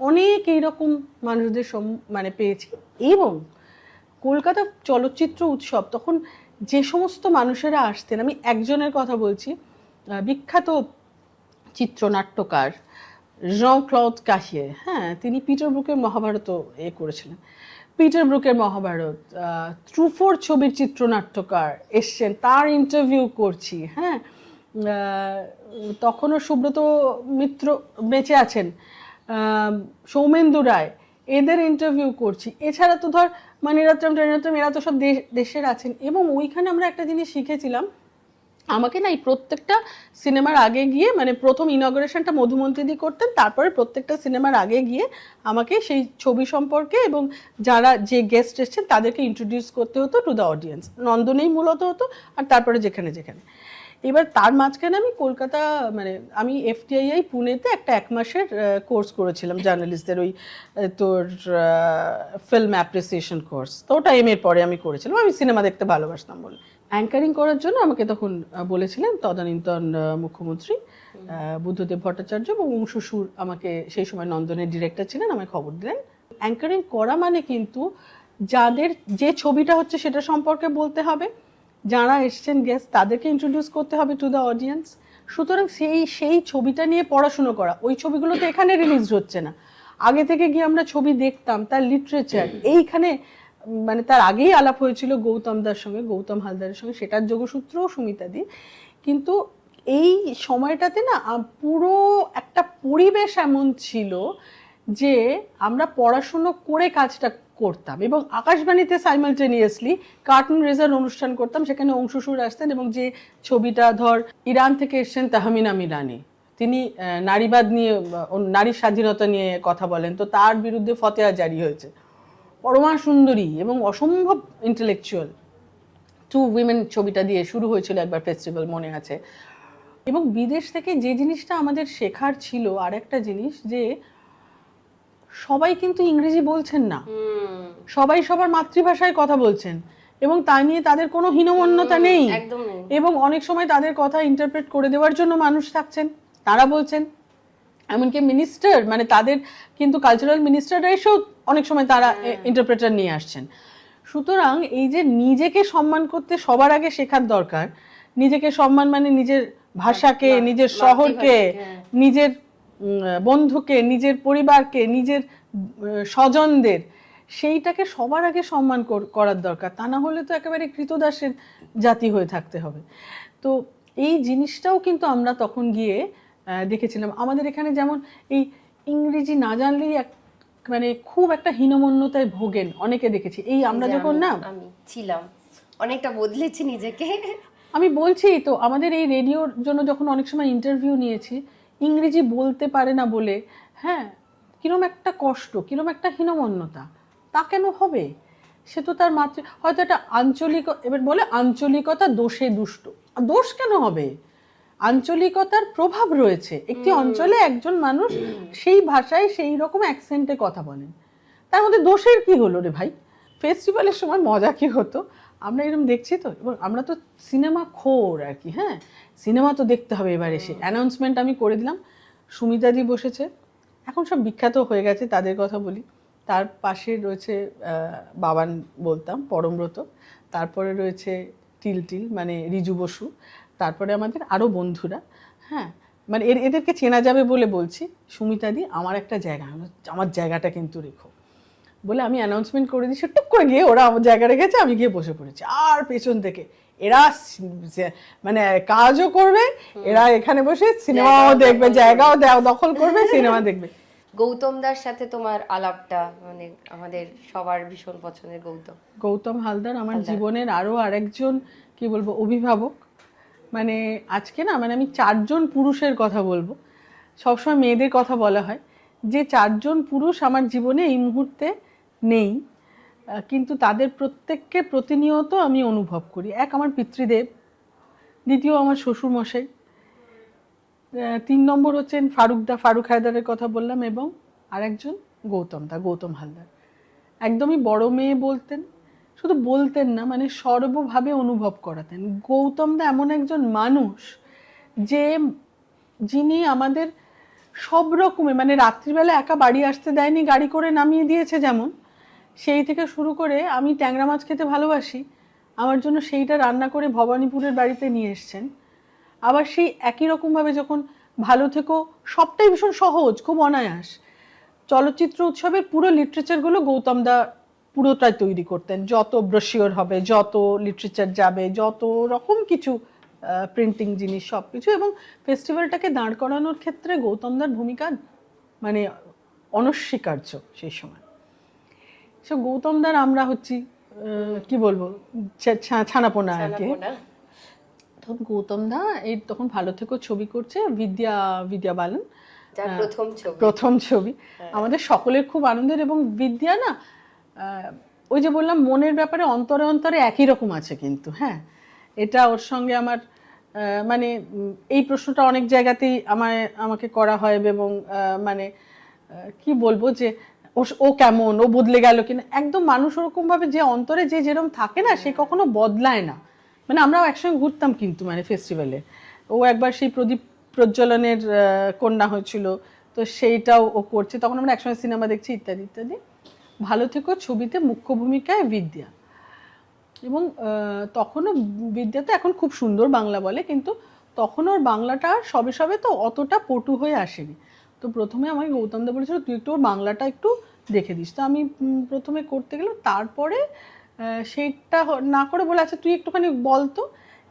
A: অনেক এইরকম মানুষদের মানে পেয়েছি। এবং কলকাতা চলচ্চিত্র উৎসব, তখন যে সমস্ত মানুষেরা আসতেন, আমি একজনের কথা বলছি, বিখ্যাত চিত্রনাট্যকার জন ক্লদ কাহিয়ে, হ্যাঁ, তিনি পিটার ব্রুকের মহাভারত করেছিলেন। পিটার ব্রুকের মহাভারত, ট্রুফোর ছবির চিত্রনাট্যকার এসছেন, তার ইন্টারভিউ করছি। হ্যাঁ, তখনও সুব্রত মিত্র বেঁচে আছেন, সৌমেন্দু রায়, এদের ইন্টারভিউ করছি। এছাড়া তো ধর মানিরত্নম টেনিরত্নম, এরা তো সব দেশের আছেন। এবং ওইখানে আমরা একটা জিনিস শিখেছিলাম, আমাকে না এই প্রত্যেকটা সিনেমার আগে গিয়ে, মানে প্রথম ইনগ্রেশনটা মধুমন্ত্রী করতেন, তারপরে প্রত্যেকটা সিনেমার আগে গিয়ে আমাকে সেই ছবি সম্পর্কে এবং যারা যে গেস্ট এসছেন তাদেরকে ইন্ট্রোডিউস করতে হতো টু দ্য অডিয়েন্স। নন্দনেই মূলত হতো, আর তারপরে যেখানে যেখানে। এবার তার মাঝখানে আমি কলকাতা, মানে আমি এফটিআইআই পুনেতে একটা 1 মাসের কোর্স করেছিলাম জার্নালিস্টদের, ওই তোর ফিল্ম অ্যাপ্রিসিয়েশন কোর্স। তো ওটা এর পরে আমি করেছিলাম, আমি সিনেমা দেখতে ভালোবাসতাম বলে। অ্যাঙ্কারিং করার জন্য আমাকে তখন বলেছিলেন তদানীন্তন মুখ্যমন্ত্রী বুদ্ধদেব ভট্টাচার্য, এবং অংশু সুর আমাকে সেই সময় নন্দনের ডিরেক্টর ছিলেন, আমায় খবর দিলেন। অ্যাঙ্কারিং করা মানে কিন্তু যাদের যে ছবিটা হচ্ছে সেটা সম্পর্কে বলতে হবে, যারা এসছেন গেস্ট তাদেরকে ইন্ট্রোডিউস করতে হবে টু দ্য অডিয়েন্স। সুতরাং সেই ছবিটা নিয়ে পড়াশুনো করা। ওই ছবিগুলো তো এখানে রিলিজ হচ্ছে না, আগে থেকে গিয়ে আমরা ছবি দেখতাম, তার লিটারেচার এইখানে, মানে তার আগেই আলাপ হয়েছিল গৌতম দার সঙ্গে, গৌতম হালদারের সঙ্গে, সেটার যোগসূত্রও সুমিতা দি। কিন্তু এই সময়টাতে না পুরো একটা পরিবেশ এমন ছিল যে আমরা পড়াশুনো করে কাজটা করতাম। এবং আকাশবাণীতে সাইমালটেনিয়াসলি কার্টুন রেজার অনুষ্ঠান করতাম, সেখানে অংশু সুর আসতেন, এবং যে ছবিটা ধর ইরান থেকে এসছেন তাহমিনা মিরানি, তিনি নারীবাদ নিয়ে, নারী স্বাধীনতা নিয়ে কথা বলেন, তো তার বিরুদ্ধে ফতেয়া জারি হয়েছে। পরমা সুন্দরী এবং অসম্ভব ইন্টেলেকচুয়াল, 2 উইমেন ছবিটা দিয়ে শুরু হয়েছিল একবার ফেস্টিভ্যাল, মনে আছে। এবং বিদেশ থেকে যে জিনিসটা আমাদের শেখার ছিল, আর একটা জিনিস, যে সবাই কিন্তু ইংরেজি বলছেন না, সবাই সবার মাতৃভাষায় কথা বলছেন, এবং তা নিয়ে তাদের কোনো হীনমন্যতা নেই। এবং অনেক সময় তাদের কথা ইন্টারপ্রেট করে দেওয়ার জন্য মানুষ থাকছেন, তারা বলছেন। এমনকি মিনিস্টার, মানে তাদের কিন্তু কালচারাল মিনিস্টাররা এসেও অনেক সময় তারা ইন্টারপ্রেটার নিয়ে আসছেন। সুতরাং এই যে নিজেকে সম্মান করতে সবার আগে শেখার দরকার, নিজেকে সম্মান মানে নিজের ভাষাকে, নিজের শহরকে, নিজের বন্ধুকে, নিজের পরিবারকে, নিজের স্বজনদের, সেইটাকে সবার আগে সম্মান করার দরকার। তা না হলে তো একেবারে কৃতদাসের জাতি হয়ে থাকতে হবে। তো এই জিনিসটাও কিন্তু আমরা তখন গিয়ে দেখেছিলাম। আমাদের এখানে যেমন এই ইংরেজি না জানলেই মানে খুব একটা হীনমন্যতায় ভোগেন অনেকে, দেখেছি। এই আমরা যখন না,
B: আমি ছিলাম, অনেকটা বদলেছি নিজেকে।
A: আমি বলছি তো, আমাদের এই রেডিওর জন্য যখন অনেক সময় ইন্টারভিউ নিয়েছি, ইংরেজি বলতে পারে না বলে, হ্যাঁ, কিরম একটা কষ্ট, কিরম একটা হীনমন্যতা। তা কেন হবে? সে তো তার হয়তো একটা আঞ্চলিক, এবার বলে আঞ্চলিকতা দোষে দুষ্ট, দোষ কেন হবে? আঞ্চলিকতার প্রভাব রয়েছে, একটি অঞ্চলে একজন মানুষ সেই ভাষায় সেই রকম অ্যাকসেন্টে কথা বলেন, তার মধ্যে দোষের কি হলো রে ভাই? ফেস্টিভ্যালের সময় মজা কি হতো, আমরা এরকম দেখছি তো, এবং আমরা তো সিনেমা খোর আর কি, হ্যাঁ সিনেমা তো দেখতে হবে। এবার এসে অ্যানাউন্সমেন্ট আমি করে দিলাম, সুমিতাদি বসেছে, এখন সব বিখ্যাত হয়ে গেছে তাদের কথা বলি, তার পাশে রয়েছে বাবান বলতাম পরমব্রত, তারপরে রয়েছে টিল মানে রিজু বসু, তারপরে আমাদের আরও বন্ধুরা, হ্যাঁ মানে এদেরকে চেনা যাবে বলে বলছি। সুমিতাদি আমার একটা জায়গা, আমার জায়গাটা কিন্তু রেখো বলে আমি অ্যানাউন্সমেন্ট করে দিচ্ছি, টুক করে গিয়ে ওরা আমার জায়গা রেখেছে, আমি গিয়ে বসে পড়েছি। আর পেছন থেকে এরা মানে কাজও করবে, এরা এখানে বসে সিনেমাও দেখবে, জায়গাও দখল করবে, সিনেমা দেখবে।
B: গৌতম দার সাথে তোমার আলাপটা মানে আমাদের সবার ভীষণ পছন্দের
A: গৌতম হালদার আমার জীবনের আরও আরেকজন কি বলবো অভিভাবক। মানে আজকে না মানে আমি 4 জন পুরুষের কথা বলবো, সবসময় মেয়েদের কথা বলা হয়, যে 4 জন পুরুষ আমার জীবনে এই মুহূর্তে নেই, কিন্তু তাদের প্রত্যেককে প্রতিনিয়ত আমি অনুভব করি। এক আমার পিতৃদেব, দ্বিতীয় আমার শ্বশুরমশাই, 3 নম্বর হচ্ছেন ফারুক হায়দারের কথা বললাম, এবং আরেকজন গৌতম হালদার। একদমই বড় মেয়ে বলতেন, শুধু বলতেন না মানে সর্বভাবে অনুভব করাতেন। গৌতমদা এমন একজন মানুষ যে যিনি আমাদের সব রকমের মানে রাত্রিবেলা একা বাড়ি আসতে দেয়নি, গাড়ি করে নামিয়ে দিয়েছে যেমন, সেই থেকে শুরু করে আমি ট্যাংরা মাছ খেতে ভালোবাসি, আমার জন্য সেইটা রান্না করে ভবানীপুরের বাড়িতে নিয়ে এসছেন। আবার সেই একই রকমভাবে যখন ভালো থেকো সবটাই ভীষণ সহজ, খুব অনায়াস। চলচ্চিত্র উৎসবের পুরো লিটারেচারগুলো গৌতমদা পুরোটাই তৈরি করতেন, যত ব্রোশিওর হবে, যত লিটারেচার যাবে, যত রকম কিছু প্রিন্টিং জিনিস সব কিছু, এবং ফেস্টিভ্যালটাকে দাঁড় করানোর ক্ষেত্রে গৌতমদার ভূমিকা মানে অনস্বীকার্য সেই সময়। সো গৌতমদার আমরা হচ্ছি কি বলবো ছানাপোনা আর কি। তখন গৌতমদা এই তখন ভালো থেকো ছবি করছে, বিদ্যা বালান প্রথম ছবি, আমাদের সকলের খুব আনন্দের। এবং বিদ্যা না ওই যে বললাম মনের ব্যাপারে অন্তরে অন্তরে একই রকম আছে কিন্তু, হ্যাঁ এটা ওর সঙ্গে আমার মানে এই প্রশ্নটা অনেক জায়গাতেই আমাকে করা হয়, এবং মানে কি বলবো যে ও কেমন, ও বদলে গেল কিনা, একদম মানুষ ওরকমভাবে যে অন্তরে যে যেরকম থাকে না সে কখনো বদলায় না। মানে আমরাও একসঙ্গে ঘুরতাম কিন্তু মানে ফেস্টিভ্যালে, ও একবার সেই প্রদীপ প্রজ্বলনের কন্যা হয়েছিল, তো সেইটাও ও করছে, তখন আমরা একসঙ্গে সিনেমা দেখছি ইত্যাদি ইত্যাদি। ভালো থেকো ছবিতে মুখ্য ভূমিকায় বিদ্যা, এবং তখনও বিদ্যা তো এখন খুব সুন্দর বাংলা বলে, কিন্তু তখন ওর বাংলাটা সবে সবে তো অতটা পটু হয়ে আসেনি। তো প্রথমে আমাকে গৌতমদা বলেছিল তুই একটু ওর বাংলাটা একটু দেখে দিস, তো আমি প্রথমে করতে গেলাম, তারপরে সেইটা না করে বলে আচ্ছা তুই একটুখানি বলতো,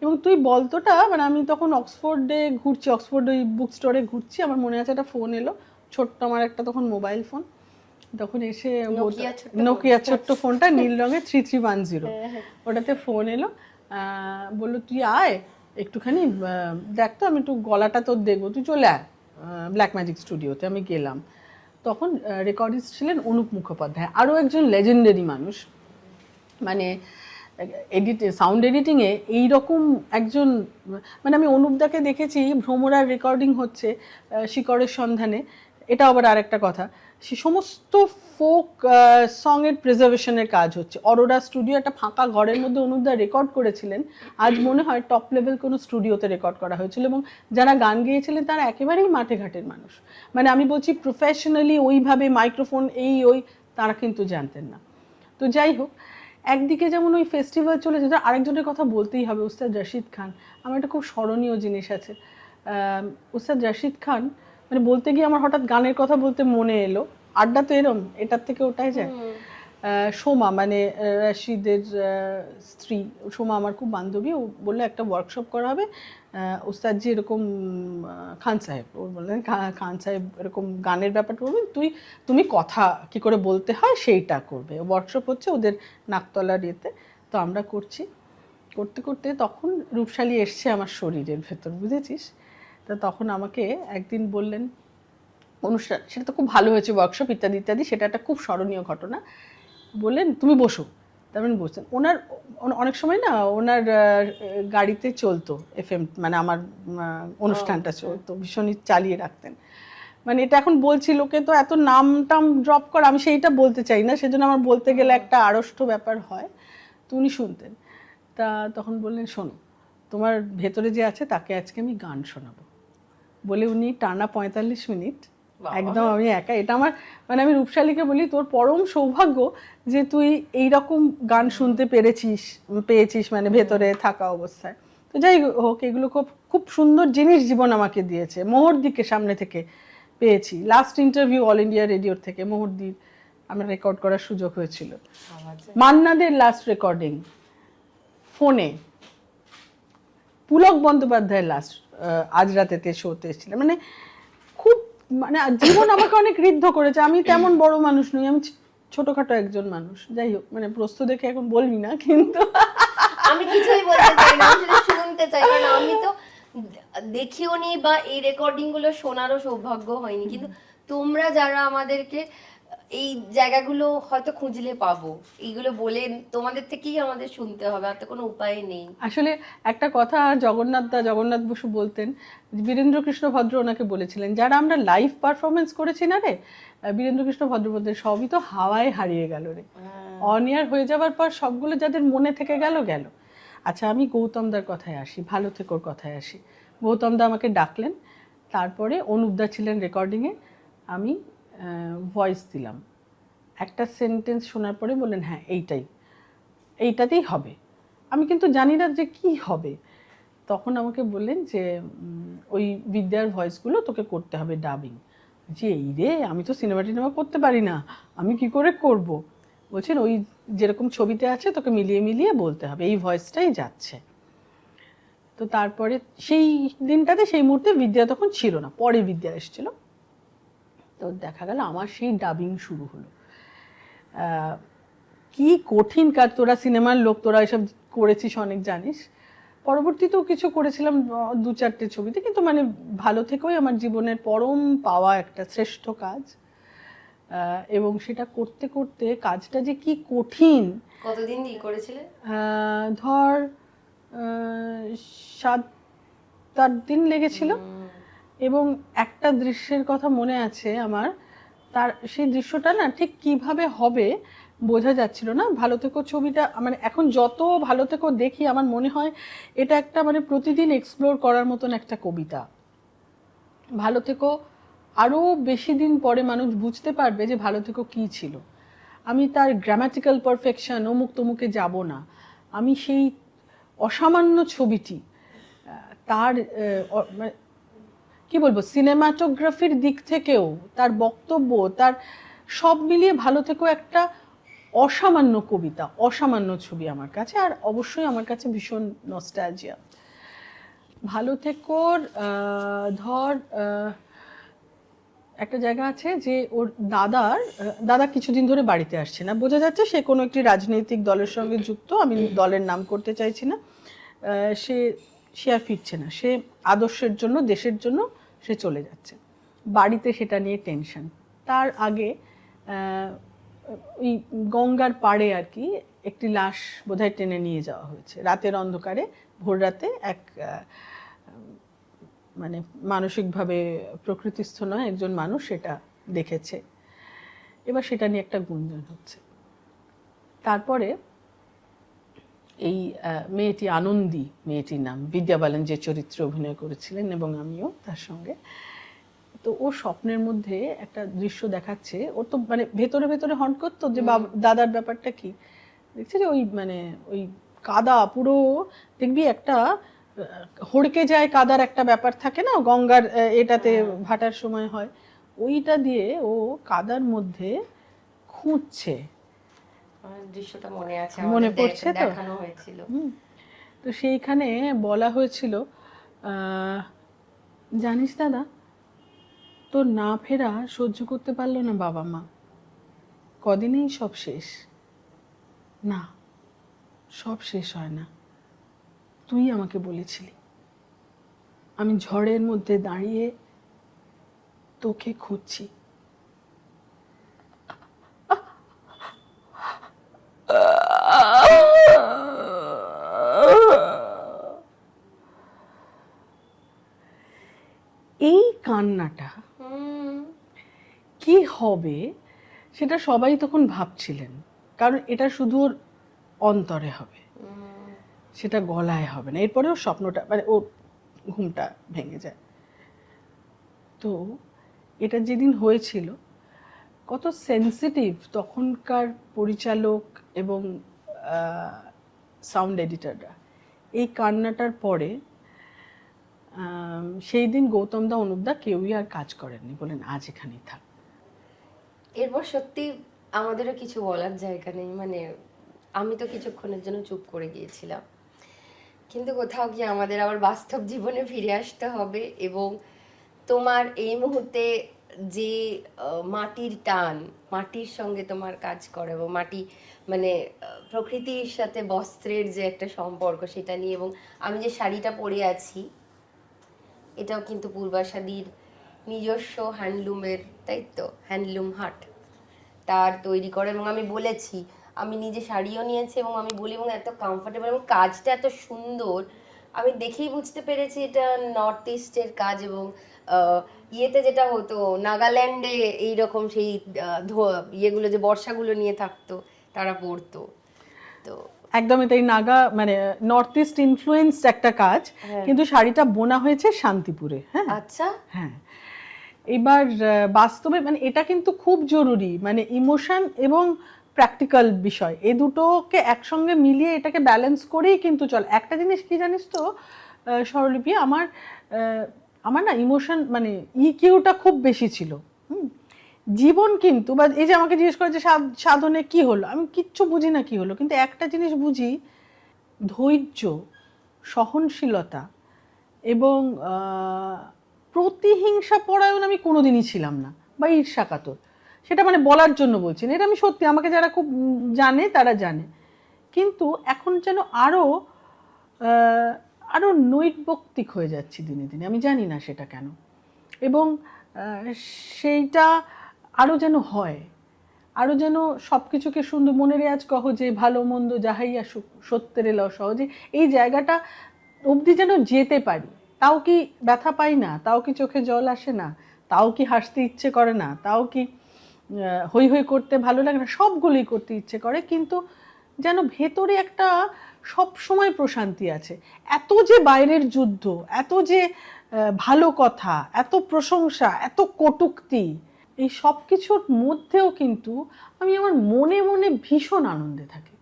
A: এবং তুই বলতোটা মানে আমি তখন অক্সফোর্ডে ঘুরছি, অক্সফোর্ড ওই বুক স্টোরে ঘুরছি, আমার মনে আছে একটা ফোন এলো ছোট্ট, আমার একটা তখন মোবাইল ফোন, তখন এসে নোকিয়া ছোট্ট ফোনটা নীল রঙের 3310, ওটাতে ফোন এলো, বললো তুই আয় একটুখানি দেখ তো, আমি একটু গলাটা তোর দেখবো, তুই চলে আয় ব্ল্যাক ম্যাজিক স্টুডিওতে। আমি গেলাম, তখন রেকর্ডিস্ট ছিলেন অনুপ মুখোপাধ্যায়, আরও একজন লেজেন্ডারি মানুষ, মানে সাউন্ড এডিটিংয়ে এইরকম একজন, মানে আমি অনুপদাকে দেখেছি ভ্রমরার রেকর্ডিং হচ্ছে শিকড়ের সন্ধানে, এটা আবার আরেকটা কথা, সে সমস্ত ফোক সঙের প্রিজার্ভেশনের কাজ হচ্ছে। অরোরা স্টুডিও একটা ফাঁকা ঘরের মধ্যে অনুপদা রেকর্ড করেছিলেন, আজ মনে হয় টপ লেভেল কোনো স্টুডিওতে রেকর্ড করা হয়েছিল, এবং যারা গান গেয়েছিলেন তারা একেবারেই মাঠে ঘাটের মানুষ, মানে আমি বলছি প্রফেশনালি ওইভাবে মাইক্রোফোন ওই তারা কিন্তু জানতেন না। তো যাই হোক, একদিকে যেমন ওই ফেস্টিভ্যাল চলে যেত, আরেকজনের কথা বলতেই হবে, উস্তাদ রশিদ খান। আমার একটা খুব স্মরণীয় জিনিস আছে, উস্তাদ রশিদ খান মানে বলতে গিয়ে আমার হঠাৎ গানের কথা বলতে মনে এলো, আড্ডা তো এরম এটার থেকে ওটাই যায়। সোমা মানে রশিদের স্ত্রী সোমা আমার খুব বান্ধবী, ও বললো একটা ওয়ার্কশপ করা হবে, উস্তাদজি এরকম খান সাহেব, ও বললেন খান সাহেব এরকম গানের ব্যাপারটা বলবেন, তুমি কথা কি করে বলতে হয় সেইটা করবে, ওয়ার্কশপ হচ্ছে ওদের নাকতলার ইয়েতে। তো আমরা করতে করতে তখন রূপশালী এসছে আমার শরীরের ভেতর, বুঝেছিস? তা তখন আমাকে একদিন বললেন অনুষ্ঠান, সেটা তো খুব ভালো হয়েছে ওয়ার্কশপ ইত্যাদি ইত্যাদি, সেটা একটা খুব স্মরণীয় ঘটনা, বললেন তুমি বসো, তারপরে বুঝতেন অনেক সময় না ওনার গাড়িতে চলতো এফএম, মানে আমার অনুষ্ঠানটা চলতো, ভীষণই চালিয়ে রাখতেন। মানে এটা এখন বলছি লোকে তো এত নাম টাম ড্রপ করে, আমি সেইটা বলতে চাই না, সেজন্য আমার বলতে গেলে একটা আড়ষ্ট ব্যাপার হয়। তো উনি শুনতেন, তা তখন বললেন শোনো তোমার ভেতরে যে আছে তাকে আজকে আমি গান শোনাবো বলে উনি টানা 45 মিনিট একদম আমি একা। এটা আমার মানে আমি রূপশালীকে বলি তোর পরম সৌভাগ্য যে তুই এইরকম গান শুনতে পেয়েছিস মানে ভেতরে থাকা অবস্থায়। তো যাই হোক, এগুলো খুব খুব সুন্দর জিনিস জীবন আমাকে দিয়েছে। মোহরদিকে সামনে থেকে পেয়েছি, লাস্ট ইন্টারভিউ অল ইন্ডিয়া রেডিওর থেকে মোহরদির আমার রেকর্ড করার সুযোগ হয়েছিল। মান্নাদের লাস্ট রেকর্ডিং ফোনে, পুলক বন্দ্যোপাধ্যায়ের লাস্ট আজ রাতেতে শোতে এসেছিলেন। মানে খুব মানে জীবন আমাকে অনেক ঋদ্ধ করেছে। আমি তেমন বড় মানুষ নই, আমি ছোটখাটো একজন মানুষ। যাই হোক, মানে প্রশ্ন দেখে এখন বলবি না, কিন্তু
B: আমি কিছুই বলতে চাই না, আমি শুধু শুনতে চাই, কারণ আমি তো দেখিও নি বা এই রেকর্ডিং গুলো শোনারও সৌভাগ্য হয়নি, কিন্তু তোমরা যারা আমাদেরকে এই জায়গাগুলো হয়তো খুঁজলে পাবো, এইগুলো বলে তোমাদের থেকেই আমাদের শুনতে হবে, আর তো কোনো উপায় নেই।
A: আসলে একটা কথা জগন্নাথ বসু বলতেন, বীরেন্দ্রকৃষ্ণ ভদ্র ওনাকে বলেছিলেন, যারা আমরা লাইভ পারফরমেন্স করেছি না রে বীরেন্দ্রকৃষ্ণ ভদ্রপদের, সবই তো হাওয়ায় হারিয়ে গেল রে, অন ইয়ার হয়ে যাওয়ার পর সবগুলো যাদের মনে থেকে গেল। আচ্ছা, আমি গৌতমদার কথায় আসি, ভালো থেকোর কথায় আসি। গৌতমদা আমাকে ডাকলেন, তারপরে অনুপদা ছিলেন রেকর্ডিংয়ে, আমি ভয়েস দিলাম। একটা সেন্টেন্স শোনার পরে বললেন হ্যাঁ এইটাতেই হবে। আমি কিন্তু জানি না যে কি হবে। তখন আমাকে বললেন যে ওই বিদ্যার ভয়েসগুলো তোকে করতে হবে ডাবিং। যে এই রে, আমি তো সিনেমা টিনেমা করতে পারি না, আমি কি করে করব? বলছেন ওই যেরকম ছবিতে আছে তোকে মিলিয়ে মিলিয়ে বলতে হবে, এই ভয়েসটাই যাচ্ছে। তো তারপরে সেই দিনটাতে সেই মুহূর্তে বিদ্যা তখন ছিল না, পরে বিদ্যা এসেছিল। তো দেখা গেল আমার সেই ডাবিং শুরু হলো। কি কঠিন কাজ, তোরা সিনেমার লোক, তোরা এসব করেছিস অনেক জানিস। পরবর্তীতেও কিছু করেছিলাম 2-4টে ছবিতে, কিন্তু মানে ভালো থেকেই আমার জীবনের পরম পাওয়া একটা শ্রেষ্ঠ কাজ। এবং সেটা করতে করতে কাজটা যে কি কঠিন।
B: কতদিন দিয়ে করেছিলে?
A: ধর 7-8 দিন লেগেছিল। এবং একটা দৃশ্যের কথা মনে আছে আমার, তার সেই দৃশ্যটা না ঠিক কিভাবে হবে বোঝা যাচ্ছিল না। ভালো থেকো ছবিটা মানে এখন যত ভালো থেকো দেখি আমার মনে হয় এটা একটা মানে প্রতিদিন এক্সপ্লোর করার মতন একটা কবিতা। ভালো থেকো আরও বেশি দিন পরে মানুষ বুঝতে পারবে যে ভালো থেকো কী ছিল। আমি তার গ্রামাটিক্যাল পারফেকশন অমুক তমুকে যাব না, আমি সেই অসামান্য ছবিটি তার কি বলবো সিনেমাটোগ্রাফির দিক থেকেও, তার বক্তব্য, তার সব মিলিয়ে ভালো থেকো একটা অসামান্য কবিতা, অসামান্য ছবি আমার কাছে। আর অবশ্যই আমার কাছে ভীষণ নস্টালজিয়া। ভালো থেকোর ধর একটা জায়গা আছে যে ওর দাদা কিছুদিন ধরে বাড়িতে আসছে না, বোঝা যাচ্ছে সে কোনো একটি রাজনৈতিক দলের সঙ্গে যুক্ত, আমি দলের নাম করতে চাইছি না। সে আর ফিরছে না, সে আদর্শের জন্য, দেশের জন্য সে চলে যাচ্ছে। বাড়িতে সেটা নিয়ে টেনশন। তার আগে ওই গঙ্গার পাড়ে আর কি একটি লাশ বোধহয় টেনে নিয়ে যাওয়া হয়েছে রাতের অন্ধকারে, ভোর রাতে। এক মানে মানসিকভাবে প্রকৃতিস্থ নয় একজন মানুষ সেটা দেখেছে। এবার সেটা নিয়ে একটা গুঞ্জন হচ্ছে। তারপরে এই মেয়েটি, আনন্দী মেয়েটির নাম, বিদ্যা বালান যে চরিত্রে অভিনয় করেছিলেন এবং আমিও তার সঙ্গে। তো ও স্বপ্নের মধ্যে একটা দৃশ্য দেখাচ্ছে, ওর তো মানে ভেতরে ভেতরে হন্ট করতো যে দাদার ব্যাপারটা কি। দেখছে যে ওই মানে ওই কাদা পুরো, দেখবি একটা হড়কে যায় কাদার একটা ব্যাপার থাকে না গঙ্গার এটাতে ভাটার সময় হয়, ওইটা দিয়ে ও কাদার মধ্যে খুঁজছে।
B: দৃশ্যটা মনে আছে,
A: মনে পড়ছে তো?
B: দেখানো হয়েছিল।
A: তো সেইখানে বলা হয়েছিল জানিস দাদা, তোর না ফেরা সহ্য করতে পারলো না বাবা মা, কদিনেই সব শেষ। না, সব শেষ হয় না, তুই আমাকে বলেছিলি। আমি ঝড়ের মধ্যে দাঁড়িয়ে তোকে খুঁজছি। এই কান্নাটা কি হবে সেটা সবাই তখন ভাবছিলেন, কারণ এটা শুধু ওর অন্তরে হবে, সেটা গলায় হবে না। এরপরে ওর স্বপ্নটা মানে ওর ঘুমটা ভেঙে যায়। তো এটা যেদিন হয়েছিল, কত সেন্সিটিভ তখনকার পরিচালক এবং সাউন্ড এডিটররা। এই কান্নাটার পরে সেই দিন গৌতম দা, অনুপ দা কেউই আর কাজ করেননি, বলেন আজ এখানেই থাক।
B: এরপর সত্যি আমাদেরও কিছু বলার জায়গা নেই, মানে আমি তো কিছুক্ষণের জন্য চুপ করে গিয়েছিলাম, কিন্তু কোথাও গিয়ে আমাদের আবার বাস্তব জীবনে ফিরে আসতে হবে। এবং তোমার এই মুহূর্তে যে মাটির টান, মাটির সঙ্গে তোমার কাজ করে এবং মাটি মানে প্রকৃতির সাথে বস্ত্রের যে একটা সম্পর্ক সেটা নিয়ে, এবং আমি যে শাড়িটা পরে আছি এটাও কিন্তু পূর্বাশাদীর নিজস্ব হ্যান্ডলুমের, তাই তো, হ্যান্ডলুম হাট তার তৈরি করে। এবং আমি বলেছি, আমি নিজে শাড়িও নিয়েছি এবং আমি বলি, এবং এত কমফোর্টেবল এবং কাজটা এত সুন্দর, আমি দেখেই বুঝতে পেরেছি এটা নর্থ ইস্টের কাজ। এবং ইয়েতে যেটা হতো নাগাল্যান্ডে এইরকম সেই ইয়েগুলো যে বর্ষাগুলো নিয়ে থাকতো তারা পরতো, তো
A: একদমই তাই। নাগা মানে নর্থ ইস্ট ইনফ্লুয়েন্সড একটা কাজ, কিন্তু শাড়িটা বোনা হয়েছে শান্তিপুরে। হ্যাঁ
B: আচ্ছা,
A: হ্যাঁ। এবার বাস্তবে মানে এটা কিন্তু খুব জরুরি, মানে ইমোশন এবং প্র্যাকটিক্যাল বিষয়, এই দুটোকে একসঙ্গে মিলিয়ে এটাকে ব্যালেন্স করেই কিন্তু চল। একটা জিনিস কি জানিস তো স্বরলিপি, আমার না ইমোশন মানে ইকিউটা খুব বেশি ছিল। জীবন কিন্তু, বা এই যে আমাকে জিজ্ঞেস করে যে সাধনে কি হলো, আমি কিচ্ছু বুঝি না কি হলো, কিন্তু একটা জিনিস বুঝি, ধৈর্য, সহনশীলতা এবং প্রতিহিংসা পরায়ণ আমি কোনোদিনই ছিলাম না, বা ঈর্ষাকাতর। সেটা মানে বলার জন্য বলছি না, এটা আমি সত্যি, আমাকে যারা খুব জানে তারা জানে। কিন্তু এখন যেন আরও নৈর্ব্যক্তিক হয়ে যাচ্ছি দিনে দিনে, আমি জানি না সেটা কেন। এবং সেইটা আরও যেন হয়, আরও যেন সব কিছুকে সুন্দর, মনের আজ কহ যে ভালো মন্দ যাহাইয়া সত্যের এল সহজে, এই জায়গাটা অবধি যেন যেতে পারি। তাও কি ব্যথা পাই না, তাও কি চোখে জল আসে না, তাও কি হাসতে ইচ্ছে করে না, তাও কি হই হই করতে ভালো লাগে না, সবগুলোই করতে ইচ্ছে করে, কিন্তু যেন ভেতরে একটা সব সময় প্রশান্তি আছে। এত যে বাইরের যুদ্ধ, এত যে ভালো কথা, এত প্রশংসা, এত কটূক্তি, এই সব কিছুর মধ্যেও কিন্তু আমি আমার মনে মনে ভীষণ আনন্দে থাকি।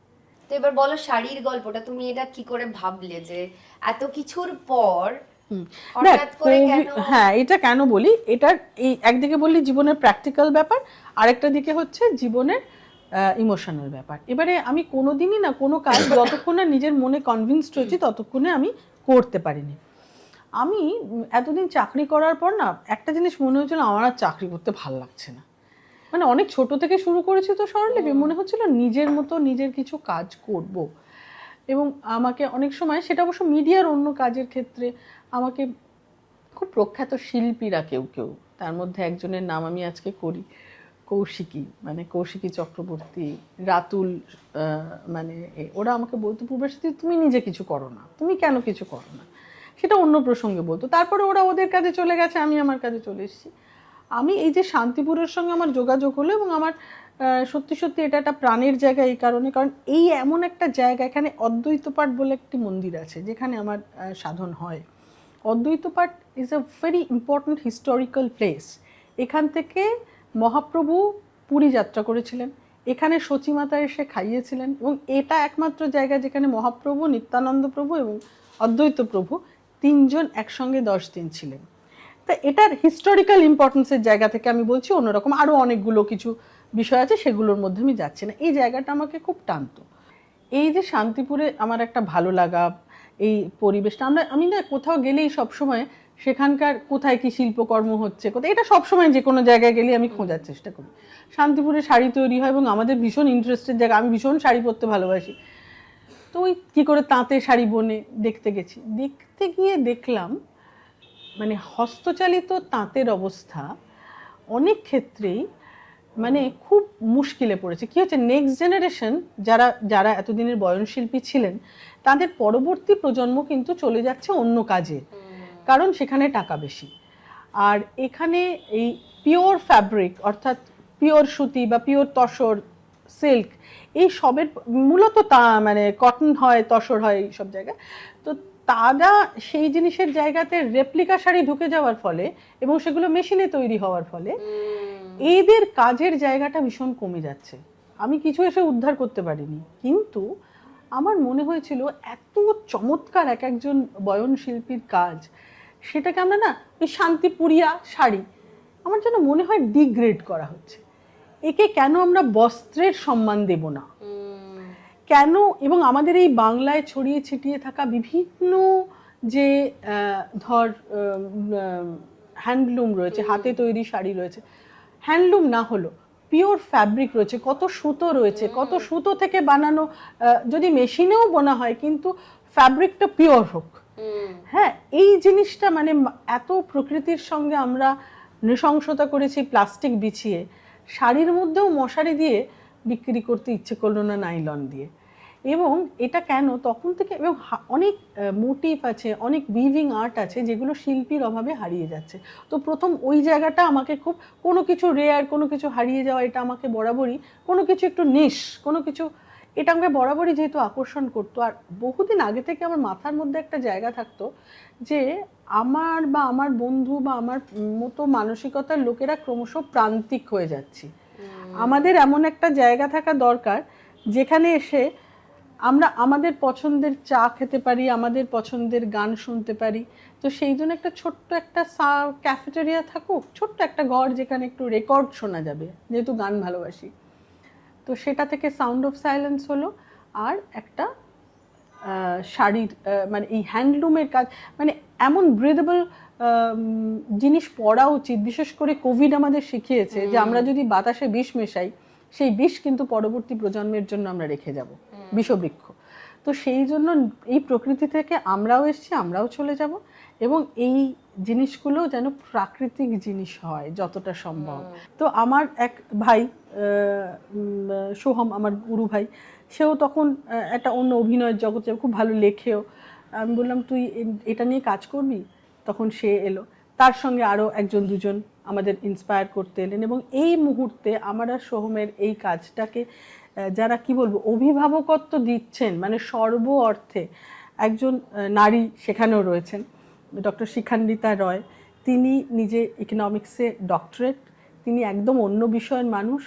B: তো এবার বলো শাড়ির গল্পটা, তুমি এটা কি করে ভাবলে যে এত কিছুর পর হঠাৎ করে কেন?
A: হ্যাঁ, এটা কেন বলি, এটার এই একদিকে বললি জীবনের প্র্যাকটিক্যাল ব্যাপার, আরেকটা দিকে হচ্ছে জীবনের ইমোশনাল ব্যাপার। এবারে আমি কোনোদিনই না কোনো কাজ যতক্ষণ না নিজের মনে কনভিন্সড হয়েছি ততক্ষণে আমি করতে পারিনি। আমি এতদিন চাকরি করার পর না একটা জিনিস মনে হচ্ছিল, আমার আর চাকরি করতে ভালো লাগছে না। মানে অনেক ছোট থেকে শুরু করেছি তো স্বরলিপি, মনে হচ্ছিল নিজের মতো নিজের কিছু কাজ করব। এবং আমাকে অনেক সময়, সেটা অবশ্য মিডিয়ার অন্য কাজের ক্ষেত্রে, আমাকে খুব প্রখ্যাত শিল্পীরা কেউ কেউ, তার মধ্যে একজনের নাম আমি আজকে করি, কৌশিকী, মানে কৌশিকী চক্রবর্তী, রাতুল, মানে ওরা আমাকে বলতো, পূর্বাশাদী তুমি নিজে কিছু করো না, তুমি কেন কিছু করো না, সেটা অন্য প্রসঙ্গে বলতো। তারপরে ওরা ওদের কাজে চলে গেছে, আমি আমার কাজে চলে এসেছি। আমি এই যে শান্তিপুরের সঙ্গে আমার যোগাযোগ হলো, এবং আমার সত্যি সত্যি এটা একটা প্রাণের জায়গা এই কারণে, কারণ এই এমন একটা জায়গা, এখানে অদ্বৈতপাঠ বলে একটি মন্দির আছে যেখানে আমার সাধন হয়। Advaitapath is a very important historical place. এখান থেকে মহাপ্রভু পুরী যাত্রা করেছিলেন, এখানে সচিমাতা এসে খাইয়েছিলেন, এবং এটা একমাত্র জায়গা যেখানে মহাপ্রভু, নিত্যানন্দ প্রভু এবং অদ্বৈত প্রভু তিনজন একসঙ্গে 10 দিন ছিলেন। তা এটার হিস্টোরিক্যাল ইম্পর্টেন্সের জায়গা থেকে আমি বলছি, অন্যরকম আরও অনেকগুলো কিছু বিষয় আছে, সেগুলোর মধ্যে আমি যাচ্ছি না। এই জায়গাটা আমাকে খুব টানতো। এই যে শান্তিপুরে আমার একটা ভালো লাগা, এই পরিবেশটা, আমি না কোথাও গেলেই সবসময় সেখানকার কোথায় কি শিল্পকর্ম হচ্ছে, কোথায়, এটা সবসময় যে কোনো জায়গায় গেলে আমি খোঁজার চেষ্টা করি। শান্তিপুরে শাড়ি তৈরি হয় এবং আমাদের ভীষণ ইন্টারেস্টের জায়গা, আমি ভীষণ শাড়ি পরতে ভালোবাসি। তো ওই কী করে তাঁতে শাড়ি বনে দেখতে গেছি, দেখতে গিয়ে দেখলাম মানে হস্তচালিত তাঁতের অবস্থা অনেক ক্ষেত্রেই মানে খুব মুশকিলে পড়েছে। কি হচ্ছে, নেক্সট জেনারেশন যারা এতদিনের বয়নশিল্পী ছিলেন, তাদের পরবর্তী প্রজন্ম কিন্তু চলে যাচ্ছে অন্য কাজে, কারণ সেখানে টাকা বেশি। আর এখানে এই পিওর ফ্যাব্রিক অর্থাৎ পিওর সুতি বা পিওর তসর সিল্ক এই সবের মূলত তা মানে কটন হয় তসর হয় এই সব জায়গায়, তো তারা সেই জিনিসের জায়গাতে রেপ্লিকা শাড়ি ঢুকে যাওয়ার ফলে এবং সেগুলো মেশিনে তৈরি হওয়ার ফলে এদের কাজের জায়গাটা ভীষণ কমে যাচ্ছে। আমি কিছু এসে উদ্ধার করতে পারিনি, কিন্তু আমার মনে হয়েছিল এত চমৎকার এক একজন বয়ন শিল্পীর কাজ, সেটাকে আমরা না ওই শান্তিপুরিয়া শাড়ি আমার যেন মনে হয় ডিগ্রেড করা হচ্ছে। একে কেন আমরা বস্ত্রের সম্মান দেব না, কেন? এবং আমাদের এই বাংলায় ছড়িয়ে ছিটিয়ে থাকা বিভিন্ন যে ধর হ্যান্ডলুম রয়েছে, হাতে তৈরি শাড়ি রয়েছে, হ্যান্ডলুম না হলো পিওর ফ্যাব্রিক রয়েছে, কত সুতো রয়েছে, কত সুতো থেকে বানানো, যদি মেশিনেও বোনা হয় কিন্তু ফ্যাব্রিকটা পিওর হোক। হ্যাঁ, এই জিনিসটা মানে এত প্রকৃতির সঙ্গে আমরা নৃশংসতা করেছি প্লাস্টিক বিছিয়ে, শাড়ির মধ্যেও মশারি দিয়ে বিক্রি করতে ইচ্ছে করলো না নাইলন দিয়ে। এবং এটা কেন তখন থেকে, এবং অনেক মোটিভ আছে, অনেক উইভিং আর্ট আছে যেগুলো শিল্পীর অভাবে হারিয়ে যাচ্ছে। তো প্রথম ওই জায়গাটা আমাকে খুব, কোনো কিছু রেয়ার, কোনো কিছু হারিয়ে যাওয়া, এটা আমাকে বরাবরই, কোনো কিছু একটু নিশ, কোনো কিছু, এটা আমাকে বরাবরই যেহেতু আকর্ষণ করতো। আর বহুদিন আগে থেকে আমার মাথার মধ্যে একটা জায়গা থাকতো যে আমার বা আমার বন্ধু বা আমার মতো মানসিকতার লোকেরা ক্রমশ প্রান্তিক হয়ে যাচ্ছি। আমাদের এমন একটা জায়গা থাকা দরকার যেখানে এসে আমরা আমাদের পছন্দের চা খেতে পারি, আমাদের পছন্দের গান শুনতে পারি। তো সেই জন্য একটা ছোট্ট একটা ক্যাফেটেরিয়া থাকুক, ছোট্ট একটা ঘর যেখানে একটু রেকর্ড শোনা যাবে, যেহেতু গান ভালোবাসি। তো সেটা থেকে সাউন্ড অফ সাইলেন্স হলো। আর একটা শাড়ির মানে এই হ্যান্ডলুমের কাজ, মানে এমন ব্রিদেবল জিনিস পরা উচিত। বিশেষ করে কোভিড আমাদের শিখিয়েছে যে আমরা যদি বাতাসে বিষ মেশাই, সেই বিষ কিন্তু পরবর্তী প্রজন্মের জন্য আমরা রেখে যাব, বিষবৃক্ষ। তো সেই জন্য এই প্রকৃতি থেকে আমরাও এসেছি, আমরাও চলে যাব, এবং এই জিনিসগুলো যেন প্রাকৃতিক জিনিস হয় যতটা সম্ভব। তো আমার এক ভাই সোহম, আমার গুরু ভাই, সেও তখন একটা অন্য অভিনয়ের জগতে খুব ভালো লেখেও। আমি বললাম তুই এটা নিয়ে কাজ করবি, তখন সে এলো, তার সঙ্গে আরও একজন দুজন আমাদের ইন্সপায়ার করতে এলেন। এবং এই মুহূর্তে আমার আর সোহমের এই কাজটাকে যারা কি বলবো অভিভাবকত্ব দিচ্ছেন, মানে সর্ব অর্থে একজন নারী সেখানেও রয়েছেন, ডক্টর শিখান্বিতা রয়। তিনি নিজে ইকোনমিক্সে ডক্টরেট, তিনি একদম অন্য বিষয়ের মানুষ,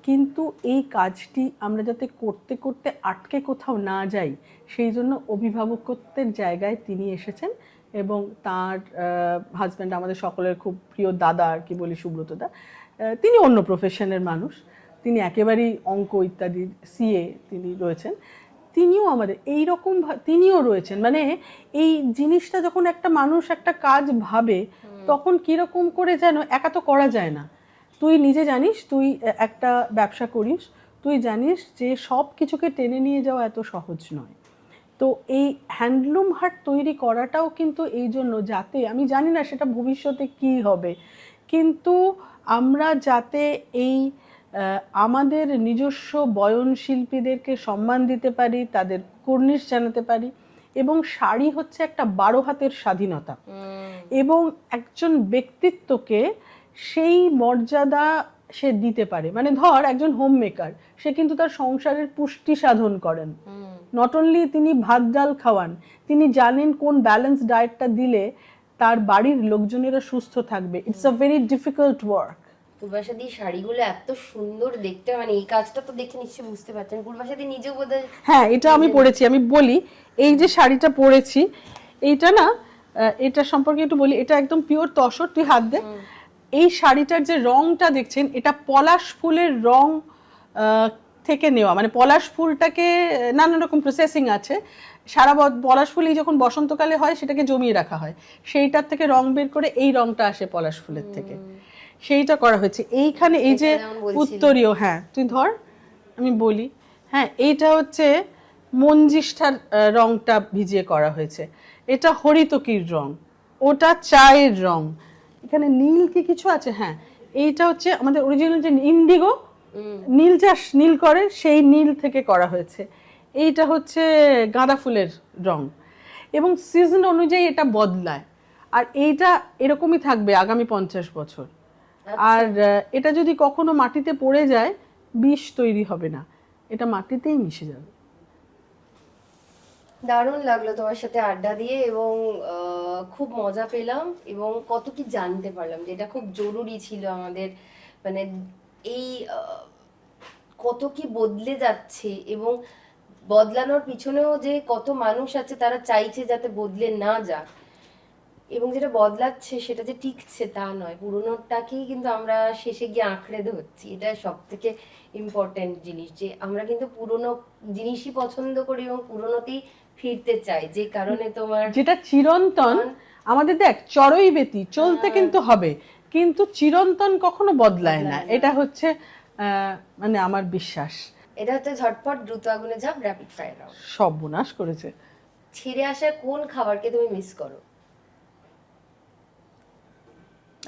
A: কিন্তু এই কাজটি আমরা যাতে করতে করতে আটকে কোথাও না যাই সেই জন্য অভিভাবকত্বের জায়গায় তিনি এসেছেন। এবং তার হাজব্যান্ড আমাদের সকলের খুব প্রিয় দাদা, আর কি বলি, সুব্রতদা, তিনি অন্য প্রফেশনের মানুষ, তিনি একেবারেই অঙ্ক ইত্যাদির সিএ তিনি রয়েছেন। তিনিও আমাদের এইরকম, তিনিও রয়েছেন। মানে এই জিনিসটা যখন একটা মানুষ একটা কাজ ভাবে তখন কীরকম করে যেন, একা তো করা যায় না। তুই নিজে জানিস, তুই একটা ব্যবসা করিস, তুই জানিস যে সব কিছুকে টেনে নিয়ে যাওয়া এত সহজ নয়। তো এই হ্যান্ডলুম হাট তৈরি করাটাও কিন্তু এই জন্য, যাতে, আমি জানি না সেটা ভবিষ্যতে কি হবে, কিন্তু আমরা যাতে এই আমাদের নিজস্ব বয়ন শিল্পীদেরকে সম্মান দিতে পারি, তাদের কুর্নিশ জানাতে পারি। এবং শাড়ি হচ্ছে একটা 12 হাতের স্বাধীনতা, এবং একজন ব্যক্তিত্বকে সেই মর্যাদা সে দিতে পারে। মানে ধর একজন হোম মেকার, সে কিন্তু তার সংসারের পুষ্টি সাধন করেন, নট অনলি তিনি ভাত ডাল খাওয়ান, তিনি জানেন কোন ব্যালেন্স ডায়েটটা দিলে তার বাড়ির লোকজনেরা সুস্থ থাকবে। It's a very difficult work.
B: পূর্বাশাদি শাড়িগুলো এত সুন্দর দেখতে, মানে এই কাজটা তো দেখে নিশ্চয়ই বুঝতে পারছেন পূর্বাশাদি নিজেও বোধহয়।
A: হ্যাঁ, এটা আমি পরেছি। আমি বলি, এই যে শাড়িটা পরেছি, এইটা না, এটা সম্পর্কে একটু বলি। এটা একদম পিওর তসর, তুই হাত দে। এই শাড়িটার যে রংটা দেখছেন, এটা পলাশ ফুলের রং থেকে নেওয়া। মানে পলাশ ফুলটাকে নানান রকম প্রসেসিং আছে, সারা পলাশ ফুল এই যখন বসন্তকালে হয় সেটাকে জমিয়ে রাখা হয়, সেইটার থেকে রং বের করে এই রংটা আসে পলাশ ফুলের থেকে, সেইটা করা হয়েছে এইখানে। এই যে উত্তরীয়, হ্যাঁ তুই ধর, আমি বলি, হ্যাঁ এইটা হচ্ছে মঞ্জিষ্ঠার রংটা ভিজিয়ে করা হয়েছে, এটা হরিতকির রং, ওটা চায়ের রং, এখানে নীল কি কিছু আছে, হ্যাঁ এইটা হচ্ছে আমাদের অরিজিনাল যে ইন্ডিগো নীল, চাষ নীল করে সেই নীল থেকে করা হয়েছে। এইটা হচ্ছে গাঁদা ফুলের রং, এবং সিজন অনুযায়ী এটা বদলায়। আর এইটা এরকমই থাকবে আগামী 50 বছর। আর এটা যদি কখনো মাটিতে পড়ে যায়, বিষ তৈরি হবে না, এটা মাটিতেই মিশে যাবে।
B: দারুণ লাগলো তোমার সাথে আড্ডা দিয়ে, এবং খুব মজা পেলাম, এবং কত কি জানতে পারলাম, যেটা খুব জরুরি ছিল আমাদের। মানে এই কত কি বদলে যাচ্ছে, এবং বদলানোর পিছনেও যে কত মানুষ আছে তারা চাইছে যাতে বদলে না যাক, এবং যেটা বদলাচ্ছে সেটা যে টিকছে তা নয়, পুরোনোটাকেই কিন্তু আমরা শেষে গিয়ে আঁকড়ে ধরছি। এটা সব থেকে ইম্পর্টেন্ট জিনিস, যে আমরা কিন্তু পুরোনো জিনিসই পছন্দ করি এবং পুরোনোতেই ফিরতে চাই, যে কারণে তোমার
A: যেটা চিরন্তন। আমাদের দেখ চড়ই বেতি চলতে কিন্তু হবে, কিন্তু চিরন্তন কখনো বদলায় না, এটা হচ্ছে মানে আমার বিশ্বাস।
B: এটা হচ্ছে ঝটপট দ্রুত আগুনে ঝাঁপ, র্যাপিড ফায়ার রাউন্ড।
A: সব বিনাশ করেছে।
B: ছেড়ে আসা কোন খাবারকে তুমি মিস করো?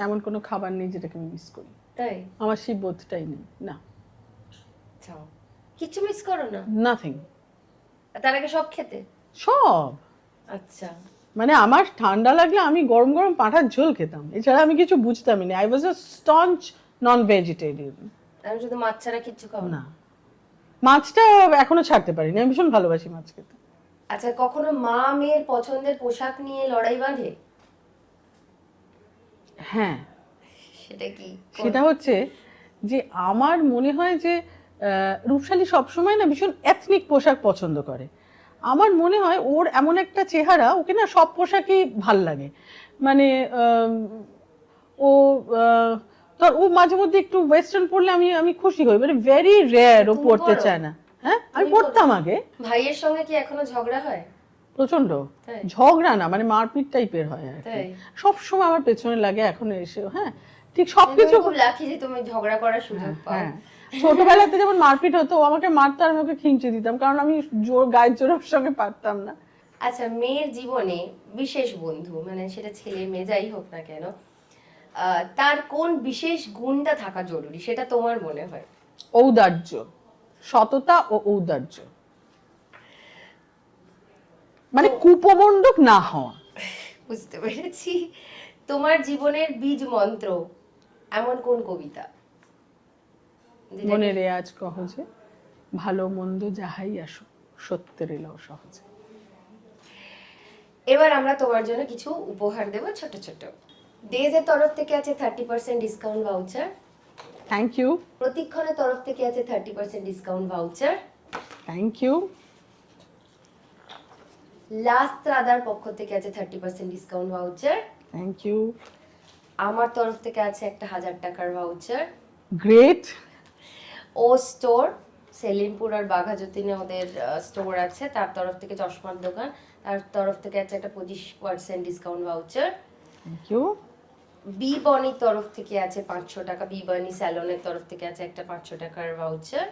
A: এমন কোনো খাবার নেই যেটাকে আমি মিস করি।
B: তাই?
A: আমার সেই বোধটাই নেই, না।
B: চাও কিছু মিস করো না?
A: নাথিং।
B: তার আগে সব খেতে?
A: সব।
B: আচ্ছা।
A: মানে আমার ঠান্ডা লাগলে আমি গরম গরম পাঁঠার ঝোল খেতাম, এছাড়া আমি কিছু বুঝতামই না। I was a staunch non vegetarian.
B: আমি শুধু মাছ ছাড়া কিচ্ছু খাও না?
A: না, মাছটা এখনো ছাড়তে পারিনি, আমি ভীষণ ভালোবাসি মাছ খেতে।
B: আচ্ছা, কখনো মা মেয়ের পছন্দের পোশাক নিয়ে লড়াই বাঁধে?
A: হ্যাঁ,
B: সেটা কি?
A: সেটা হচ্ছে যে আমার মনে হয় যে রূপসালী সবসময় না ভীষণ এথনিক পোশাক পছন্দ করে। আমার মনে হয় ওর এমন একটা চেহারা, ওকে না সব পোশাকই ভাল লাগে। মানে ও ধর ও মাঝে মধ্যে একটু ওয়েস্টার্ন পরলে আমি আমি খুশি হই, মানে ভেরি রেয়ার ও পরতে চায় না। হ্যাঁ, আমি পরতাম আগে।
B: ভাইয়ের সঙ্গে কি এখনো ঝগড়া হয়?
A: প্রচন্ড
B: তাই?
A: ঝগড়া না, মানে মারপিট টাইপের হয় আর কি।
B: তাই?
A: সব সময় আমার পেছনে লাগে এখনো এসেও। হ্যাঁ, ঠিক সবকিছু।
B: খুব লাকি যে তুমি ঝগড়া করার সুযোগ পাও।
A: হ্যাঁ, ছোটবেলাতে যেমন মারপিট হতো, ও আমাকে মারতো আর আমি ওকে খিঁচে দিতাম, কারণ আমি জোর গায়ের জোর ওর সঙ্গে পারতাম না।
B: আচ্ছা, মেয়ের জীবনে বিশেষ বন্ধু, মানে সেটা ছেলে মেয়ে যাই হোক না কেন, তার কোন বিশেষ গুণটা থাকা জরুরি সেটা তোমার মনে হয়?
A: ঔদার্য, সততা ও ঔদার্য, মানে কুপমণ্ডক না হওয়া।
B: বুঝতে পেরেছি। তোমার জীবনের বীজ মন্ত্র এমন কোন কবিতা?
A: মনে রেয়াজ কহজে, ভালো মন্দ যাহাই আসো, সত্যের এলাও সহজে।
B: এবার আমরা তোমার জন্য কিছু উপহার দেব, ছোট ছোট। ডেজের তরফ থেকে আছে 30% ডিসকাউন্ট ভাউচার।
A: Thank you.
B: প্রতিক্ষণের তরফ থেকে আছে 30% ডিসকাউন্ট ভাউচার।
A: Thank you.
B: লাস্ট রাদার পক্ষ থেকে আছে 30% ডিসকাউন্ট ভাউচার।
A: Thank you.
B: আমার তরফ থেকে আছে একটা 1000 টাকার ভাউচার।
A: গ্রেট।
B: ও স্টোর, সেলিমপুর আর বাঘাযতীনে ওদের স্টোর আছে, তার তরফ থেকে চশমার দোকান, তার তরফ থেকে আছে একটা 25% ডিসকাউন্ট ভাউচার।
A: Thank you.
B: বি বনির তরফ থেকে আছে 500 টাকা, বি বনি স্যালনের তরফ থেকে আছে একটা 500 টাকার ভাউচার,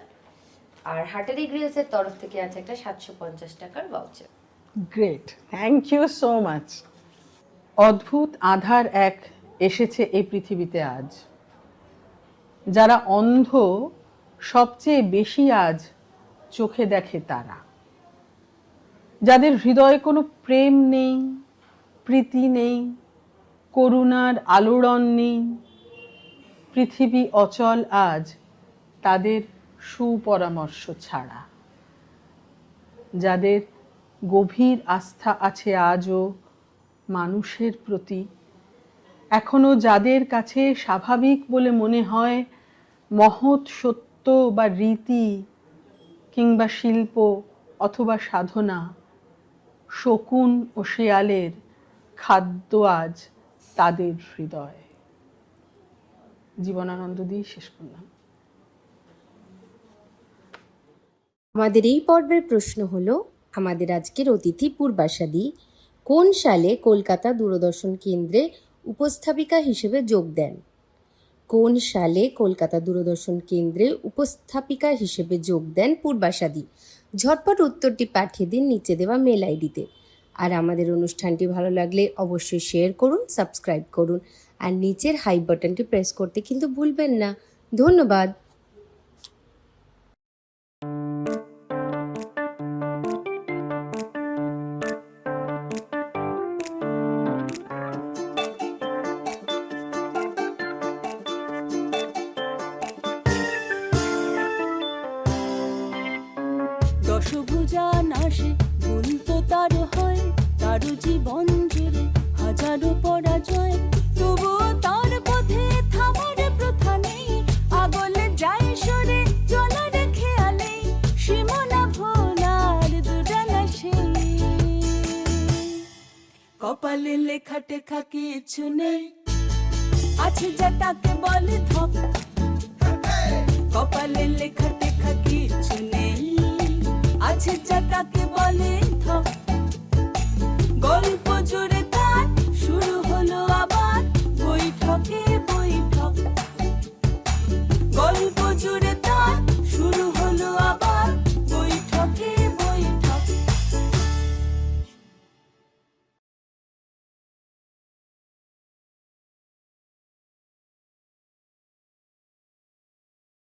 B: আর হাটারি গ্রিলসের তরফ থেকে আছে একটা 750 টাকার voucher.
A: Great, thank you so much. অদ্ভুত আধার এক এসেছে এই পৃথিবীতে আজ, যারা অন্ধ সবচেয়ে বেশি আজ চোখে দেখে তারা, যাদের হৃদয়ে কোনো প্রেম নেই, প্রীতি নেই, করুণার আলোড়ন নেই। পৃথিবী অচল আজ তাদের সুপরামর্শ ছাড়া, যাদের গভীর আস্থা আছে আজও মানুষের প্রতি, এখনো যাদের কাছে স্বাভাবিক বলে মনে হয় মহৎ সত্য বা রীতি কিংবা শিল্প অথবা সাধনা, শকুন ও শেয়ালের খাদ্য আজ তাদের হৃদয়। জীবনানন্দ দিয়ে শেষ করলাম।
D: আমাদের এই পর্বের প্রশ্ন হলো, আমাদের আজকের অতিথি পূর্বাশাদি কোন সালে কলকাতা দূরদর্শন কেন্দ্রে উপস্থাপিকা হিসেবে যোগ দেন? কোন সালে কলকাতা দূরদর্শন কেন্দ্রে উপস্থাপিকা হিসেবে যোগ দেন পূর্বাশাদি? ঝটপট উত্তরটি পাঠিয়ে দিন নিচে দেওয়া মেল আইডিতে। আর আমাদের অনুষ্ঠানটি ভালো লাগলে অবশ্যই শেয়ার করুন, সাবস্ক্রাইব করুন, আর নিচের হাই বাটনটি প্রেস করতে কিন্তু ভুলবেন না। ধন্যবাদ।
C: কারো পরাজয়, তবুও তার পথে থামার প্রথা নেই। আগলে যায় সরে চলার খেয়ালে, সীমানা ভোলার দুরানা সেই। কপালে লেখা টেখা কিছু নেই, আছে যা তাকে বলে ধপ। কপালে লেখা টেখা কিছু নেই, আছে যা তাকে